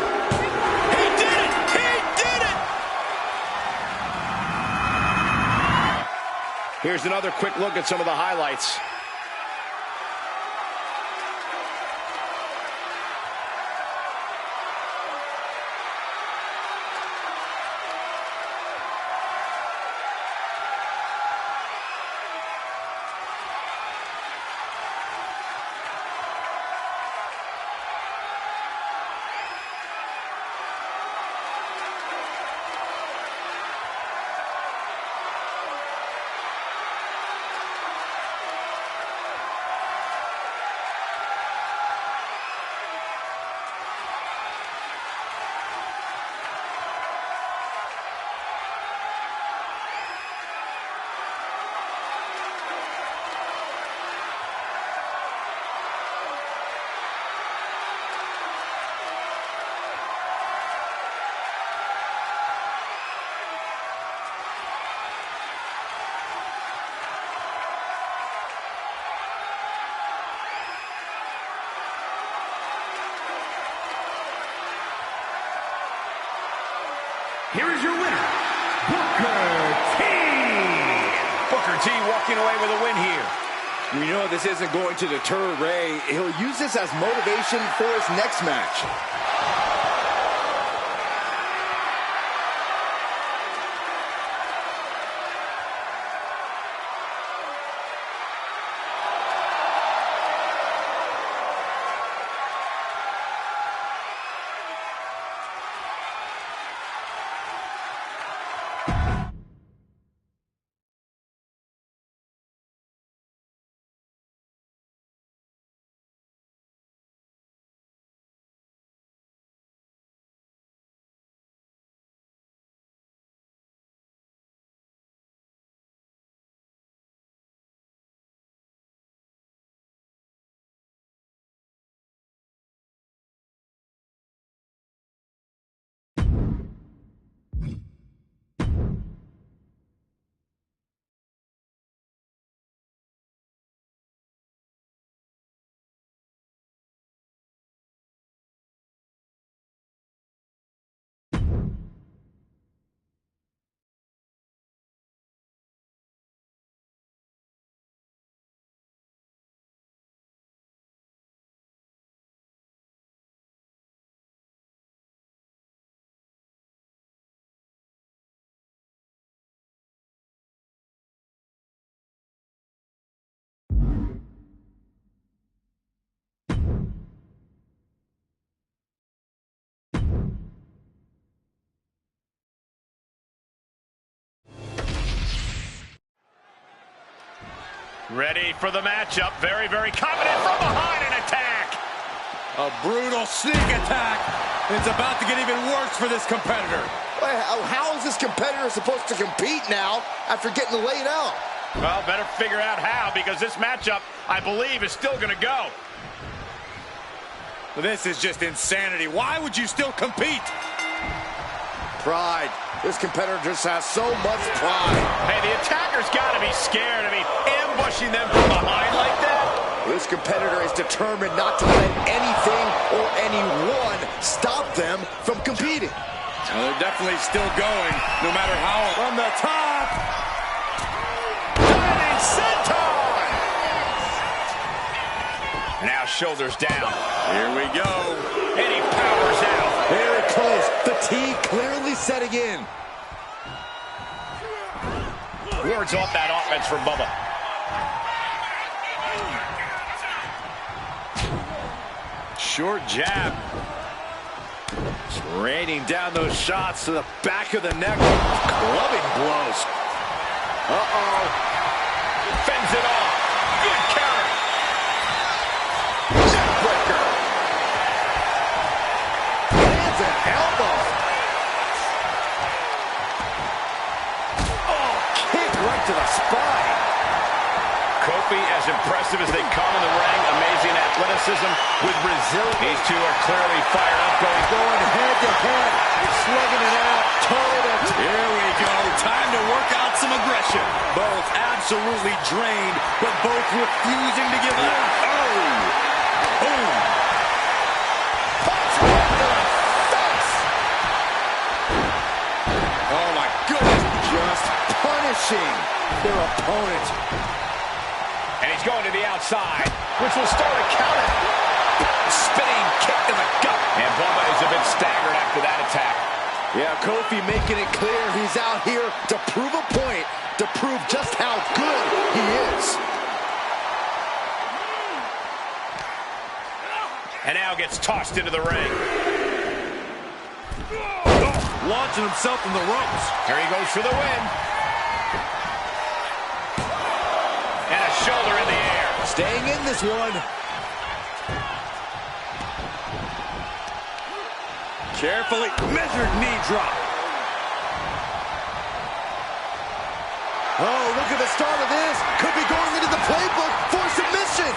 He did it. He did it. Here's another quick look at some of the highlights. Here is your winner, Booker T. Booker T walking away with a win here. We know this isn't going to deter Rey. He'll use this as motivation for his next match. Ready for the matchup. Very, very confident from behind an attack. A brutal sneak attack. It's about to get even worse for this competitor. How is this competitor supposed to compete now after getting laid out? Well, better figure out how, because this matchup, I believe, is still going to go. This is just insanity. Why would you still compete? Pride. This competitor just has so much pride. Hey, the attacker's got to be scared. I mean, ambushing them from behind like that. This competitor is determined not to let anything or anyone stop them from competing. Well, they're definitely still going, no matter how. From the top. Diving senton. Now shoulders down. Here we go. And he powers out. Very close. The T clearly setting in. Wards off that offense for Bubba. Short jab. Just raining down those shots to the back of the neck. Clubbing blows. Uh-oh. Fends it off. Good counter. Neckbreaker. Lands an elbow. Oh, kick right to the spine. Kofi, as impressive as they come in the ring, amazing athleticism with resilience. These two are clearly fired up, Going head to head. Slugging it out. Here we go. Time to work out some aggression. Both absolutely drained, but both refusing to give up. Oh! Boom! Punch right to the face. Oh, my goodness. Just punishing their opponent. And he's going to the outside, which will start a counter. Spinning kick to the gut. And Bubba is a bit staggered after that attack. Yeah, Kofi making it clear he's out here to prove a point, to prove just how good he is. And now gets tossed into the ring. Launching himself in the ropes. Here he goes for the win. And a shoulder in the air. Staying in this one. Carefully measured knee drop. Oh, look at the start of this. Could be going into the playbook for submission.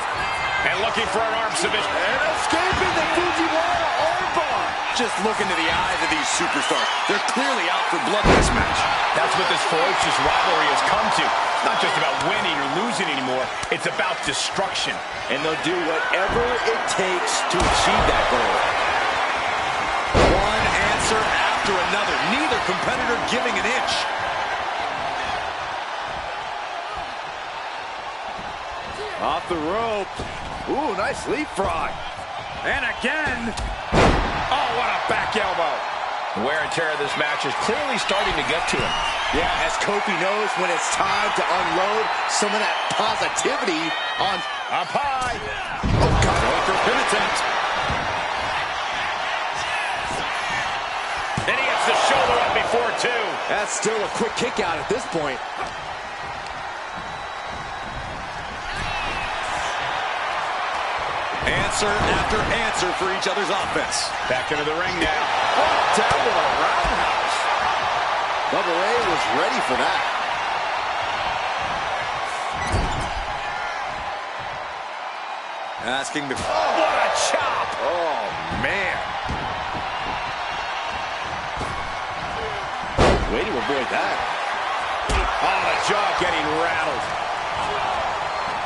And looking for an arm submission. And escaping the Fujiwara armbar. Just look into the eyes of these superstars. They're clearly out for blood in this match. That's what this ferocious rivalry has come to. It's not just about winning or losing anymore. It's about destruction. And they'll do whatever it takes to achieve that goal. One answer after another. Neither competitor giving an inch. Off the rope. Ooh, nice leapfrog. And again. Oh, what a back elbow. The wear and tear of this match is clearly starting to get to him. Yeah, as Kofi knows when it's time to unload some of that positivity on Up high. Oh, God. Going for a pin attempt. Then he gets the shoulder up before two. That's still a quick kick out at this point. Answer after answer for each other's offense. Back into the ring now. Oh, down to the roundhouse. Double A was ready for that. Asking the... Oh, what a chop. Oh, man. Way to avoid that. Oh, the jaw getting rattled.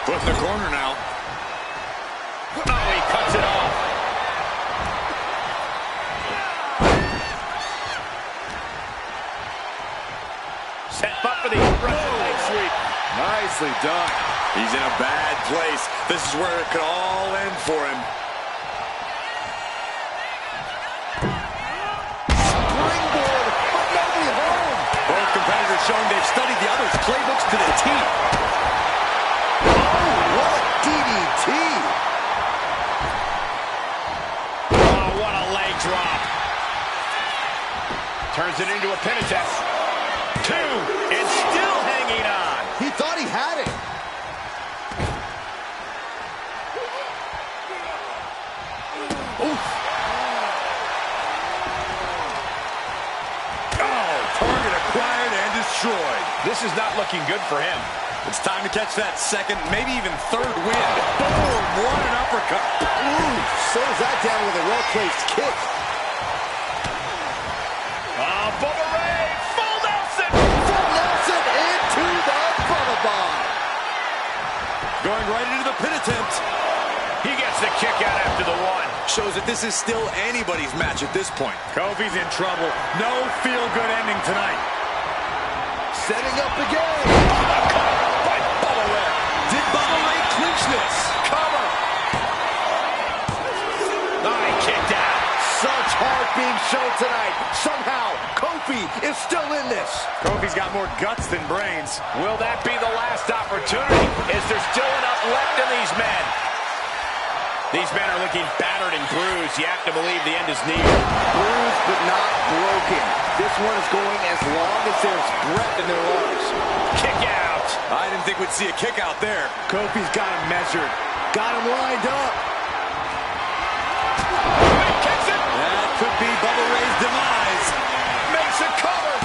Foot in the corner now. Oh, he cuts it off. Set up for the Russian leg sweep. Nicely done. He's in a bad place. This is where it could all end for him. Springboard, but nobody home. Both competitors showing they've studied the other's playbooks to the T. Oh, what a DDT. Oh, what a leg drop. Turns it into a pin attempt. Two, and still hanging on. He thought he had it. destroyed. This is not looking good for him. It's time to catch that second, maybe even third win. Boom, what an uppercut. Ooh, slows that down with a well-placed kick. Bubba Ray, full Nelson. Full Nelson into the Bubba Bomb. Going right into the pin attempt. He gets the kick out after the one. Shows that this is still anybody's match at this point. Kofi's in trouble. No feel-good ending tonight. Setting up again. By Bubba Ray. Did Bubba Ray clinch this? Cover. He kicked out. Such heart being shown tonight. Somehow, Kofi is still in this. Kofi's got more guts than brains. Will that be the last opportunity? Is there still enough left in these men? These men are looking battered and bruised. You have to believe the end is near. Bruised but not broken. This one is going as long as there's breath in their lungs. Kick out. I didn't think we'd see a kick out there. Kofi's got him measured. Got him lined up. Kicks it. That could be Bubba Ray's demise. Makes a cover.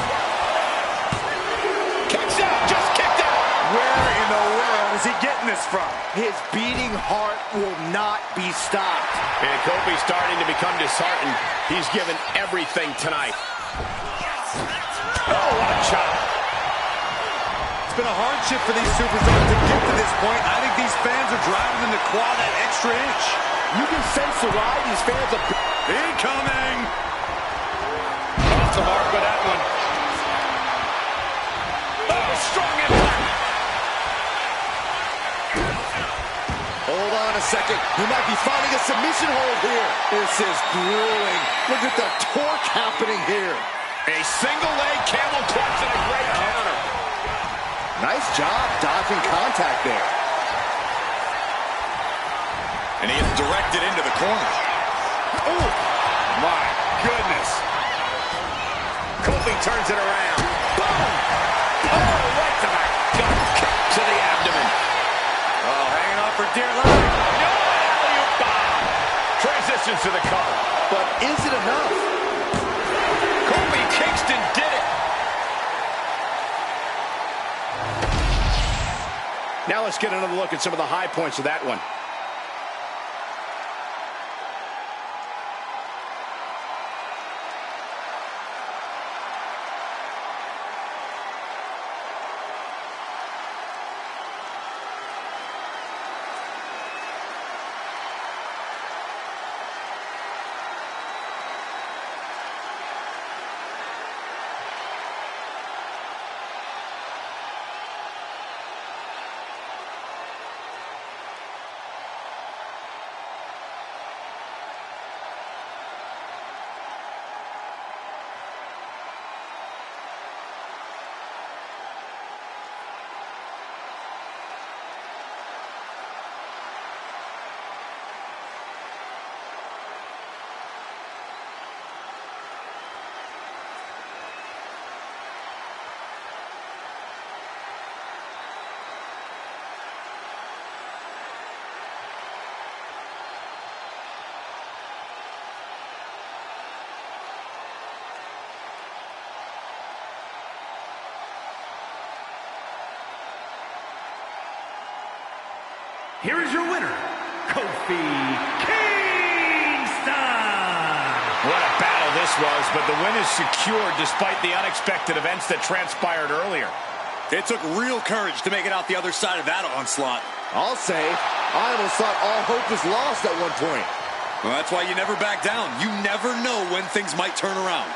Kicks out. Just kicked out. Where in the world is he getting this from? His beating heart will not be stopped. And Kofi's starting to become disheartened. He's given everything tonight. Oh, what a chop. It's been a hardship for these superstars to get to this point. I think these fans are driving them to claw that extra inch. You can sense the ride these fans are... Incoming! Off the mark with that one. Oh, strong impact. Hold on a second. He might be finding a submission hold here. This is grueling. Look at the torque happening here. A single leg camel clutch and a great counter. Nice job dodging contact there. And he is directed into the corner. Oh, my goodness. Kofi turns it around. Boom! Oh, right to the gut. Kick to the abdomen. Oh, hanging on for dear life. No, alley-oop bomb. Transitions to the cover. But is it enough? Kofi Kingston did it. Now let's get another look at some of the high points of that one. Here is your winner, Kofi Kingston. What a battle this was, but the win is secured despite the unexpected events that transpired earlier. It took real courage to make it out the other side of that onslaught. I'll say, I almost thought all hope was lost at one point. Well, that's why you never back down. You never know when things might turn around.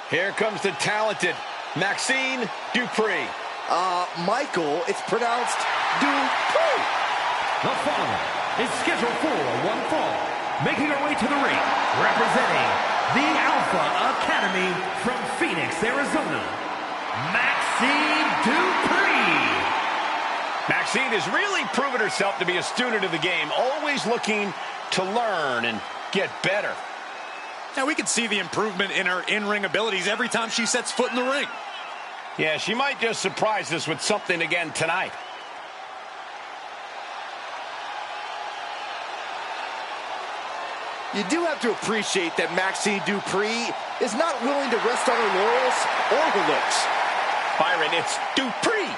Here comes the talented Maxine Dupree. Michael, it's pronounced Dupree. The following is scheduled for one fall, making her way to the ring, representing the Alpha Academy from Phoenix, Arizona, Maxine Dupree. Maxine has really proven herself to be a student of the game, always looking to learn and get better. Now we can see the improvement in her in-ring abilities every time she sets foot in the ring. Yeah, she might just surprise us with something again tonight. You do have to appreciate that Maxine Dupree is not willing to rest on her laurels or her looks. Byron, it's Dupree.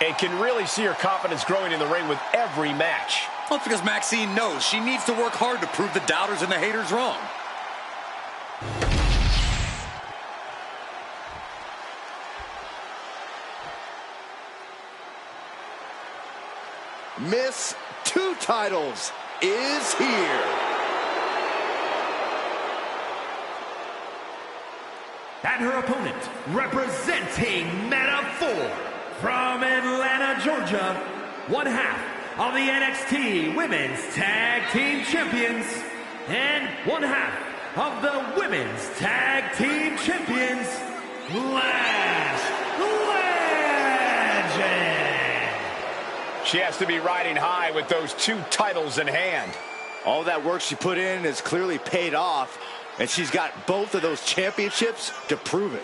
And can really see her confidence growing in the ring with every match. Well, it's because Maxine knows she needs to work hard to prove the doubters and the haters wrong. Miss Two Titles is here. And her opponent, representing Meta-4 from Atlanta, Georgia, one half of the NXT Women's Tag Team Champions and one half of the Women's Tag Team Champions, Lash Legend. She has to be riding high with those two titles in hand. All that work she put in has clearly paid off, and she's got both of those championships to prove it.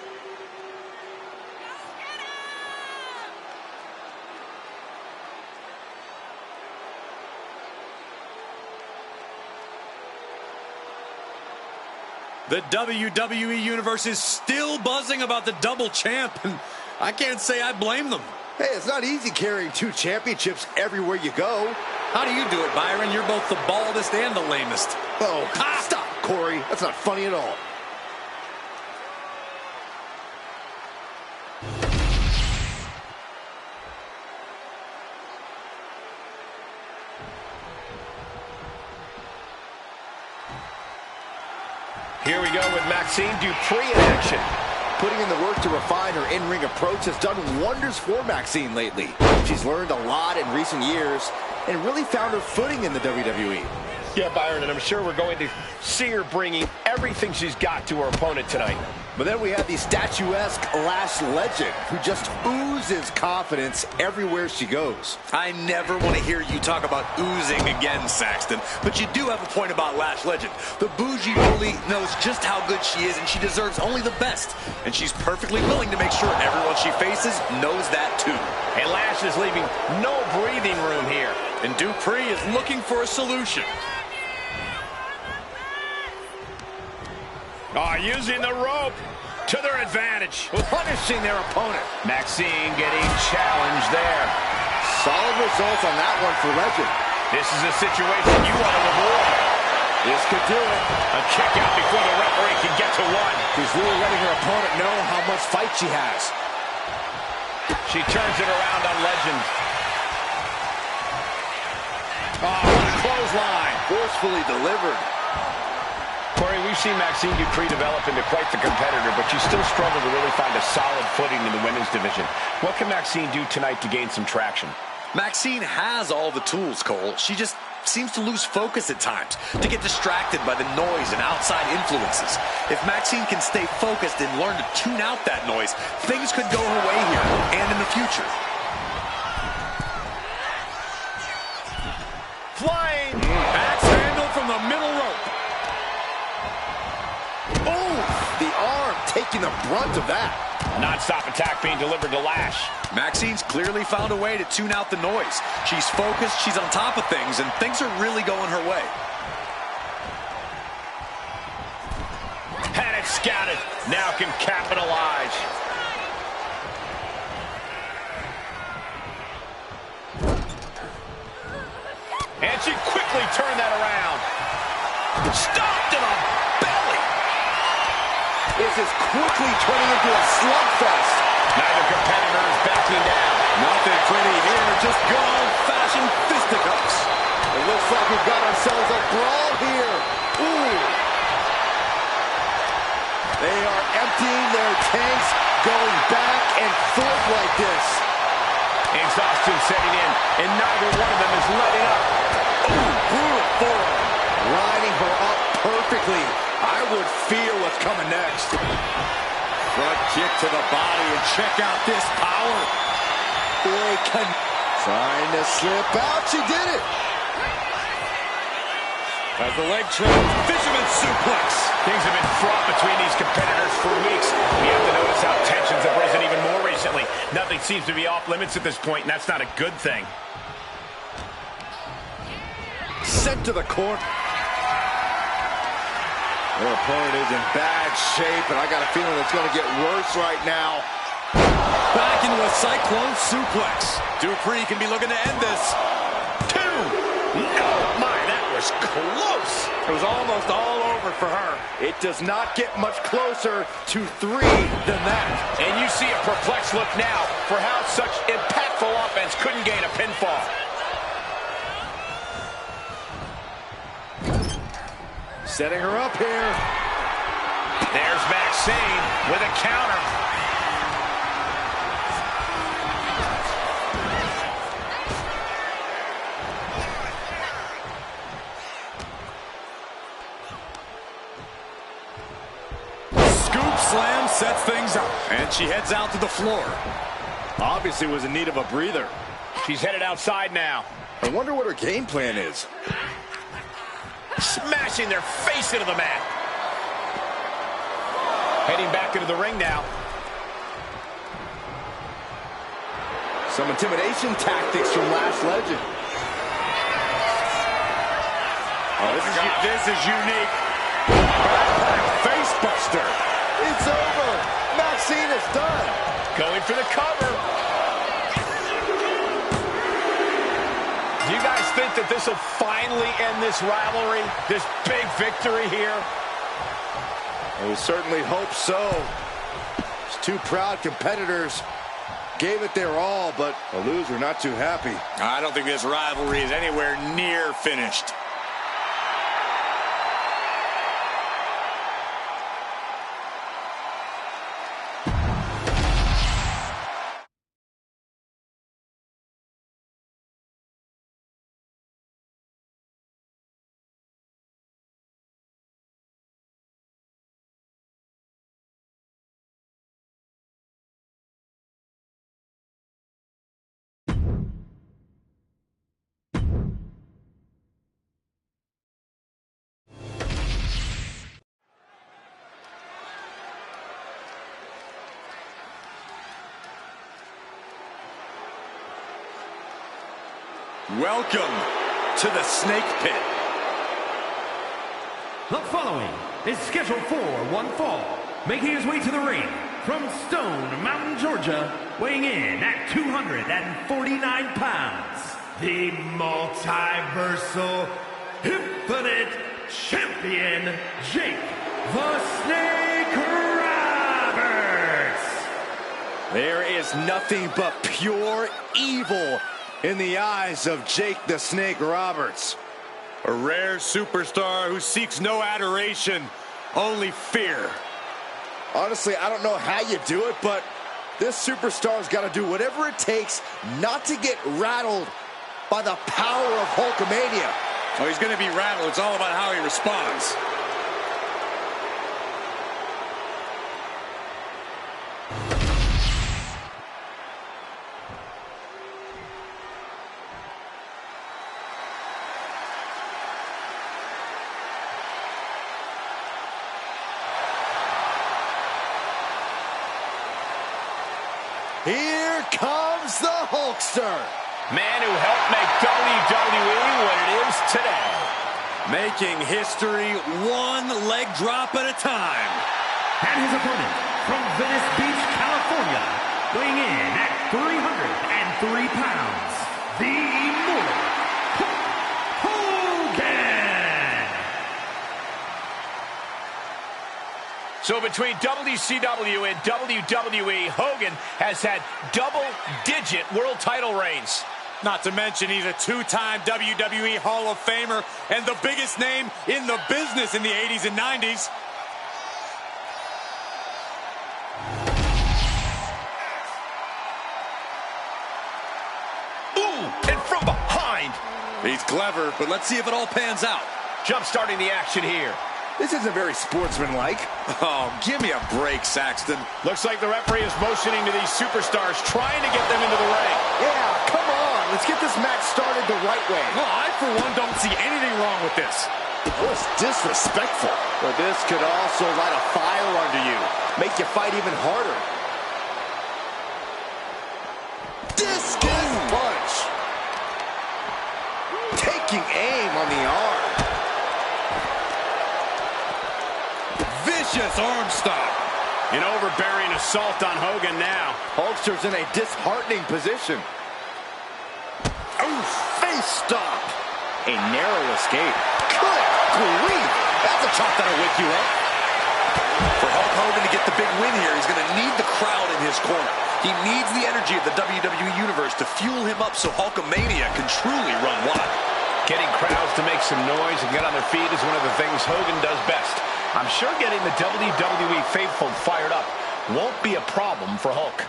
The WWE Universe is still buzzing about the double champ, and I can't say I blame them. Hey, it's not easy carrying two championships everywhere you go. How do you do it, Byron? You're both the baldest and the lamest. Oh, stop, Corey. That's not funny at all. Here we go with Maxine Dupree in action. Putting in the work to refine her in-ring approach has done wonders for Maxine lately. She's learned a lot in recent years and really found her footing in the WWE. Yeah, Byron, and I'm sure we're going to see her bringing everything she's got to her opponent tonight. But then we have the statuesque Lash Legend, who just oozes confidence everywhere she goes. I never want to hear you talk about oozing again, Saxton, but you do have a point about Lash Legend. The bougie bully knows just how good she is, and she deserves only the best. And she's perfectly willing to make sure everyone she faces knows that too. And Lash is leaving no breathing room here. And Dupree is looking for a solution. Using the rope to their advantage. Punishing their opponent. Maxine getting challenged there. Solid results on that one for Legend. This is a situation you want to avoid. This could do it. A kick out before the referee can get to one. She's really letting her opponent know how much fight she has. She turns it around on Legend. Oh, what a clothesline. Forcefully delivered. Corey, we've seen Maxine Dupree develop into quite the competitor, but she's still struggling to really find a solid footing in the women's division. What can Maxine do tonight to gain some traction? Maxine has all the tools, Cole. She just seems to lose focus at times, to get distracted by the noise and outside influences. If Maxine can stay focused and learn to tune out that noise, things could go her way here and in the future. Flying! Axe handle from the middle rope. Oh, the arm taking the brunt of that. Non-stop attack being delivered to Lash. Maxine's clearly found a way to tune out the noise. She's focused, she's on top of things, and things are really going her way. Had it scouted. Now can capitalize. And she quickly turned that around. Stopped in a belly. This is quickly turning into a slugfest. Neither competitor is backing down. Nothing pretty here, just good old-fashioned fisticuffs. It looks like we've got ourselves a brawl here. Ooh. They are emptying their tanks, going back and forth like this. Exhaustion setting in, and neither one of them is letting up. Ooh, brutal forearm. Lining her up perfectly. I would fear what's coming next. Front kick to the body, and check out this power. Trying to slip out. She did it. As the leg trail, fisherman suplex. Things have been fraught between these competitors for weeks. We have to notice how tensions have risen even more recently. Nothing seems to be off limits at this point, and that's not a good thing. Sent to the corner. Their opponent is in bad shape, and I got a feeling it's going to get worse right now. Back into a cyclone suplex. Dupree can be looking to end this. 2. No, my, that was close. It was almost all over for her. It does not get much closer to 3 than that. And you see a perplexed look now for how such impactful offense couldn't gain a pinfall. Setting her up here. There's Maxine with a counter. Scoop slam sets things up, and she heads out to the floor. Obviously was in need of a breather. She's headed outside now. I wonder what her game plan is. Smashing their face into the mat. Heading back into the ring now. Some intimidation tactics from Last Legend. Oh, this is unique. Backpack face buster. It's over. Maxine is done. Going for the cover. Do you guys think that this will finally end this rivalry? This big victory here? We certainly hope so. These two proud competitors gave it their all, but the loser not too happy. I don't think this rivalry is anywhere near finished. Welcome to the Snake Pit. The following is scheduled for one fall, making his way to the ring from Stone Mountain, Georgia, weighing in at 249 pounds, the multiversal infinite champion, Jake the Snake Roberts. There is nothing but pure evil in the eyes of Jake the Snake Roberts. A rare superstar who seeks no adoration, only fear. Honestly, I don't know how you do it, but this superstar's got to do whatever it takes not to get rattled by the power of Hulkamania. Oh, he's going to be rattled. It's all about how he responds. Here comes the Hulkster. Man who helped make WWE what it is today. Making history one leg drop at a time. And his opponent from Venice Beach, California, weighing in at 303 pounds, the Immortal Hogan. So between WCW and WWE, Hogan has had double-digit world title reigns. Not to mention he's a two-time WWE Hall of Famer and the biggest name in the business in the 80s and 90s. He's clever, but let's see if it all pans out. Jump starting the action here. This isn't very sportsmanlike. Oh, give me a break, Saxton. Looks like the referee is motioning to these superstars, trying to get them into the ring. Yeah, come on. Let's get this match started the right way. Well, I, for one, don't see anything wrong with this. That was disrespectful. But this could also light a fire under you. Make you fight even harder. Discus punch. Taking aim on the arm. Vicious arm stomp. An overbearing assault on Hogan now. Hulkster's in a disheartening position. Oh, face stomp. A narrow escape. Good grief. That's a chop that'll wake you up. For Hulk Hogan to get the big win here, he's going to need the crowd in his corner. He needs the energy of the WWE Universe to fuel him up so Hulkamania can truly run wild. Getting crowds to make some noise and get on their feet is one of the things Hogan does best. I'm sure getting the WWE faithful fired up won't be a problem for Hulk.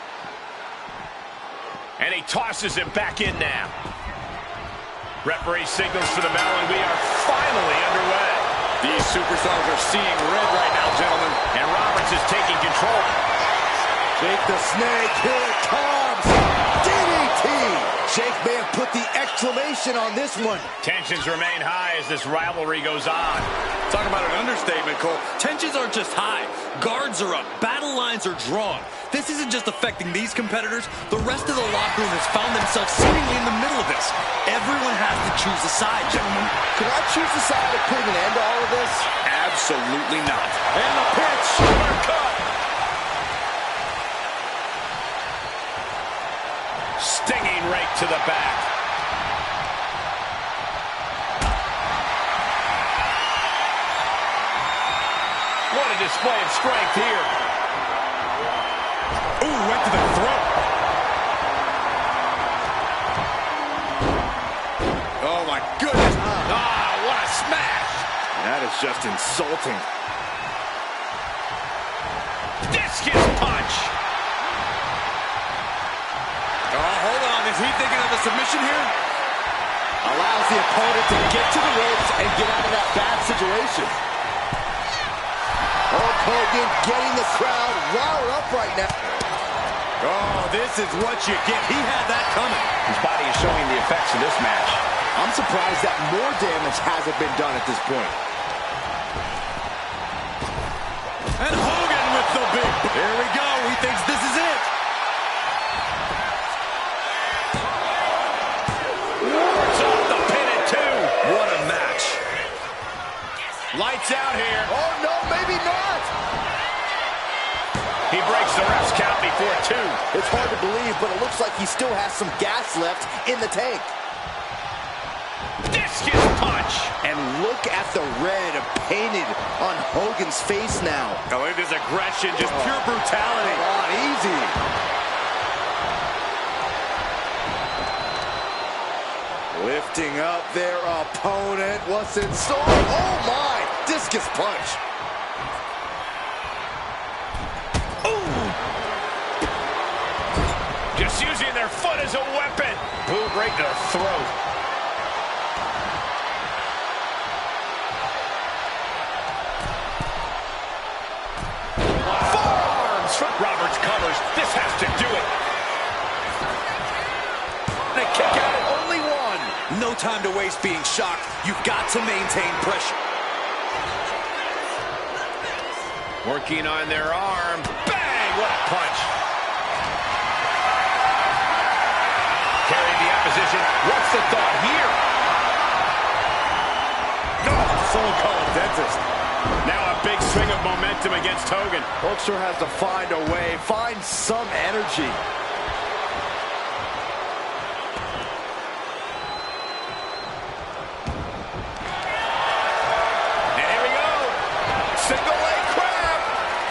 And he tosses him back in now. Referee signals for the bell, and we are finally underway. These superstars are seeing red right now, gentlemen. And Roberts is taking control. Jake the Snake, here it comes. DDT. Jake may have put the exclamation on this one. Tensions remain high as this rivalry goes on. Talk about an understatement, Cole. Tensions aren't just high. Guards are up. Battle lines are drawn. This isn't just affecting these competitors. The rest of the locker room has found themselves seemingly in the middle of this. Everyone has to choose a side, gentlemen. Could I choose the side of putting an end to all of this? Absolutely not. And the pitch. Uppercut. Stinging right to the back. What a display of strength here. Ooh, went to the throat. Oh, my goodness. Ah, what a smash. That is just insulting. Discus punch. Oh, hold on. Is he thinking of a submission here? Allows the opponent to get to the ropes and get out of that bad situation. Hulk Hogan getting the crowd riled up right now. Oh, this is what you get. He had that coming. His body is showing the effects of this match. I'm surprised that more damage hasn't been done at this point. And Hogan with the big... Here we go. He thinks this is it. It's off the pin at 2. What a match. Lights out here. Oh, no, maybe not. He breaks the ref's count before 2. It's hard to believe, but it looks like he still has some gas left in the tank. Discus punch. And look at the red painted on Hogan's face now. Oh, look at this aggression, just pure brutality. Come on, easy. Lifting up their opponent. What's in store? Oh, my. Discus punch. Just using their foot as a weapon. Boot right to the throat. Forearms. Roberts covers. This has to do it. They kick out at only one. No time to waste being shocked. You've got to maintain pressure. Working on their arm. Bang! What a punch. Carrying the opposition. What's the thought here? No, someone call a dentist. Now a big swing of momentum against Hogan. Hulkster has to find a way, find some energy. And here we go. Single leg crab.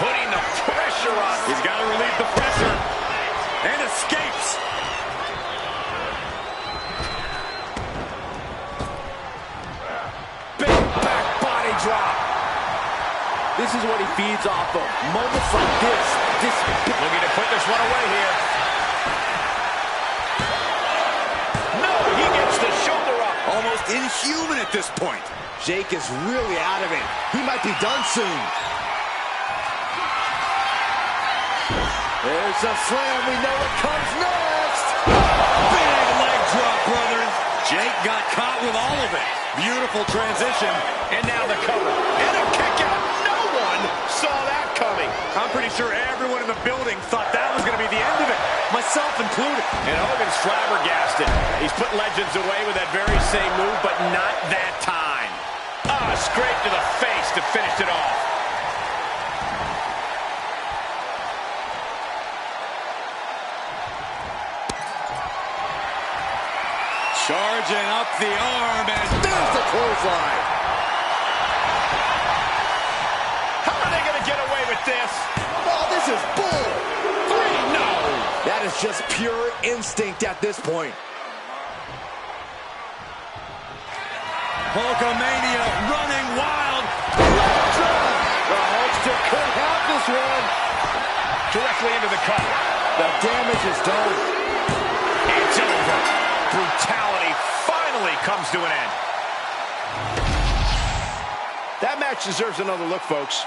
Putting the pressure on. He's got to relieve the pressure. And escapes. Big back body drop. This is what he feeds off of. Moments like this. Looking to put this one away here. No, he gets the shoulder up. Almost human at this point. Jake is really out of it. He might be done soon. There's a slam. We know what comes next. Big leg drop, brothers. Jake got caught with all of it. Beautiful transition. And now the cover. And a kick out. No one saw that coming. I'm pretty sure everyone in the building thought that was going to be the end of it, myself included. And Hogan's flabbergasted. He's put legends away with that very same move, but not that time. Straight to the face to finish it off. Charging up the arm, and There's the clothesline. How are they going to get away with this? Oh, this is bull. 3, no. That is just pure instinct at this point. Hulkamania running wild. The Hulkster could have this one. Directly into the cover. The damage is done. It's over. Brutality finally comes to an end. That match deserves another look, folks.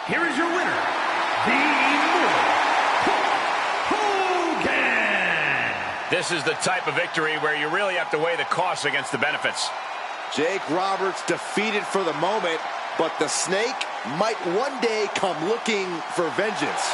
Here is your winner, the Immortal Hulk Hogan. This is the type of victory where you really have to weigh the costs against the benefits. Jake Roberts defeated for the moment, but the Snake might one day come looking for vengeance.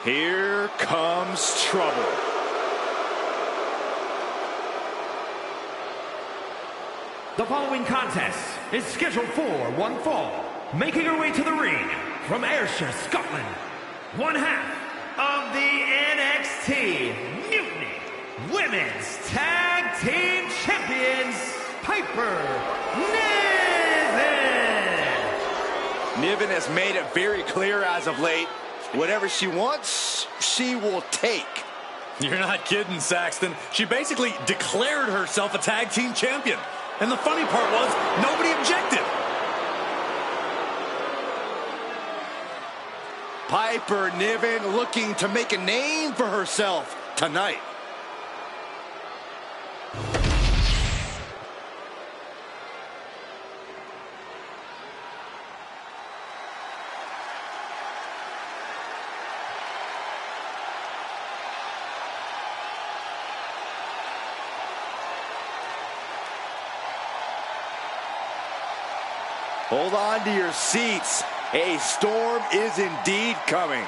Here comes trouble. The following contest is scheduled for one fall. Making her way to the ring from Ayrshire, Scotland, one half of the NXT Mutiny Women's Tag Team Champions, Piper Niven. Niven has made it very clear as of late, whatever she wants, she will take. You're not kidding, Saxton. She basically declared herself a tag team champion. And the funny part was, nobody objected. Piper Niven looking to make a name for herself tonight. Hold on to your seats. A storm is indeed coming.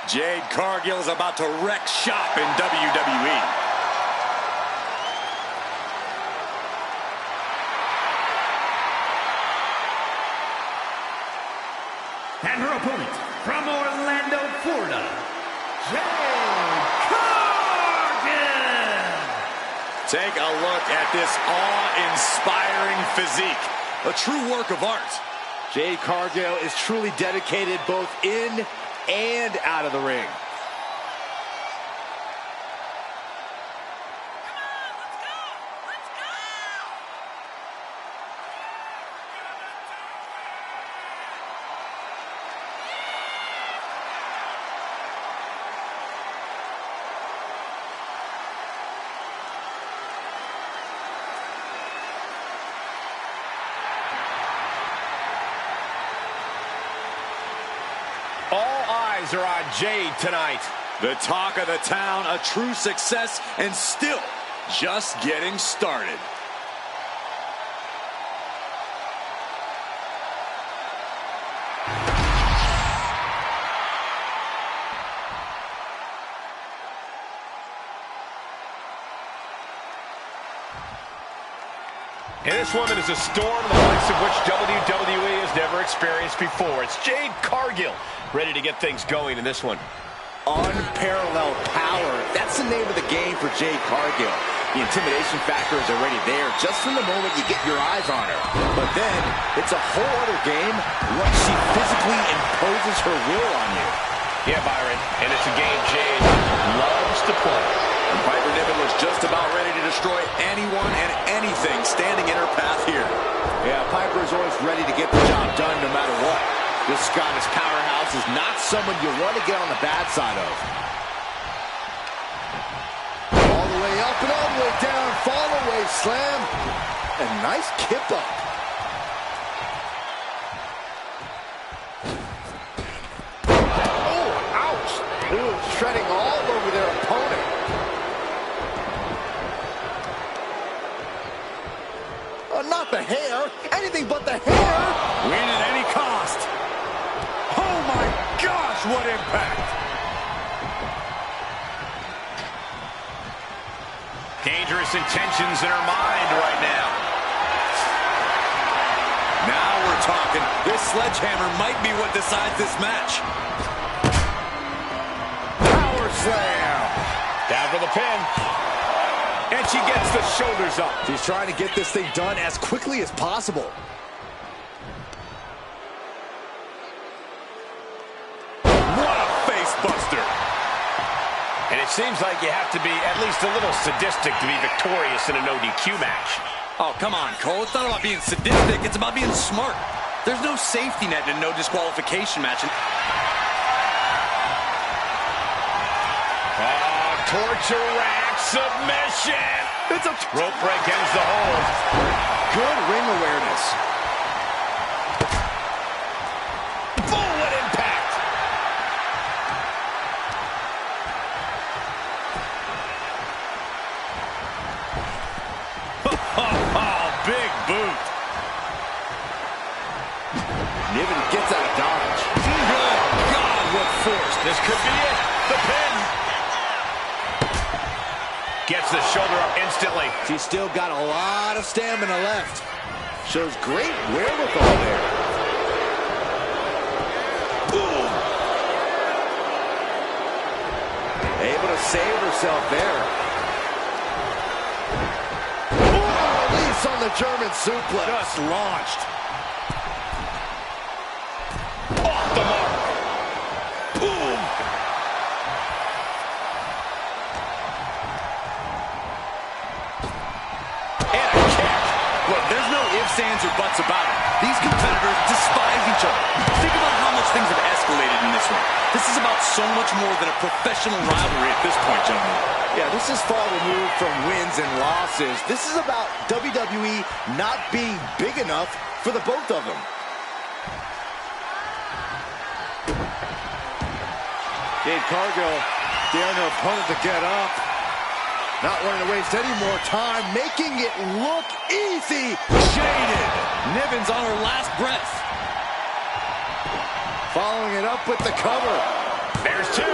Jade Cargill is about to wreck shop in WWE. And her opponent from Orlando, Florida, Jade Cargill. Take a look at this awe-inspiring physique. A true work of art. Jade Cargill is truly dedicated both in and out of the ring. All eyes are on Jade tonight. The talk of the town, a true success, and still just getting started. And this woman is a storm the likes of which WWE has never experienced before. It's Jade Cargill ready to get things going in this one. Unparalleled power. That's the name of the game for Jade Cargill. The intimidation factor is already there just from the moment you get your eyes on her. But then, it's a whole other game once she physically imposes her will on you. Yeah, Byron, and it's a game Jade loves to play. And Piper Niven was just about ready to destroy anyone and anything standing in her path here. Yeah, Piper is always ready to get the job done no matter what. This Scottish powerhouse is not someone you want to get on the bad side of. All the way up and all the way down, fall away slam. A nice kip up. Oh, ouch. Ooh, shredding all over their opponent. Not the hair, anything but the hair. Win at any cost. Oh my gosh, what impact. Dangerous intentions in her mind right now. Now we're talking. This sledgehammer might be what decides this match. Power slam. Down for the pin. And she gets the shoulders up. She's trying to get this thing done as quickly as possible. What a face buster. And it seems like you have to be at least a little sadistic to be victorious in a no DQ match. Oh, come on, Cole. It's not about being sadistic. It's about being smart. There's no safety net in a no disqualification match. Torture rack submission. It's a Rope break ends the hold. good ring awareness. Bullet impact. Oh, big boot. Niven gets out of dodge. Good God, what force. This could be it. The pin. Gets the shoulder up instantly. She's still got a lot of stamina left. Shows great wherewithal there. Ooh. Able to save herself there. Ooh, release on the German suplex. Just launched. Off the mark. Boom. And a kick. Look, there's no ifs, ands, or buts about it. These competitors despise each other. Think about how much things have escalated in this one. This is about so much more than a professional rivalry at this point, gentlemen. Yeah, this is far removed from wins and losses. This is about WWE not being big enough for the both of them. Jade Cargill daring her opponent to get up. Not wanting to waste any more time, making it look easy. Shaded. Niven's on her last breath. Following it up with the cover. There's two.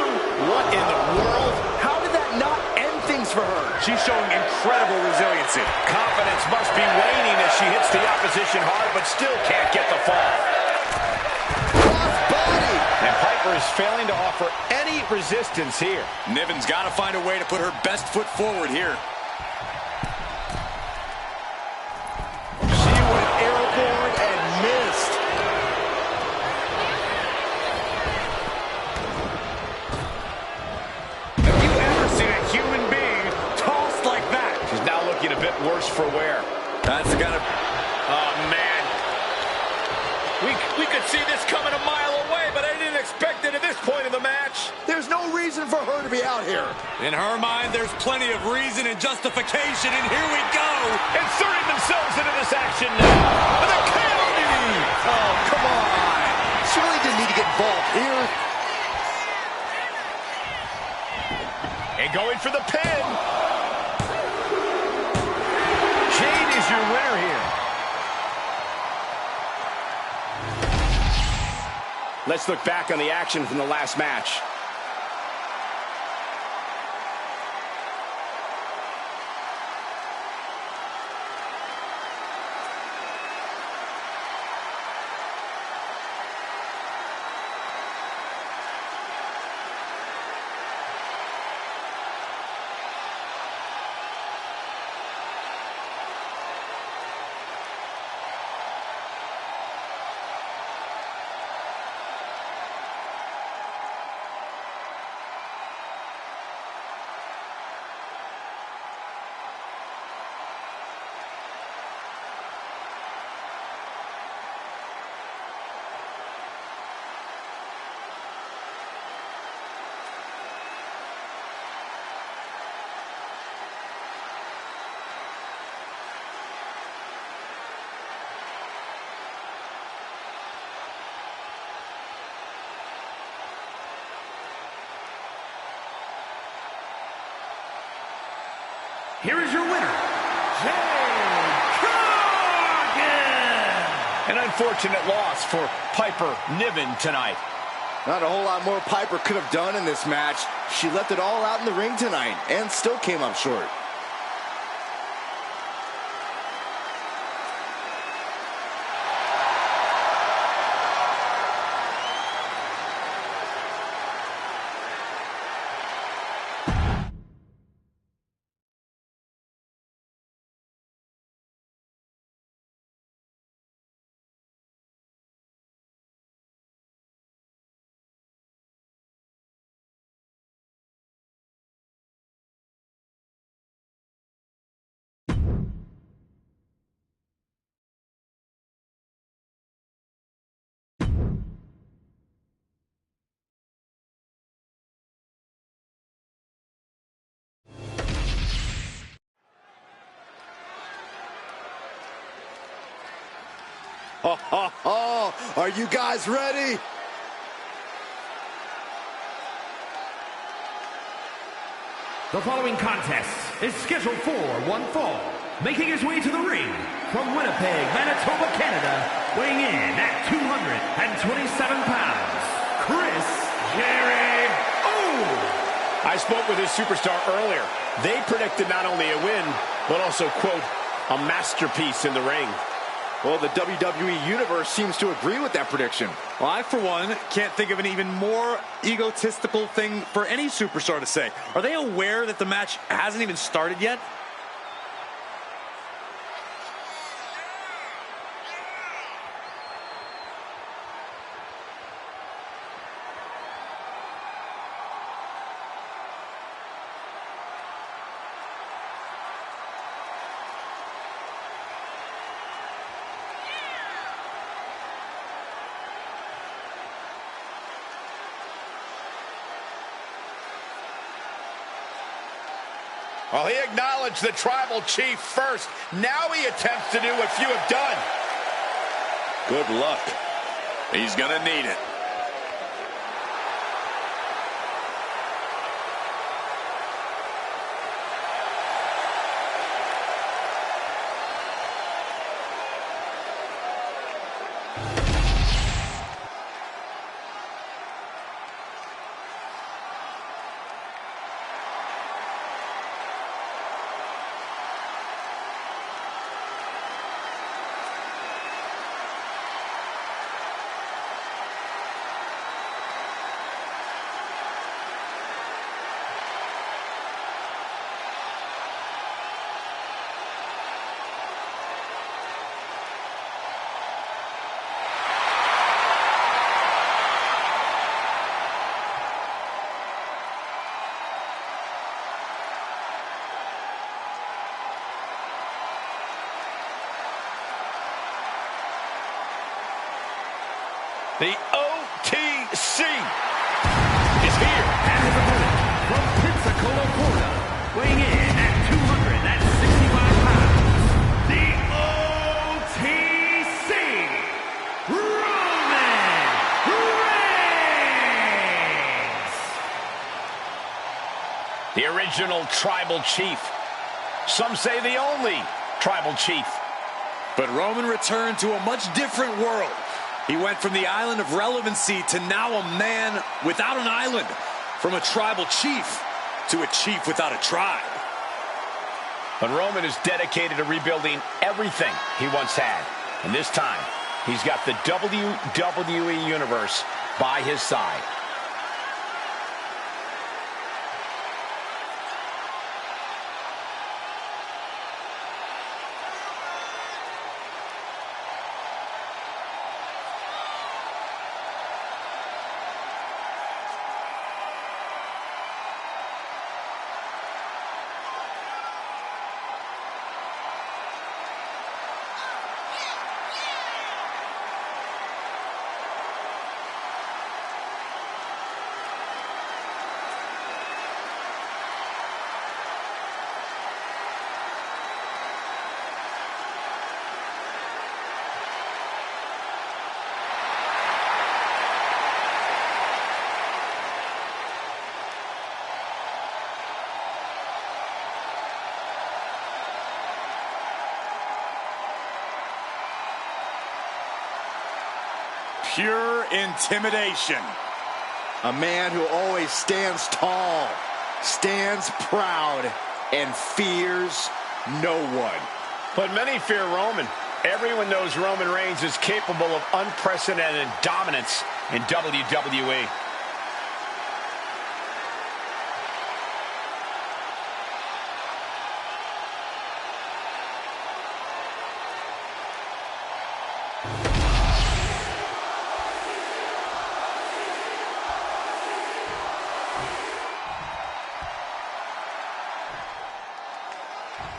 What in the world? How did that not end things for her? She's showing incredible resiliency. Confidence must be waning as she hits the opposition hard, but still can't get the fall. Cross-body. And Piper is failing to offer any resistance here. Niven's got to find a way to put her best foot forward here. She went airborne and missed. Have you ever seen a human being tossed like that? She's now looking a bit worse for wear. That's got to... Oh, man. We could see this coming a mile away, but I didn't expect it at this point in the match. There's no reason for her to be out here. In her mind, there's plenty of reason and justification, and here we go. Inserting themselves into this action now. With a KO. Oh, come on. She really didn't need to get involved here. And going for the pin. Jade is your winner here. Let's look back on the action from the last match. Here is your winner, Jade Cargill. An unfortunate loss for Piper Niven tonight. Not a whole lot more Piper could have done in this match. She left it all out in the ring tonight and still came up short. Are you guys ready? The following contest is scheduled for one fall. Making his way to the ring from Winnipeg, Manitoba, Canada, weighing in at 227 pounds, Chris Jericho. I spoke with his superstar earlier. They predicted not only a win, but also, quote, a masterpiece in the ring. Well, the WWE Universe seems to agree with that prediction. Well, I, for one, can't think of an even more egotistical thing for any superstar to say. Are they aware that the match hasn't even started yet? Well, he acknowledged the tribal chief first. Now he attempts to do what few have done. Good luck. He's gonna need it. The OTC is here. And his opponent from Pensacola, Florida, weighing in at 265 pounds, the OTC, Roman Reigns. The original tribal chief. Some say the only tribal chief. But Roman returned to a much different world. He went from the island of relevancy to now a man without an island. From a tribal chief to a chief without a tribe. But Roman is dedicated to rebuilding everything he once had. And this time, he's got the WWE Universe by his side. Pure intimidation. A man who always stands tall, stands proud, and fears no one. But many fear Roman. Everyone knows Roman Reigns is capable of unprecedented dominance in WWE.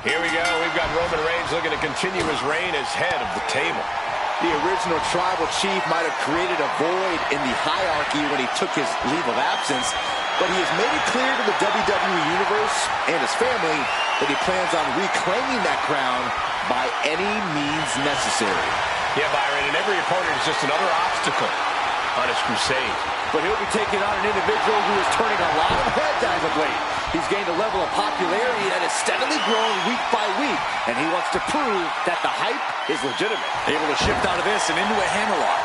Here we go. We've got Roman Reigns looking to continue his reign as head of the table. The original tribal chief might have created a void in the hierarchy when he took his leave of absence, but he has made it clear to the WWE Universe and his family that he plans on reclaiming that crown by any means necessary. Yeah, Byron, and every opponent is just another obstacle on his crusade. But he'll be taking on an individual who is turning a lot of heads as of late. He's gained a level of popularity that has steadily grown week by week, and he wants to prove that the hype is legitimate. Able to shift out of this and into a hammerlock.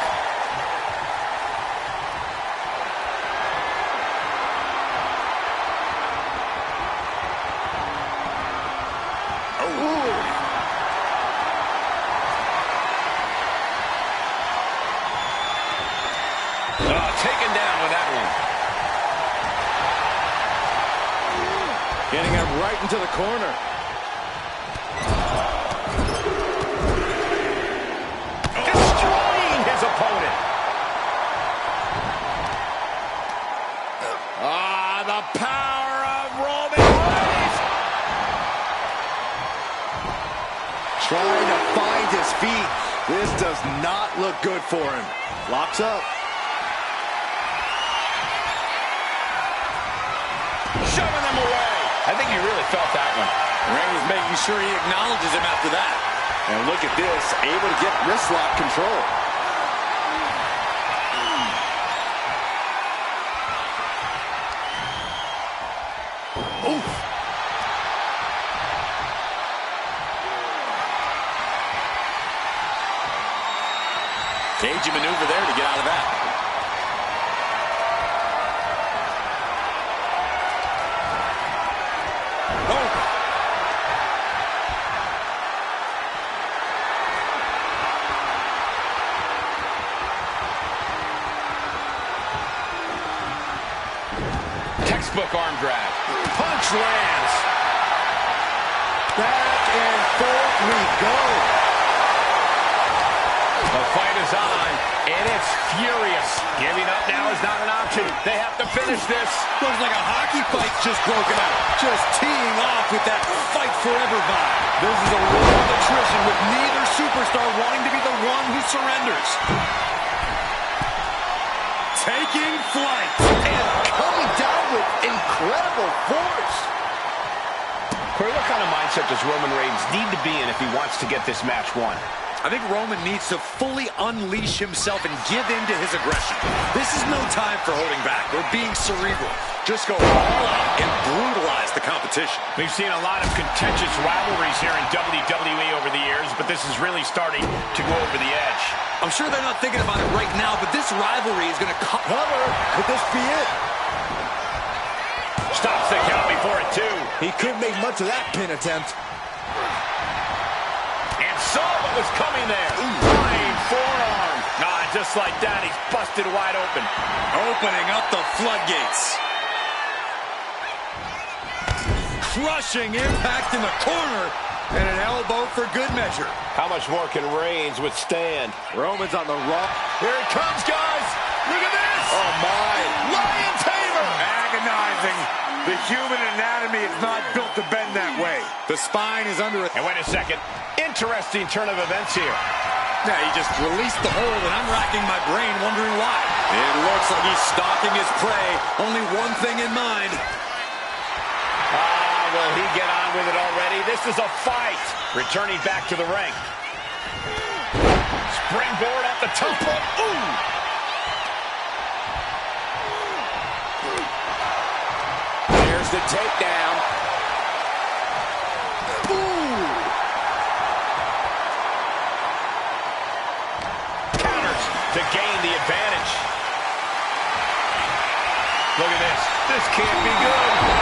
Taken down with that one. Getting him right into the corner. Destroying his opponent. The power of Roman Reigns. Trying to find his feet. This does not look good for him. Locks up. Shoving them away. I think he really felt that one. Reigns making sure he acknowledges him after that. And look at this, able to get wrist lock control. Oof. Cagey maneuver there to get out of that. Textbook arm drag. Punch lands. Back and forth we go. The fight is on, and it's furious. Giving up now is not an option. They have to finish this. Looks like a hockey fight's just broken out. Just teeing off with that fight forever vibe. This is a war of attrition with neither superstar wanting to be the one who surrenders. Taking flight. And coming down with incredible force. Corey, what kind of mindset does Roman Reigns need to be in if he wants to get this match won? I think Roman needs to fully unleash himself and give in to his aggression. This is no time for holding back or being cerebral. Just go all out and brutalize the competition. We've seen a lot of contentious rivalries here in WWE over the years, but this is really starting to go over the edge. I'm sure they're not thinking about it right now, but this rivalry is going to Cover. Could this be it? Stops the count before it, too. He couldn't make much of that pin attempt. And saw what was coming there. Flying forearm. Just like that, he's busted wide open. opening up the floodgates. Crushing impact in the corner, and an elbow for good measure. How much more can Reigns withstand? Roman's on the run. Here it comes, guys. Look at this. Oh, my. Lion Tamer. Agonizing. The human anatomy is not built to bend that way. The spine is under it. And wait a second. Interesting turn of events here. Yeah, he just released the hold, and I'm racking my brain wondering why. It looks like he's stalking his prey. Only one thing in mind. Will he get on with it already? This is a fight. Returning back to the ring. Springboard off the top rope. Ooh! There's the takedown. Ooh! Counters to gain the advantage. Look at this. This can't be good.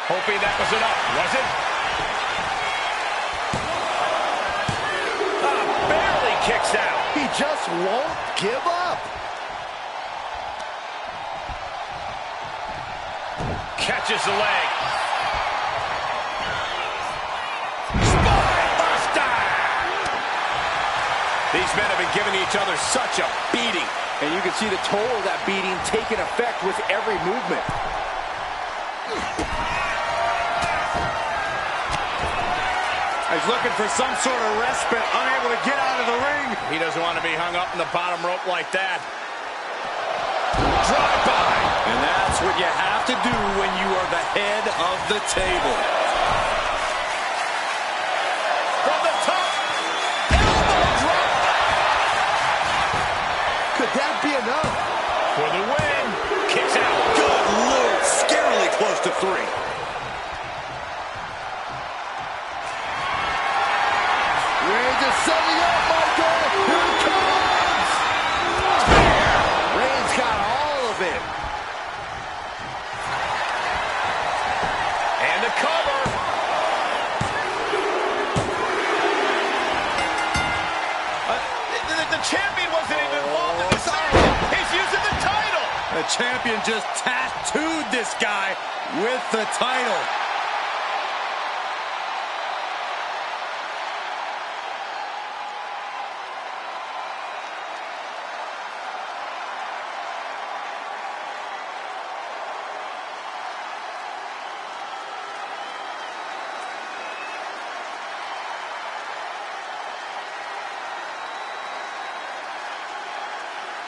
Hoping that was enough, was it? Barely kicks out. He just won't give up. Catches the leg. Spine buster! These men have been giving each other such a beating. And you can see the toll of that beating taking effect with every movement. He's looking for some sort of respite, unable to get out of the ring. He doesn't want to be hung up in the bottom rope like that. Drive-by. And that's what you have to do when you are the head of the table. From the top. Elbow drop. Could that be enough? For the win. Kicks out. Good Lord, scarily close to 3. Reigns is setting up, Michael. Here it comes. Reigns got all of it. champion just tattooed this guy with the title.